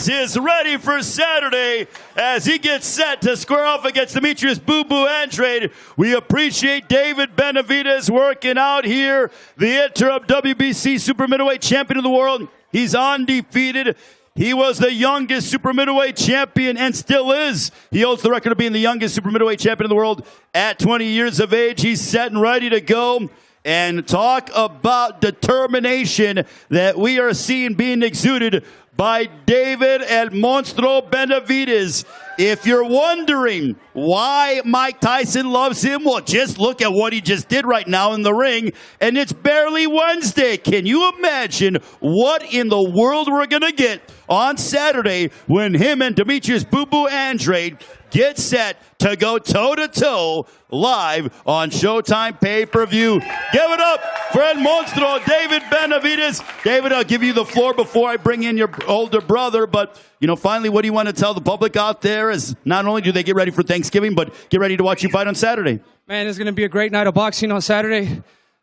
Is ready for Saturday as he gets set to square off against Demetrius Boo Boo Andrade. We appreciate David Benavidez working out here, the interim WBC super middleweight champion of the world. He's undefeated. He was the youngest super middleweight champion and still is. He holds the record of being the youngest super middleweight champion of the world at 20 years of age. He's set and ready to go. And talk about determination that we are seeing being exuded by David El Monstruo Benavidez. If you're wondering why Mike Tyson loves him, well, just look at what he just did right now in the ring, and it's barely Wednesday. Can you imagine what in the world we're going to get on Saturday when him and Demetrius Boo Boo Andrade get set to go toe-to-toe live on Showtime pay-per-view. Give it up for El Monstruo, David Benavidez. David, I'll give you the floor before I bring in your older brother, but, you know, finally, what do you want to tell the public out there as not only do they get ready for Thanksgiving, but get ready to watch you fight on Saturday? Man, it's going to be a great night of boxing on Saturday.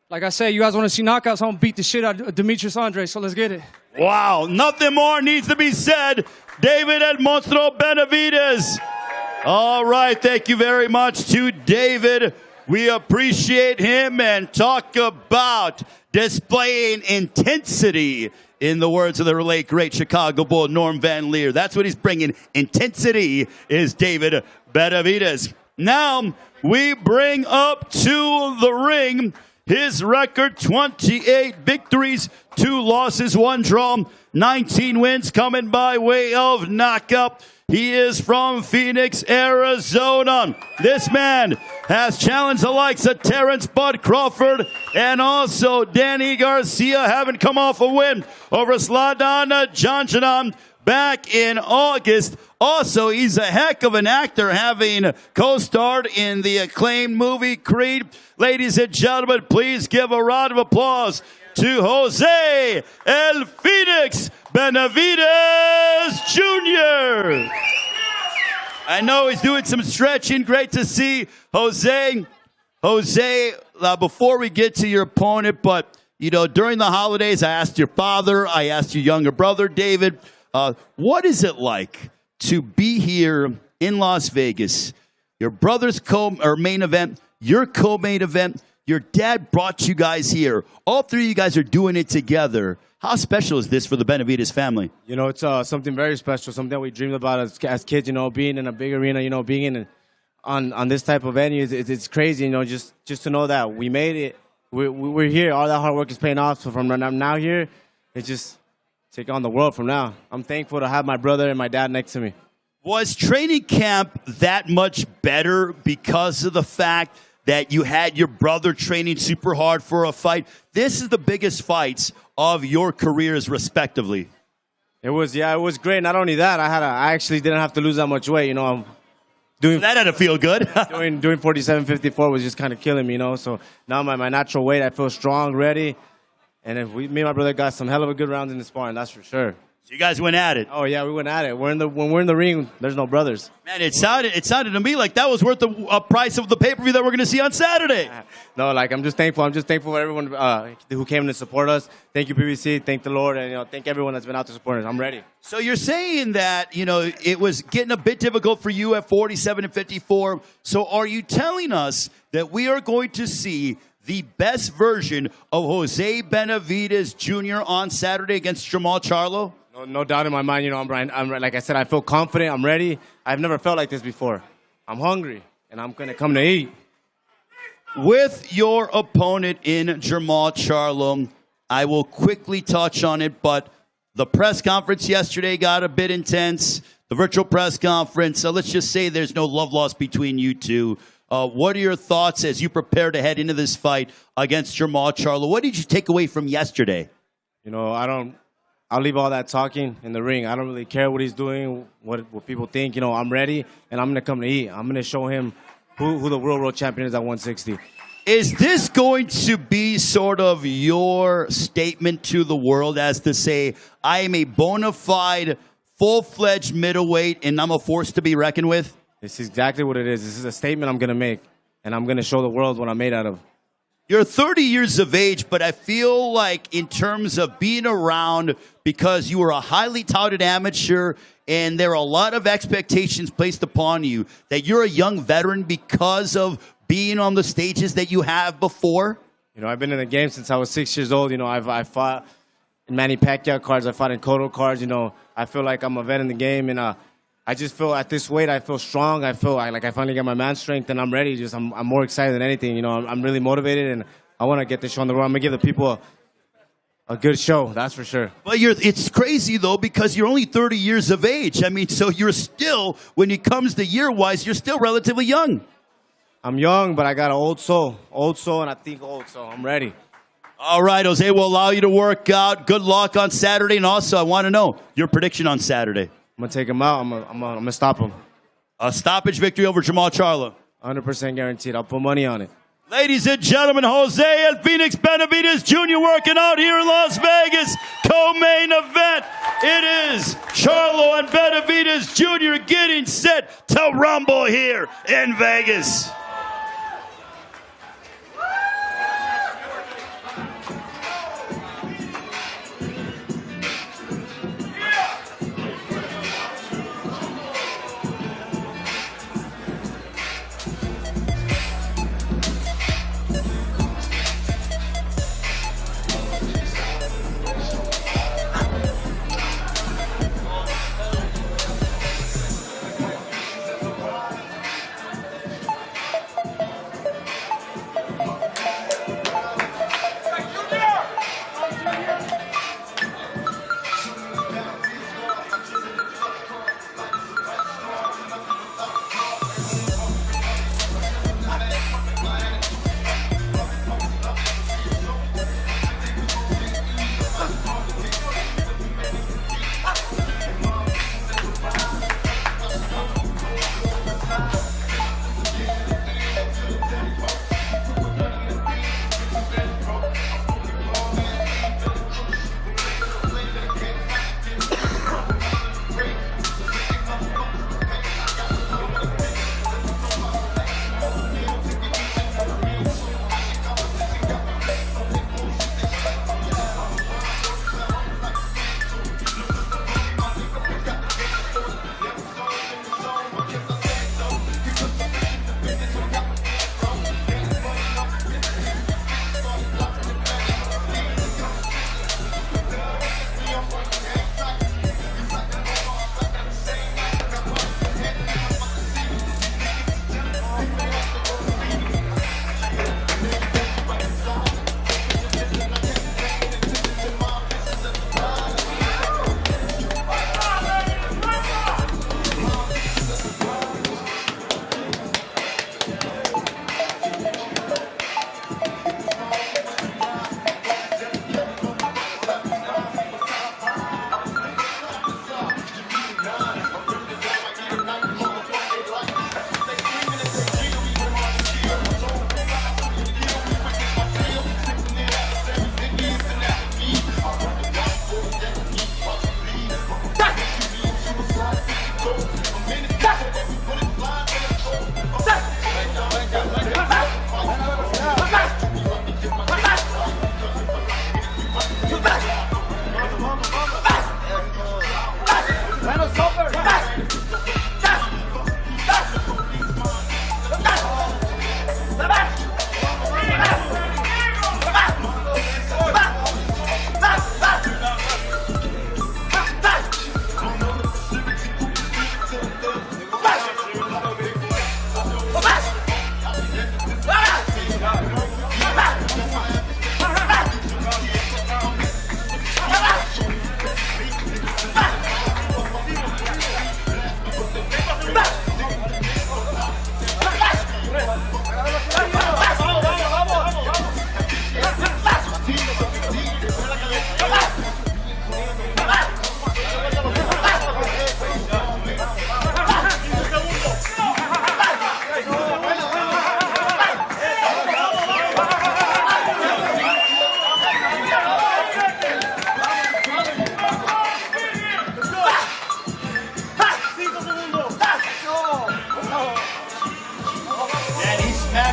Like I said, you guys want to see knockouts, I'm going to beat the shit out of Demetrius Andrade, so let's get it. Wow, nothing more needs to be said. David El Monstruo Benavidez. All right, thank you very much to David. We appreciate him and talk about displaying intensity, in the words of the late great Chicago Bull Norm Van Leer. That's what he's bringing. Intensity is David Benavidez. Now we bring up to the ring his record, 28 victories, 2 losses, 1 draw, 19 wins coming by way of knockout. He is from Phoenix, Arizona. This man has challenged the likes of Terrence Bud Crawford and also Danny Garcia, having come off a win over Sladan Janjanan back in August. Also, he's a heck of an actor, having co-starred in the acclaimed movie Creed. Ladies and gentlemen, please give a round of applause to Jose El Phoenix Benavidez Jr. I know he's doing some stretching. Great to see Jose. Jose, before we get to your opponent, but, you know, during the holidays, I asked your father, I asked your younger brother, David, what is it like to be here in Las Vegas? Your brother's main event, your co-main event, your dad brought you guys here. All 3 of you guys are doing it together. How special is this for the Benavidez family? You know, it's something very special, something that we dreamed about as kids, you know, being in a big arena, you know, being in on this type of venue. It's crazy, you know, just to know that we made it. We're here. All that hard work is paying off. So from now here, it's just take on the world from now. I'm thankful to have my brother and my dad next to me. Was training camp that much better because of the fact that you had your brother training super hard for a fight? This is the biggest fights of your careers, respectively. It was great. Not only that, I actually didn't have to lose that much weight. You know, I'm doing that had to feel good. doing 47.54 was just kind of killing me. You know, so now my natural weight, I feel strong, ready, and me and my brother got some hell of a good rounds in the sparring. That's for sure. So you guys went at it. Oh yeah, we went at it. When we're in the ring, there's no brothers. Man, it sounded to me like that was worth the price of the pay-per-view that we're going to see on Saturday. No, like I'm just thankful. I'm just thankful for everyone who came to support us. Thank you, PBC. Thank the Lord, and thank everyone that's been out to support us. I'm ready. So you're saying that it was getting a bit difficult for you at 47 and 54. So are you telling us that we are going to see the best version of Jose Benavidez Jr. on Saturday against Jermall Charlo? No doubt in my mind, I'm like I said, I feel confident, I'm ready. I've never felt like this before. I'm hungry, and I'm going to come to eat. With your opponent in Jermall Charlo, I will quickly touch on it, but the press conference yesterday got a bit intense. The virtual press conference, let's just say there's no love lost between you two. What are your thoughts as you prepare to head into this fight against Jermall Charlo? What did you take away from yesterday? I'll leave all that talking in the ring. I don't really care what he's doing, what people think. I'm ready, and I'm going to come to eat. I'm going to show him who the world champion is at 160. Is this going to be sort of your statement to the world as to say, I am a bona fide, full-fledged middleweight, and I'm a force to be reckoned with? This is exactly what it is. This is a statement I'm going to make, and I'm going to show the world what I'm made out of. You're 30 years of age, but I feel like in terms of being around, because you were a highly touted amateur and there are a lot of expectations placed upon you, that you're a young veteran because of being on the stages that you have before? I've been in the game since I was 6 years old. I fought in Manny Pacquiao cards. I fought in Cotto cards. I feel like I'm a vet in the game, and I just feel at this weight, I feel strong. I feel like I finally got my man strength, and I'm ready. I'm more excited than anything. I'm really motivated, and I want to get this show on the road. I'm going to give the people a good show, that's for sure. But it's crazy, though, because you're only 30 years of age. I mean, so you're still, when it comes to year-wise, you're still relatively young. I'm young, but I got an old soul, and I think old, so I'm ready. All right, Jose, we'll allow you to work out. Good luck on Saturday, and also I want to know your prediction on Saturday. I'm going to take him out. I'm going to stop him. A stoppage victory over Jermall Charlo. 100% guaranteed. I'll put money on it. Ladies and gentlemen, Jose El Phoenix Benavidez Jr. working out here in Las Vegas. Co-main event. It is Charlo and Benavidez Jr. getting set to rumble here in Vegas.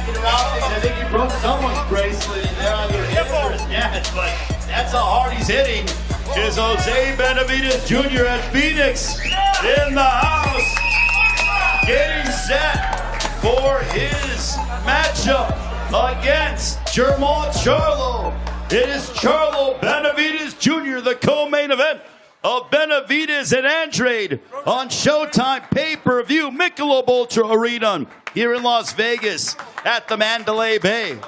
checking him out. I think he broke someone's bracelet in there, either his or his dad's, but that's how hard he's hitting. Is Jose Benavidez Jr. at Phoenix in the house, getting set for his matchup against Jermall Charlo. It is Charlo Benavidez Jr., the co-main event of Benavidez and Andrade on Showtime pay-per-view Michelob Ultra Arena here in Las Vegas at the Mandalay Bay.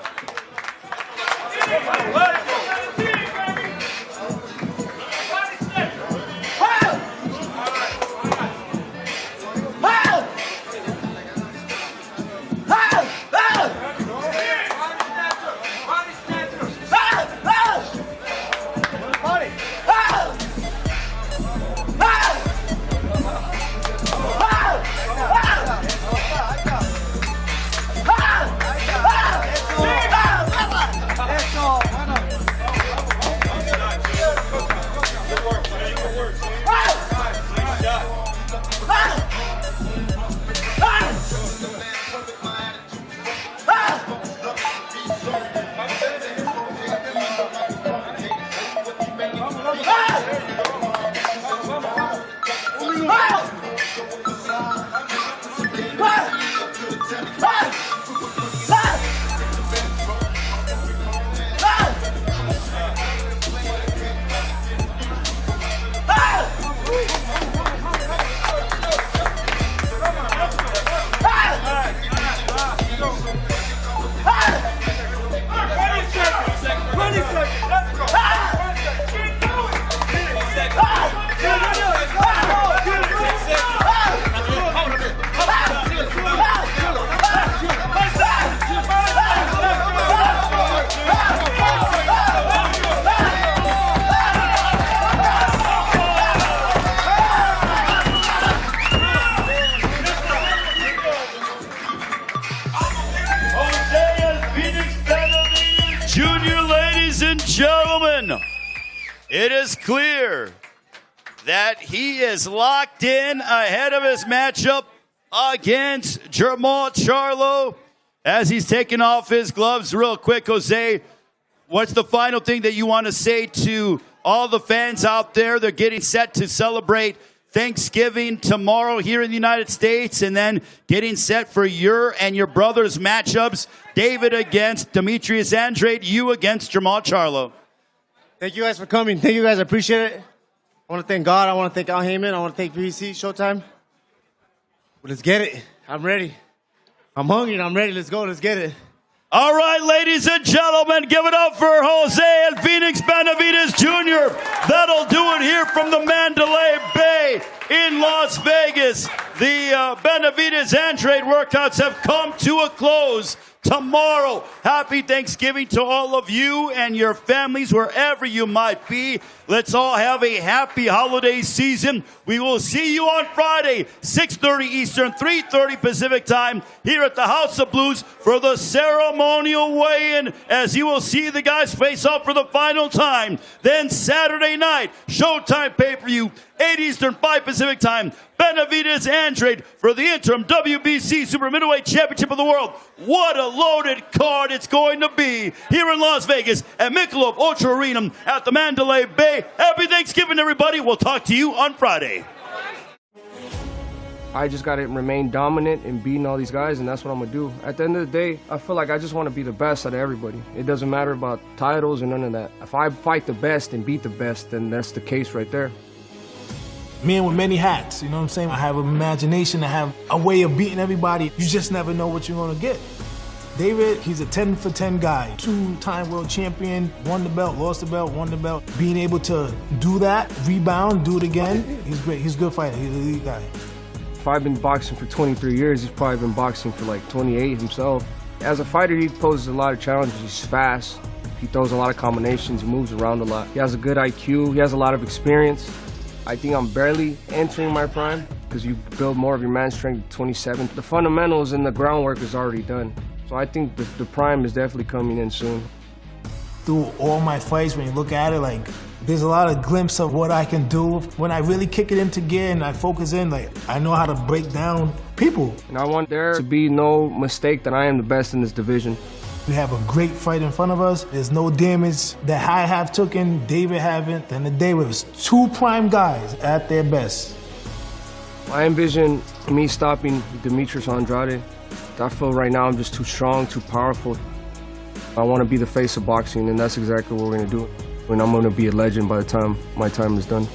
Gentlemen, it is clear that he is locked in ahead of his matchup against Jermall Charlo. As he's taking off his gloves real quick, Jose, what's the final thing that you want to say to all the fans out there? They're getting set to celebrate Thanksgiving tomorrow here in the United States, and then getting set for your and your brother's matchups. David against Demetrius Andrade, you against Jermall Charlo. Thank you guys for coming. Thank you guys. I appreciate it. I want to thank God. I want to thank Al Heyman. I want to thank PBC, Showtime. But let's get it. I'm ready. I'm hungry and I'm ready. Let's go. Let's get it. All right, ladies and gentlemen, give it up for Jose and Phoenix Benavidez Jr. That'll do it here from the Mandalay Bay in Las Vegas. The Benavidez Andrade workouts have come to a close tomorrow. Happy Thanksgiving to all of you and your families wherever you might be. Let's all have a happy holiday season. We will see you on Friday, 6:30 Eastern, 3:30 Pacific time here at the House of Blues for the ceremonial weigh-in, as you will see the guys face off for the final time. Then Saturday night, Showtime pay-per-view, 8 Eastern, 5 Pacific time, Benavidez Andrade for the interim WBC Super Middleweight Championship of the World. What a loaded card it's going to be here in Las Vegas at Michelob Ultra Arena at the Mandalay Bay. Happy Thanksgiving, everybody. We'll talk to you on Friday. I just got to remain dominant and beating all these guys, and that's what I'm going to do. At the end of the day, I feel like I just want to be the best out of everybody. It doesn't matter about titles or none of that. If I fight the best and beat the best, then that's the case right there. Man with many hats, you know what I'm saying? I have an imagination, I have a way of beating everybody. You just never know what you're gonna get. David, he's a 10 for 10 guy. 2-time world champion, won the belt, lost the belt, won the belt. Being able to do that, rebound, do it again, he's great. He's a good fighter, he's an elite guy. If I've been boxing for 23 years, he's probably been boxing for like 28 himself. As a fighter, he poses a lot of challenges. He's fast, he throws a lot of combinations, he moves around a lot. He has a good IQ, he has a lot of experience. I think I'm barely entering my prime because you build more of your man strength at 27. The fundamentals and the groundwork is already done. So I think the prime is definitely coming in soon. Through all my fights, when you look at it, like, there's a lot of glimpse of what I can do. When I really kick it into gear and I focus in, like, I know how to break down people. And I want there to be no mistake that I am the best in this division. We have a great fight in front of us. There's no damage that I have taken, David haven't. And today was two prime guys at their best. I envision me stopping Demetrius Andrade. I feel right now I'm just too strong, too powerful. I want to be the face of boxing, and that's exactly what we're going to do. And I'm going to be a legend by the time my time is done.